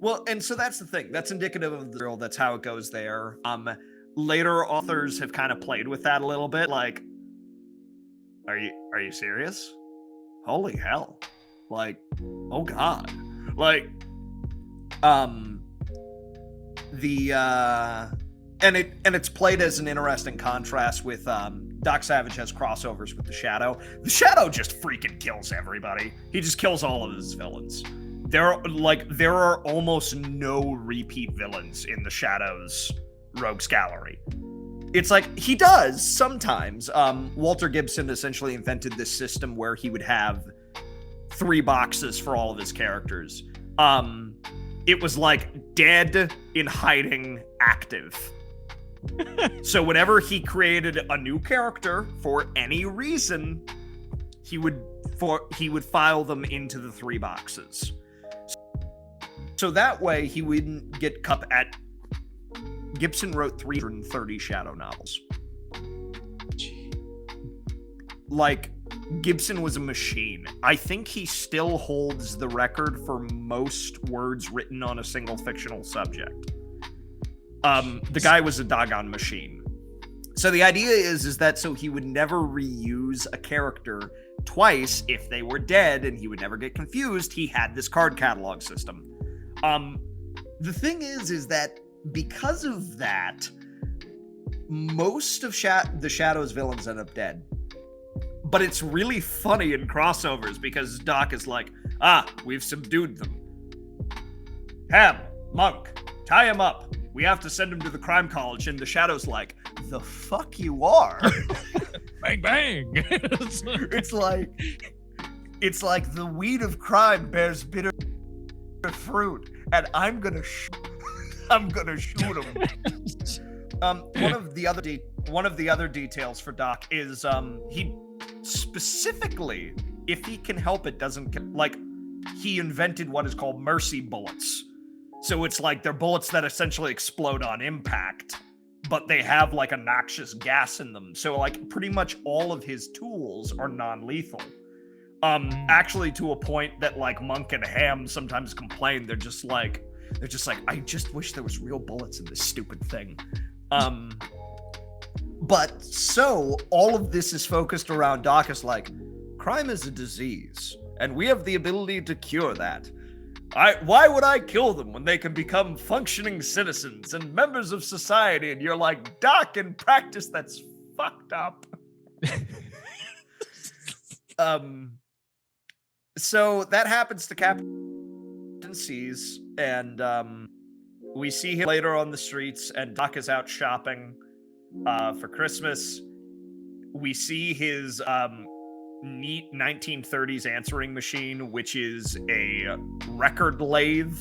S1: Well, and so that's the thing. That's indicative of the drill. That's how it goes there. Later authors have kind of played with that a little bit. Like, are you serious? Holy hell. Like, oh God. Like, and it's played as an interesting contrast with, Doc Savage has crossovers with the Shadow. The Shadow just freaking kills everybody. He just kills all of his villains. There are almost no repeat villains in the Shadow's Rogues Gallery. It's like, he does sometimes. Walter Gibson essentially invented this system where he would have 3 boxes for all of his characters. It was like dead, in hiding, active. So whenever he created a new character for any reason, he would file them into the 3 boxes. So that way he wouldn't get cut at. Gibson wrote 330 Shadow novels. Like, Gibson was a machine. I think he still holds the record for most words written on a single fictional subject. The guy was a doggone machine. So the idea is that so he would never reuse a character twice if they were dead, and he would never get confused. He had this card catalog system. The thing is that because of that, most of the Shadow's villains end up dead. But it's really funny in crossovers because Doc is like, we've subdued them. Ham, Monk, tie him up. We have to send him to the crime college. And the Shadow's like, the fuck you are?
S2: Bang, bang.
S1: It's like the weed of crime bears bitter fruit, and I'm gonna shoot him. One of the other details for Doc is he specifically, if he can help it, doesn't like, he invented what is called mercy bullets. So it's like they're bullets that essentially explode on impact, but they have like a noxious gas in them. So like pretty much all of his tools are non-lethal. Actually to a point that like Monk and Ham sometimes complain. They're just like, I just wish there was real bullets in this stupid thing. But so all of this is focused around Doc is like, crime is a disease, and we have the ability to cure that. Why would I kill them when they can become functioning citizens and members of society? And you're like, Doc, in practice, that's fucked up. So that happens to Captain C's, and we see him later on the streets, and Doc is out shopping for Christmas. We see his neat 1930s answering machine, which is a record lathe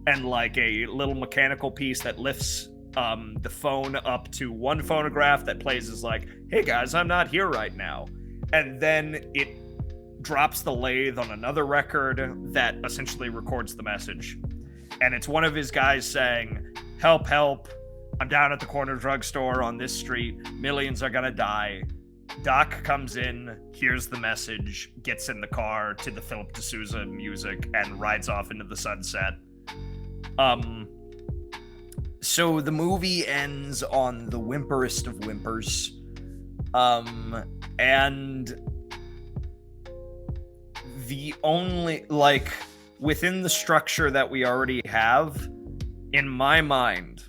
S1: and like a little mechanical piece that lifts the phone up to one phonograph that plays as like, hey guys, I'm not here right now. And then it drops the lathe on another record that essentially records the message. And it's one of his guys saying, help, help, I'm down at the corner drugstore on this street, millions are gonna die. Doc comes in, hears the message, gets in the car to the Philip D'Souza music, and rides off into the sunset. So the movie ends on the whimperest of whimpers. And the only, like, within the structure that we already have, in my mind,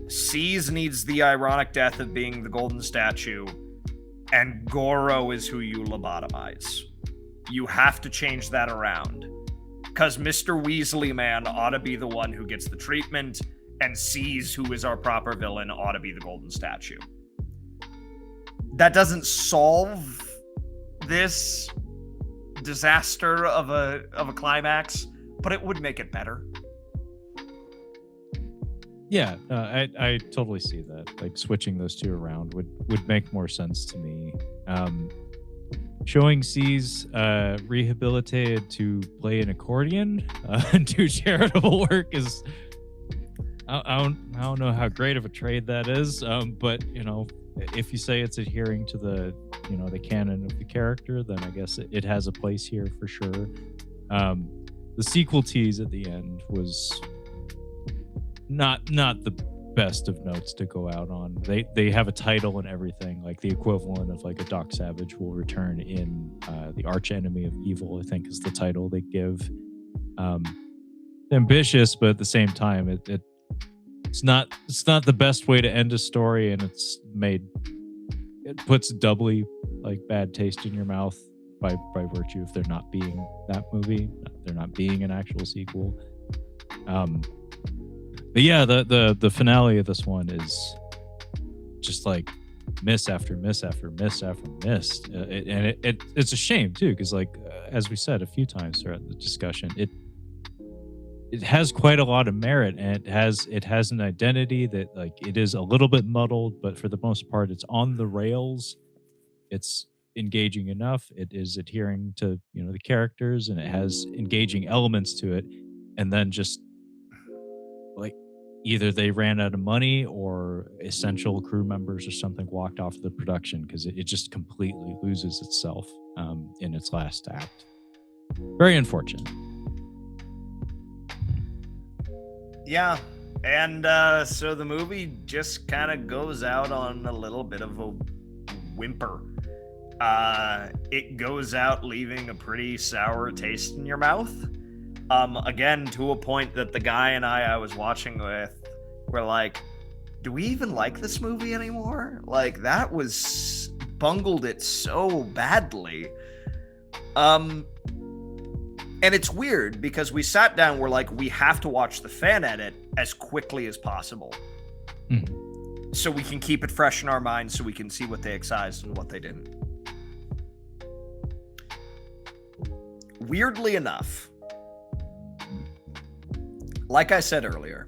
S1: C's needs the ironic death of being the golden statue, and Goro is who you lobotomize. You have to change that around. Because Mr. Weasley Man ought to be the one who gets the treatment, and C's, who is our proper villain, ought to be the golden statue. That doesn't solve this disaster of a climax, but it would make it better.
S2: Yeah, I totally see that. Like switching those two around would make more sense to me. Showing C's rehabilitated to play an accordion and do charitable work is, I don't know how great of a trade that is, but you know, if you say it's adhering to the the canon of the character, then I guess it has a place here for sure. The sequel tease at the end was not the best of notes to go out on. They have a title and everything, like the equivalent of like a Doc Savage will return in the arch enemy of evil, I think is the title they give. Ambitious, but at the same time it's not the best way to end a story, and it puts doubly like bad taste in your mouth by virtue of there not being that movie, there not being an actual sequel. But yeah, the finale of this one is just like miss after miss after miss after miss, and it's a shame too, because like as we said a few times throughout the discussion, it has quite a lot of merit, and it has an identity that like it is a little bit muddled, but for the most part it's on the rails. It's engaging enough. It is adhering to the characters, and it has engaging elements to it, and then just like either they ran out of money or essential crew members or something walked off the production because it just completely loses itself in its last act. Very unfortunate. Yeah,
S1: and so the movie just kind of goes out on a little bit of a whimper. It goes out leaving a pretty sour taste in your mouth. Again, to a point that the guy and I was watching with were like, do we even like this movie anymore? Like, that was bungled it so badly. And it's weird because we sat down, we're like, we have to watch the fan edit as quickly as possible. So we can keep it fresh in our minds, so we can see what they excised and what they didn't. Weirdly enough, like I said earlier,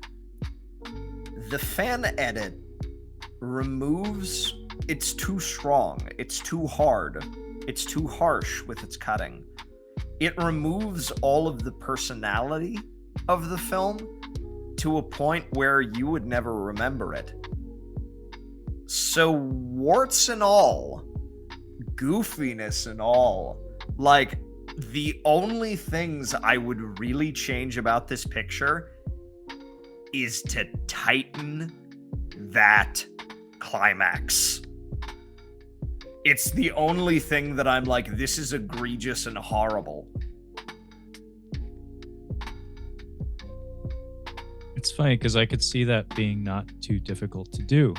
S1: the fan edit removes, it's too strong, it's too hard, it's too harsh with its cutting. It removes all of the personality of the film to a point where you would never remember it. So warts and all, goofiness and all, like, the only things I would really change about this picture is to tighten that climax. It's the only thing that I'm like, this is egregious and horrible.
S2: It's funny because I could see that being not too difficult to do.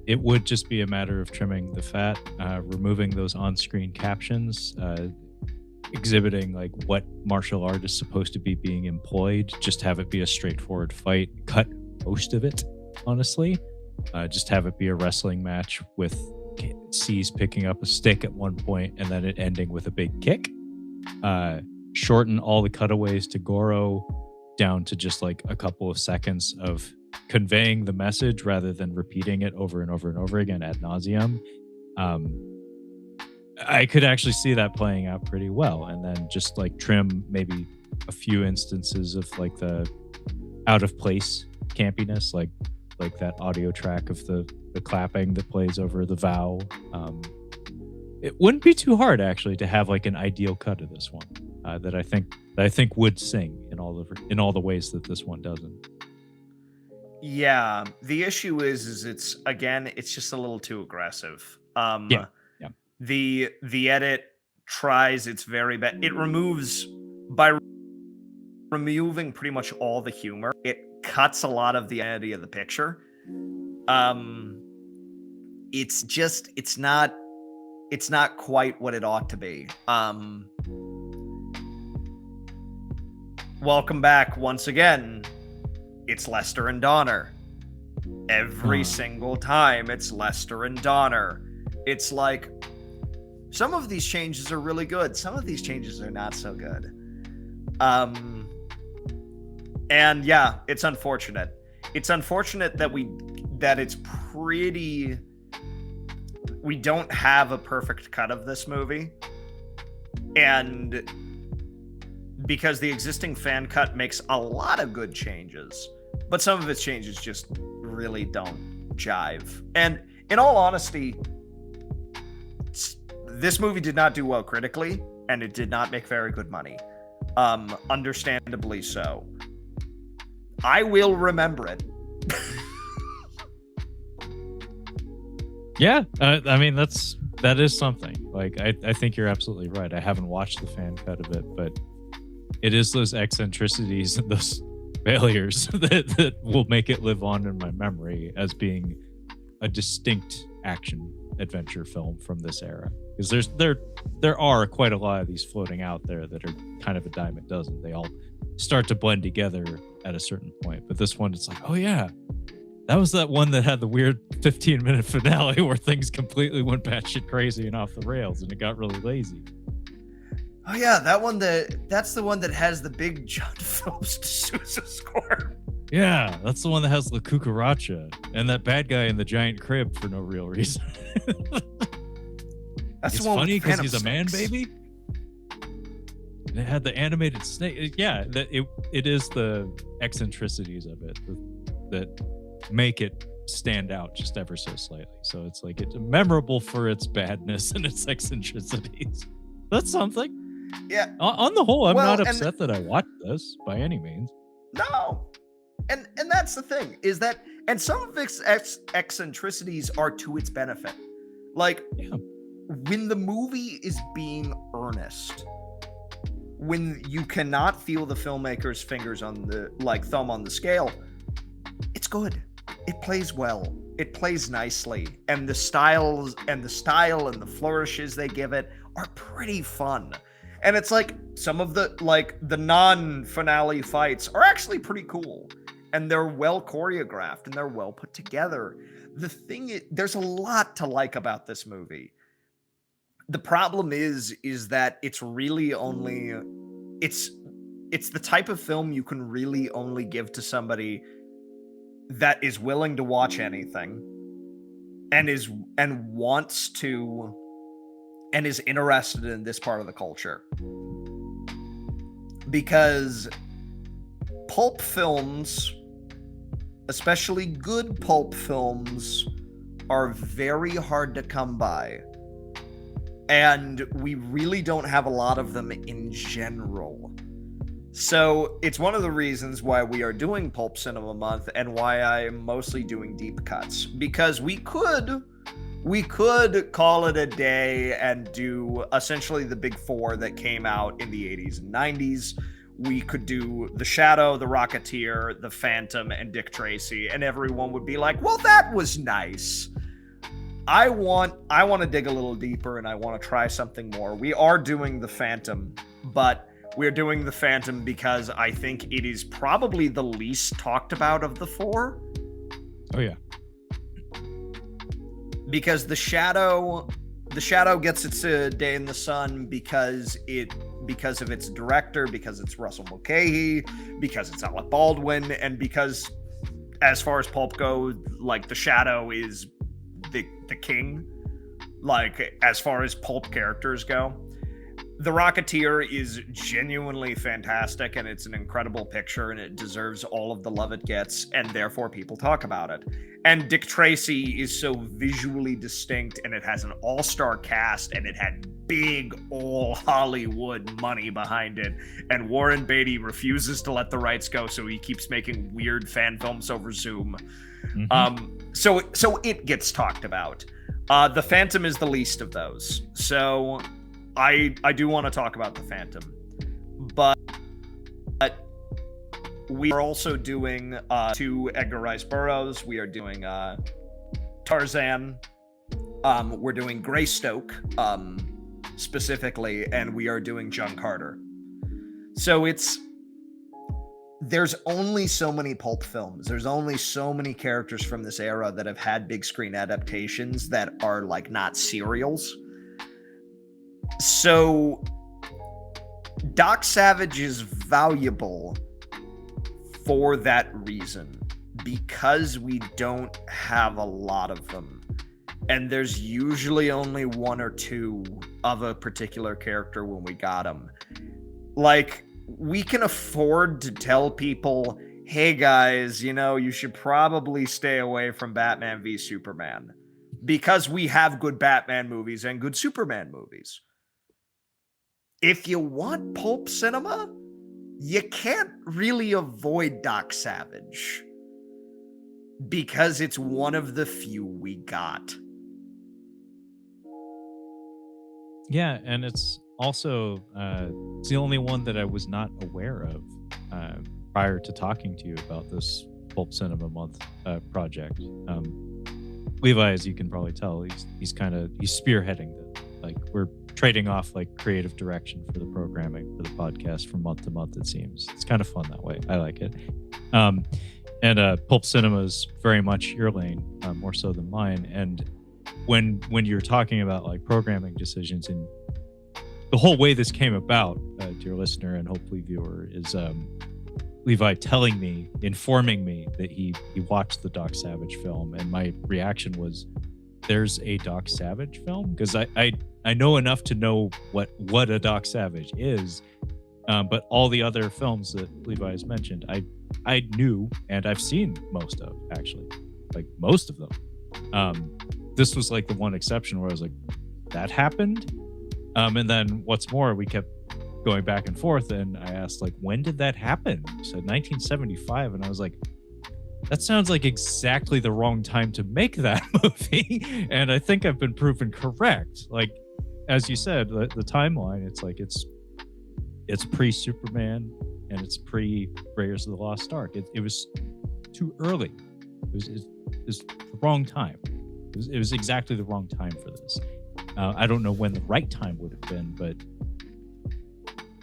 S2: It would just be a matter of trimming the fat, removing those on-screen captions, exhibiting like what martial art is supposed to be being employed. Just have it be a straightforward fight. Cut most of it, honestly. Just have it be a wrestling match with C's picking up a stick at one point and then it ending with a big kick. Shorten all the cutaways to Goro down to just like a couple of seconds of conveying the message rather than repeating it over and over and over again ad nauseum. I could actually see that playing out pretty well, and then just like trim maybe a few instances of like the out of place campiness, like that audio track of the clapping that plays over the vow. It wouldn't be too hard actually to have like an ideal cut of this one that I think would sing in all the ways that this one doesn't.
S1: Yeah, the issue is it's just a little too aggressive.
S2: Yeah.
S1: The edit tries its very best. It removes by removing pretty much all the humor. It cuts a lot of the identity of the picture. It's not quite what it ought to be. Welcome back once again. It's Lester and Donner. Every single time it's Lester and Donner. It's like, some of these changes are really good. Some of these changes are not so good. And yeah, it's unfortunate. It's unfortunate that we don't have a perfect cut of this movie. And because the existing fan cut makes a lot of good changes, but some of its changes just really don't jive. And in all honesty, this movie did not do well critically, and it did not make very good money. Understandably so. I will remember it.
S2: Yeah, I mean that is something. Like I think you're absolutely right. I haven't watched the fan cut of it, but it is those eccentricities and those failures that will make it live on in my memory as being a distinct action adventure film from this era. Because there are quite a lot of these floating out there that are kind of a dime a dozen. They all start to blend together at a certain point. But this one, it's like, oh yeah, that was that one that had the weird 15-minute finale where things completely went batshit crazy and off the rails, and it got really lazy.
S1: Oh yeah, that's the one that has the big John Phillips D'Souza score.
S2: Yeah, that's the one that has La Cucaracha and that bad guy in the giant crib for no real reason.
S1: That's
S2: it's
S1: the one
S2: funny
S1: with
S2: because
S1: Phantom
S2: he's a man
S1: Snakes.
S2: baby. And it had the animated snake. Yeah, it is the eccentricities of it that make it stand out just ever so slightly. So it's like it's memorable for its badness and its eccentricities. That's something.
S1: Yeah.
S2: On the whole, I'm
S1: Well,
S2: not upset that I watched this by any means.
S1: No. And that's the thing, is that, and some of its eccentricities are to its benefit. Like,
S2: Yeah.
S1: when the movie is being earnest, when you cannot feel the filmmaker's fingers on the, like, thumb on the scale, it's good. It plays well. It plays nicely. And the style and the flourishes they give it are pretty fun. And it's like some of the non-finale fights are actually pretty cool. And they're well choreographed and they're well put together. The thing is, there's a lot to like about this movie. The problem is that it's really only it's the type of film you can really only give to somebody that is willing to watch anything and is interested in this part of the culture. Because pulp films, especially good pulp films, are very hard to come by. And we really don't have a lot of them in general. So it's one of the reasons why we are doing Pulp Cinema Month and why I'm mostly doing deep cuts. Because we could call it a day and do essentially the big four that came out in the 80s and 90s. We could do The Shadow, The Rocketeer, The Phantom, and Dick Tracy, and everyone would be like, well, that was nice. I want to dig a little deeper, and I want to try something more. We are doing The Phantom, but we're doing The Phantom because I think it is probably the least talked about of the four.
S2: Oh yeah.
S1: Because The Shadow gets its day in the sun because of its director, because it's Russell Mulcahy, because it's Alec Baldwin, and because, as far as pulp goes, like The Shadow is the king, like as far as pulp characters go. The Rocketeer is genuinely fantastic, and it's an incredible picture, and it deserves all of the love it gets, and therefore people talk about it. And Dick Tracy is so visually distinct, and it has an all-star cast, and it had big all Hollywood money behind it, and Warren Beatty refuses to let the rights go, so he keeps making weird fan films over Zoom. So it gets talked about. The Phantom is the least of those. So I do want to talk about The Phantom, but we are also doing 2 Edgar Rice Burroughs. We are doing Tarzan. We're doing Greystoke specifically, and we are doing John Carter. So there's only so many pulp films. There's only so many characters from this era that have had big screen adaptations that are like not serials. So Doc Savage is valuable for that reason, because we don't have a lot of them. And there's usually only 1 or 2 of a particular character when we got them. Like, we can afford to tell people, hey guys, you should probably stay away from Batman v Superman, because we have good Batman movies and good Superman movies. If you want pulp cinema, you can't really avoid Doc Savage, because it's one of the few we got.
S2: Yeah, and it's also it's the only one that I was not aware of prior to talking to you about this Pulp Cinema Month project. Levi, as you can probably tell, he's spearheading this. Like, we're trading off like creative direction for the programming for the podcast from month to month. It seems it's kind of fun that way. I like it. And Pulp Cinema is very much your lane, more so than mine. And when you're talking about like programming decisions, and the whole way this came about, dear listener and hopefully viewer, is Levi informing me that he watched the Doc Savage film, and my reaction was, there's a Doc Savage film? Because I know enough to know what a Doc Savage is, but all the other films that Levi has mentioned, I knew, and I've seen most of, actually, like most of them. This was like the one exception where I was like, that happened? And then what's more, we kept going back and forth, and I asked, like, when did that happen? He said 1975, and I was like, that sounds like exactly the wrong time to make that movie. And I think I've been proven correct. Like, as you said, the timeline, it's like it's pre-Superman and it's pre-Raiders of the Lost Ark. It was too early. It was the wrong time. It was exactly the wrong time for this. I don't know when the right time would have been, but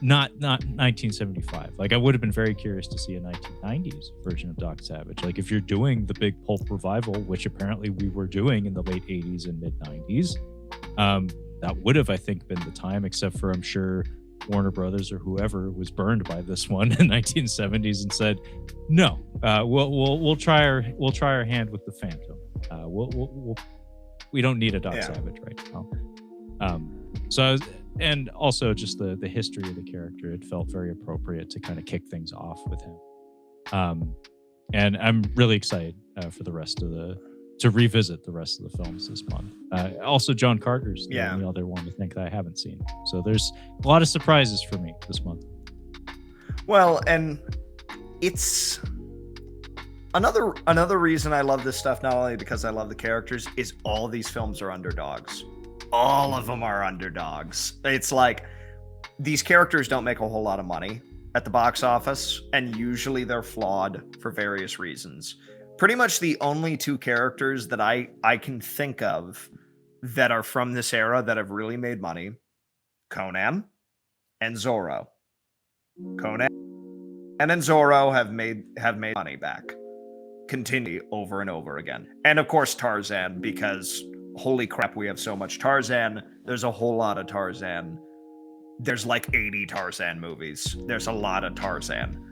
S2: not 1975. Like, I would have been very curious to see a 1990s version of Doc Savage. Like, if you're doing the big pulp revival, which apparently we were doing in the late 80s and mid 90s, that would have, I think, been the time, except for, I'm sure, Warner Brothers or whoever was burned by this one in 1970s and said, no, we'll try our hand with the Phantom. We don't need a Doc Savage right now. And also just the history of the character, it felt very appropriate to kind of kick things off with him. And I'm really excited for to revisit the rest of the films this month. Also, John Carter's the only other one to think that I haven't seen. So there's a lot of surprises for me this month.
S1: Well, and it's another reason I love this stuff, not only because I love the characters, is all these films are underdogs. All of them are underdogs. It's like these characters don't make a whole lot of money at the box office, and usually they're flawed for various reasons. Pretty much the only two characters that I can think of that are from this era that have really made money, Conan and Zorro. Conan and Zorro have made money back. Continue over and over again. And of course Tarzan, because holy crap, we have so much Tarzan. There's a whole lot of Tarzan. There's like 80 Tarzan movies. There's a lot of Tarzan.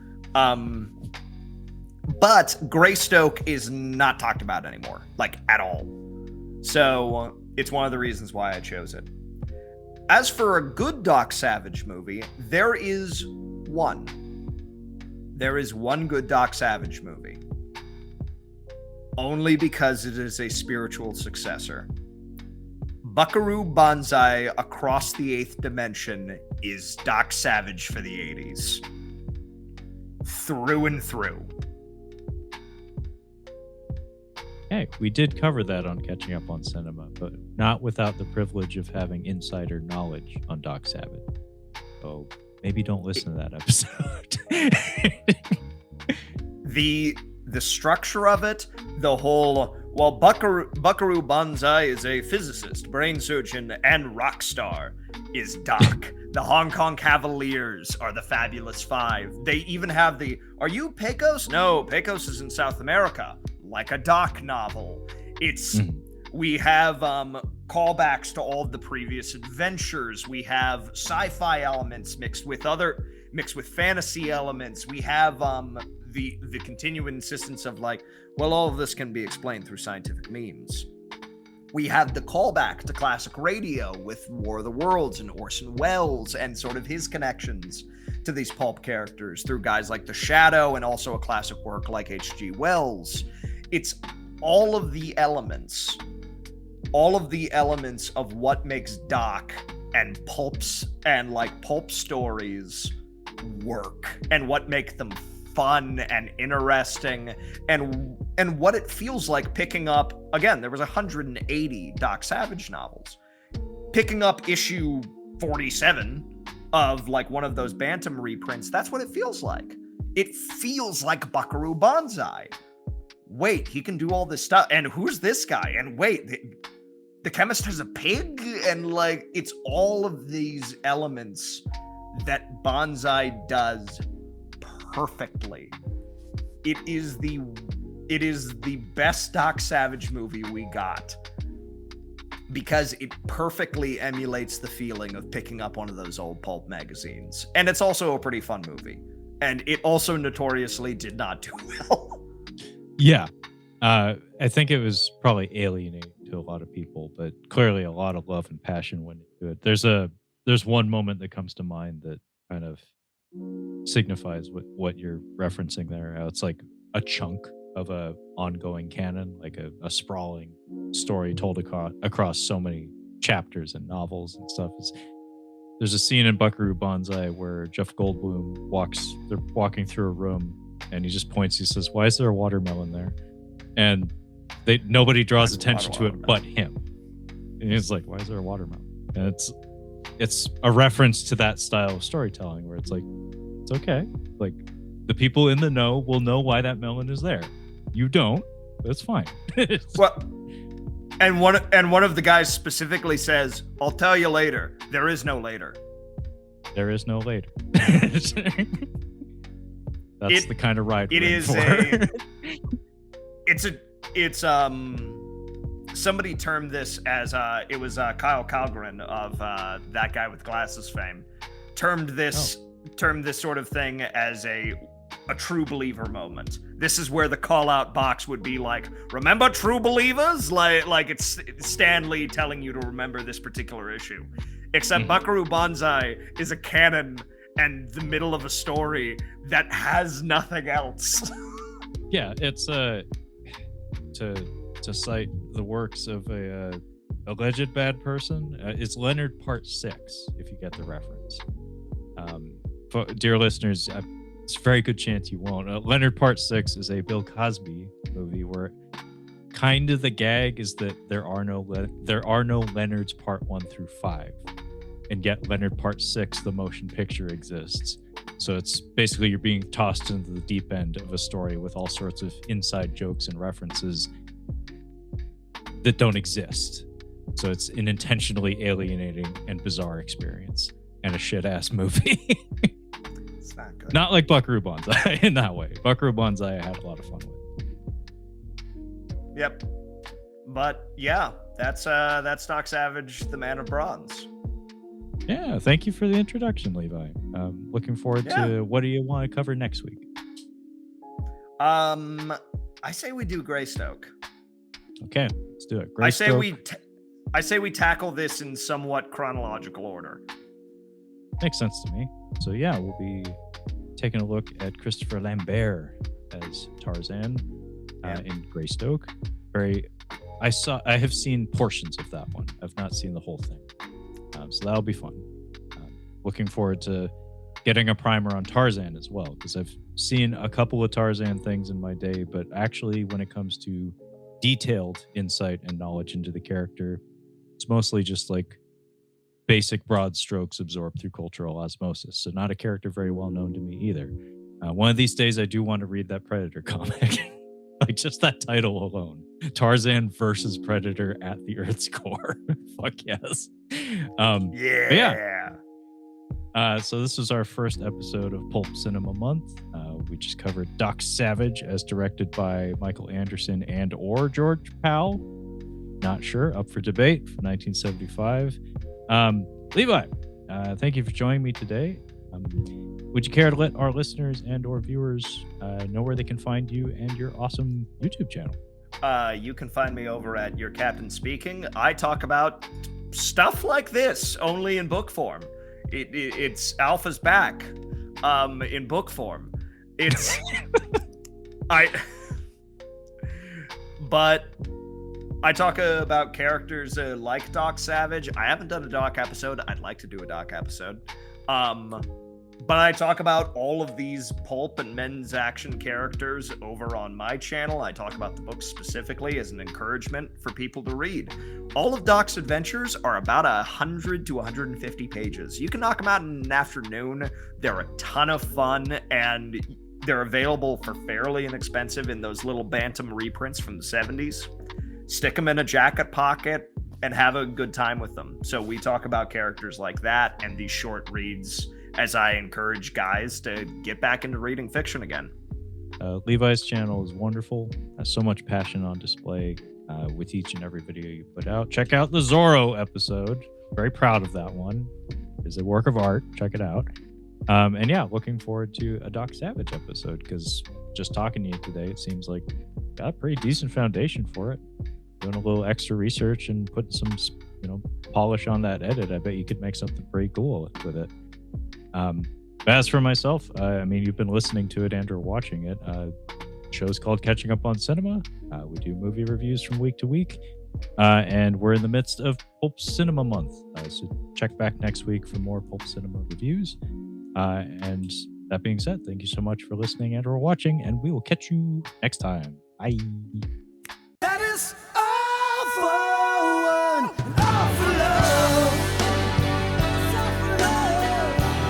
S1: But Greystoke is not talked about anymore, like at all. So it's one of the reasons why I chose it. As for a good Doc Savage movie, there is one. There is one good Doc Savage movie. Only because it is a spiritual successor. Buckaroo Banzai Across the Eighth Dimension is Doc Savage for the 80s. Through and through.
S2: Hey, we did cover that on Catching Up on Cinema, but not without the privilege of having insider knowledge on Doc Savage. So maybe don't listen to that episode.
S1: The structure of it, the whole, well, Buckaroo Banzai is a physicist, brain surgeon, and rock star, is Doc. The Hong Kong Cavaliers are the Fabulous Five. They even have are you Pecos? No, Pecos is in South America. Like a Doc novel. We have callbacks to all of the previous adventures. We have sci-fi elements mixed with fantasy elements. We have the continuing insistence of like, well, all of this can be explained through scientific means. We have the callback to classic radio with War of the Worlds and Orson Welles and sort of his connections to these pulp characters through guys like The Shadow and also a classic work like H.G. Wells. It's all of the elements of what makes Doc and pulps and like pulp stories work, and what make them fun and interesting, and what it feels like picking up. Again, there was 180 Doc Savage novels. Picking up issue 47 of like one of those Bantam reprints, that's what it feels like. It feels like Buckaroo Banzai. Wait, he can do all this stuff, and who's this guy? And wait, the chemist has a pig, and like it's all of these elements that Banzai does perfectly. It is the best Doc Savage movie we got because it perfectly emulates the feeling of picking up one of those old pulp magazines. And it's also a pretty fun movie. And it also notoriously did not do well.
S2: Yeah. I think it was probably alienating to a lot of people, but clearly a lot of love and passion went into it. There's one moment that comes to mind that kind of signifies what you're referencing there. It's like a chunk of a ongoing canon, like a sprawling story told across so many chapters and novels and stuff. There's a scene in Buckaroo Banzai where Jeff Goldblum they're walking through a room and he just points, he says, "Why is there a watermelon there?" And nobody draws attention to it but him. And he's like, "Why is there a watermelon?" And it's a reference to that style of storytelling where it's like, it's okay. Like the people in the know will know why that melon is there. You don't. That's fine.
S1: Well, and one of the guys specifically says, "I'll tell you later." There is no later.
S2: There is no later. That's the kind of ride
S1: it
S2: we're
S1: is
S2: in for.
S1: it's somebody termed this as it was Kyle Calgren of That Guy with Glasses fame termed this sort of thing as a true believer moment. This is where the call out box would be like, "Remember True Believers?" Like it's Stanley telling you to remember this particular issue. Except Buckaroo Banzai is a canon and the middle of a story that has nothing else.
S2: Yeah, it's to cite the works of a alleged bad person. It's Leonard Part 6, if you get the reference. Dear listeners, it's a very good chance you won't. Leonard Part 6 is a Bill Cosby movie where kind of the gag is that there are no Leonards Part 1 through 5, and yet Leonard Part 6, the motion picture, exists. So it's basically you're being tossed into the deep end of a story with all sorts of inside jokes and references that don't exist. So it's an intentionally alienating and bizarre experience and a shit-ass movie.
S1: It's not good.
S2: Not like Buckaroo Banzai in that way. Buckaroo Banzai I had a lot of fun with.
S1: Yep. But yeah, that's Doc Savage, the Man of Bronze.
S2: Yeah, thank you for the introduction, Levi. Looking forward to what do you want to cover next week?
S1: I say we do Greystoke.
S2: Okay, let's do it.
S1: I say we tackle this in somewhat chronological order.
S2: Makes sense to me. So yeah, we'll be taking a look at Christopher Lambert as Tarzan in Greystoke. I have seen portions of that one. I've not seen the whole thing. So that'll be fun. Looking forward to getting a primer on Tarzan as well, because I've seen a couple of Tarzan things in my day, but actually when it comes to detailed insight and knowledge into the character, it's mostly just like basic broad strokes absorbed through cultural osmosis. So not a character very well known to me either. One of these days I do want to read that Predator comic. Like just that title alone. Tarzan versus Predator at the Earth's core. Fuck yes. So this is our first episode of Pulp Cinema Month. We just covered Doc Savage as directed by Michael Anderson and or George Powell. Not sure, up for debate, from 1975. Levi, thank you for joining me today. Would you care to let our listeners and or viewers know where they can find you and your awesome YouTube channel?
S1: You can find me over at Your Captain Speaking. I talk about stuff like this, only in book form. It's Alpha's back, in book form. It's but I talk about characters like Doc Savage. I haven't done a Doc episode. I'd like to do a Doc episode. But I talk about all of these pulp and men's action characters over on my channel. I talk about the books specifically as an encouragement for people to read. All of Doc's adventures are about 100 to 150 pages. You can knock them out in an afternoon. They're a ton of fun, and they're available for fairly inexpensive in those little Bantam reprints from the 70s. Stick them in a jacket pocket and have a good time with them. So we talk about characters like that and these short reads as I encourage guys to get back into reading fiction again.
S2: Levi's channel is wonderful. Has so much passion on display with each and every video you put out. Check out the Zorro episode. Very proud of that one. It's a work of art. Check it out. And yeah, looking forward to a Doc Savage episode, because just talking to you today, it seems like got a pretty decent foundation for it. Doing a little extra research and putting some, polish on that edit. I bet you could make something pretty cool with it. As for myself, you've been listening to it and or watching it. The show's called Catching Up on Cinema. We do movie reviews from week to week. And we're in the midst of Pulp Cinema Month. So check back next week for more Pulp Cinema reviews. And that being said, thank you so much for listening and or watching, and we will catch you next time. Bye.
S4: That is all for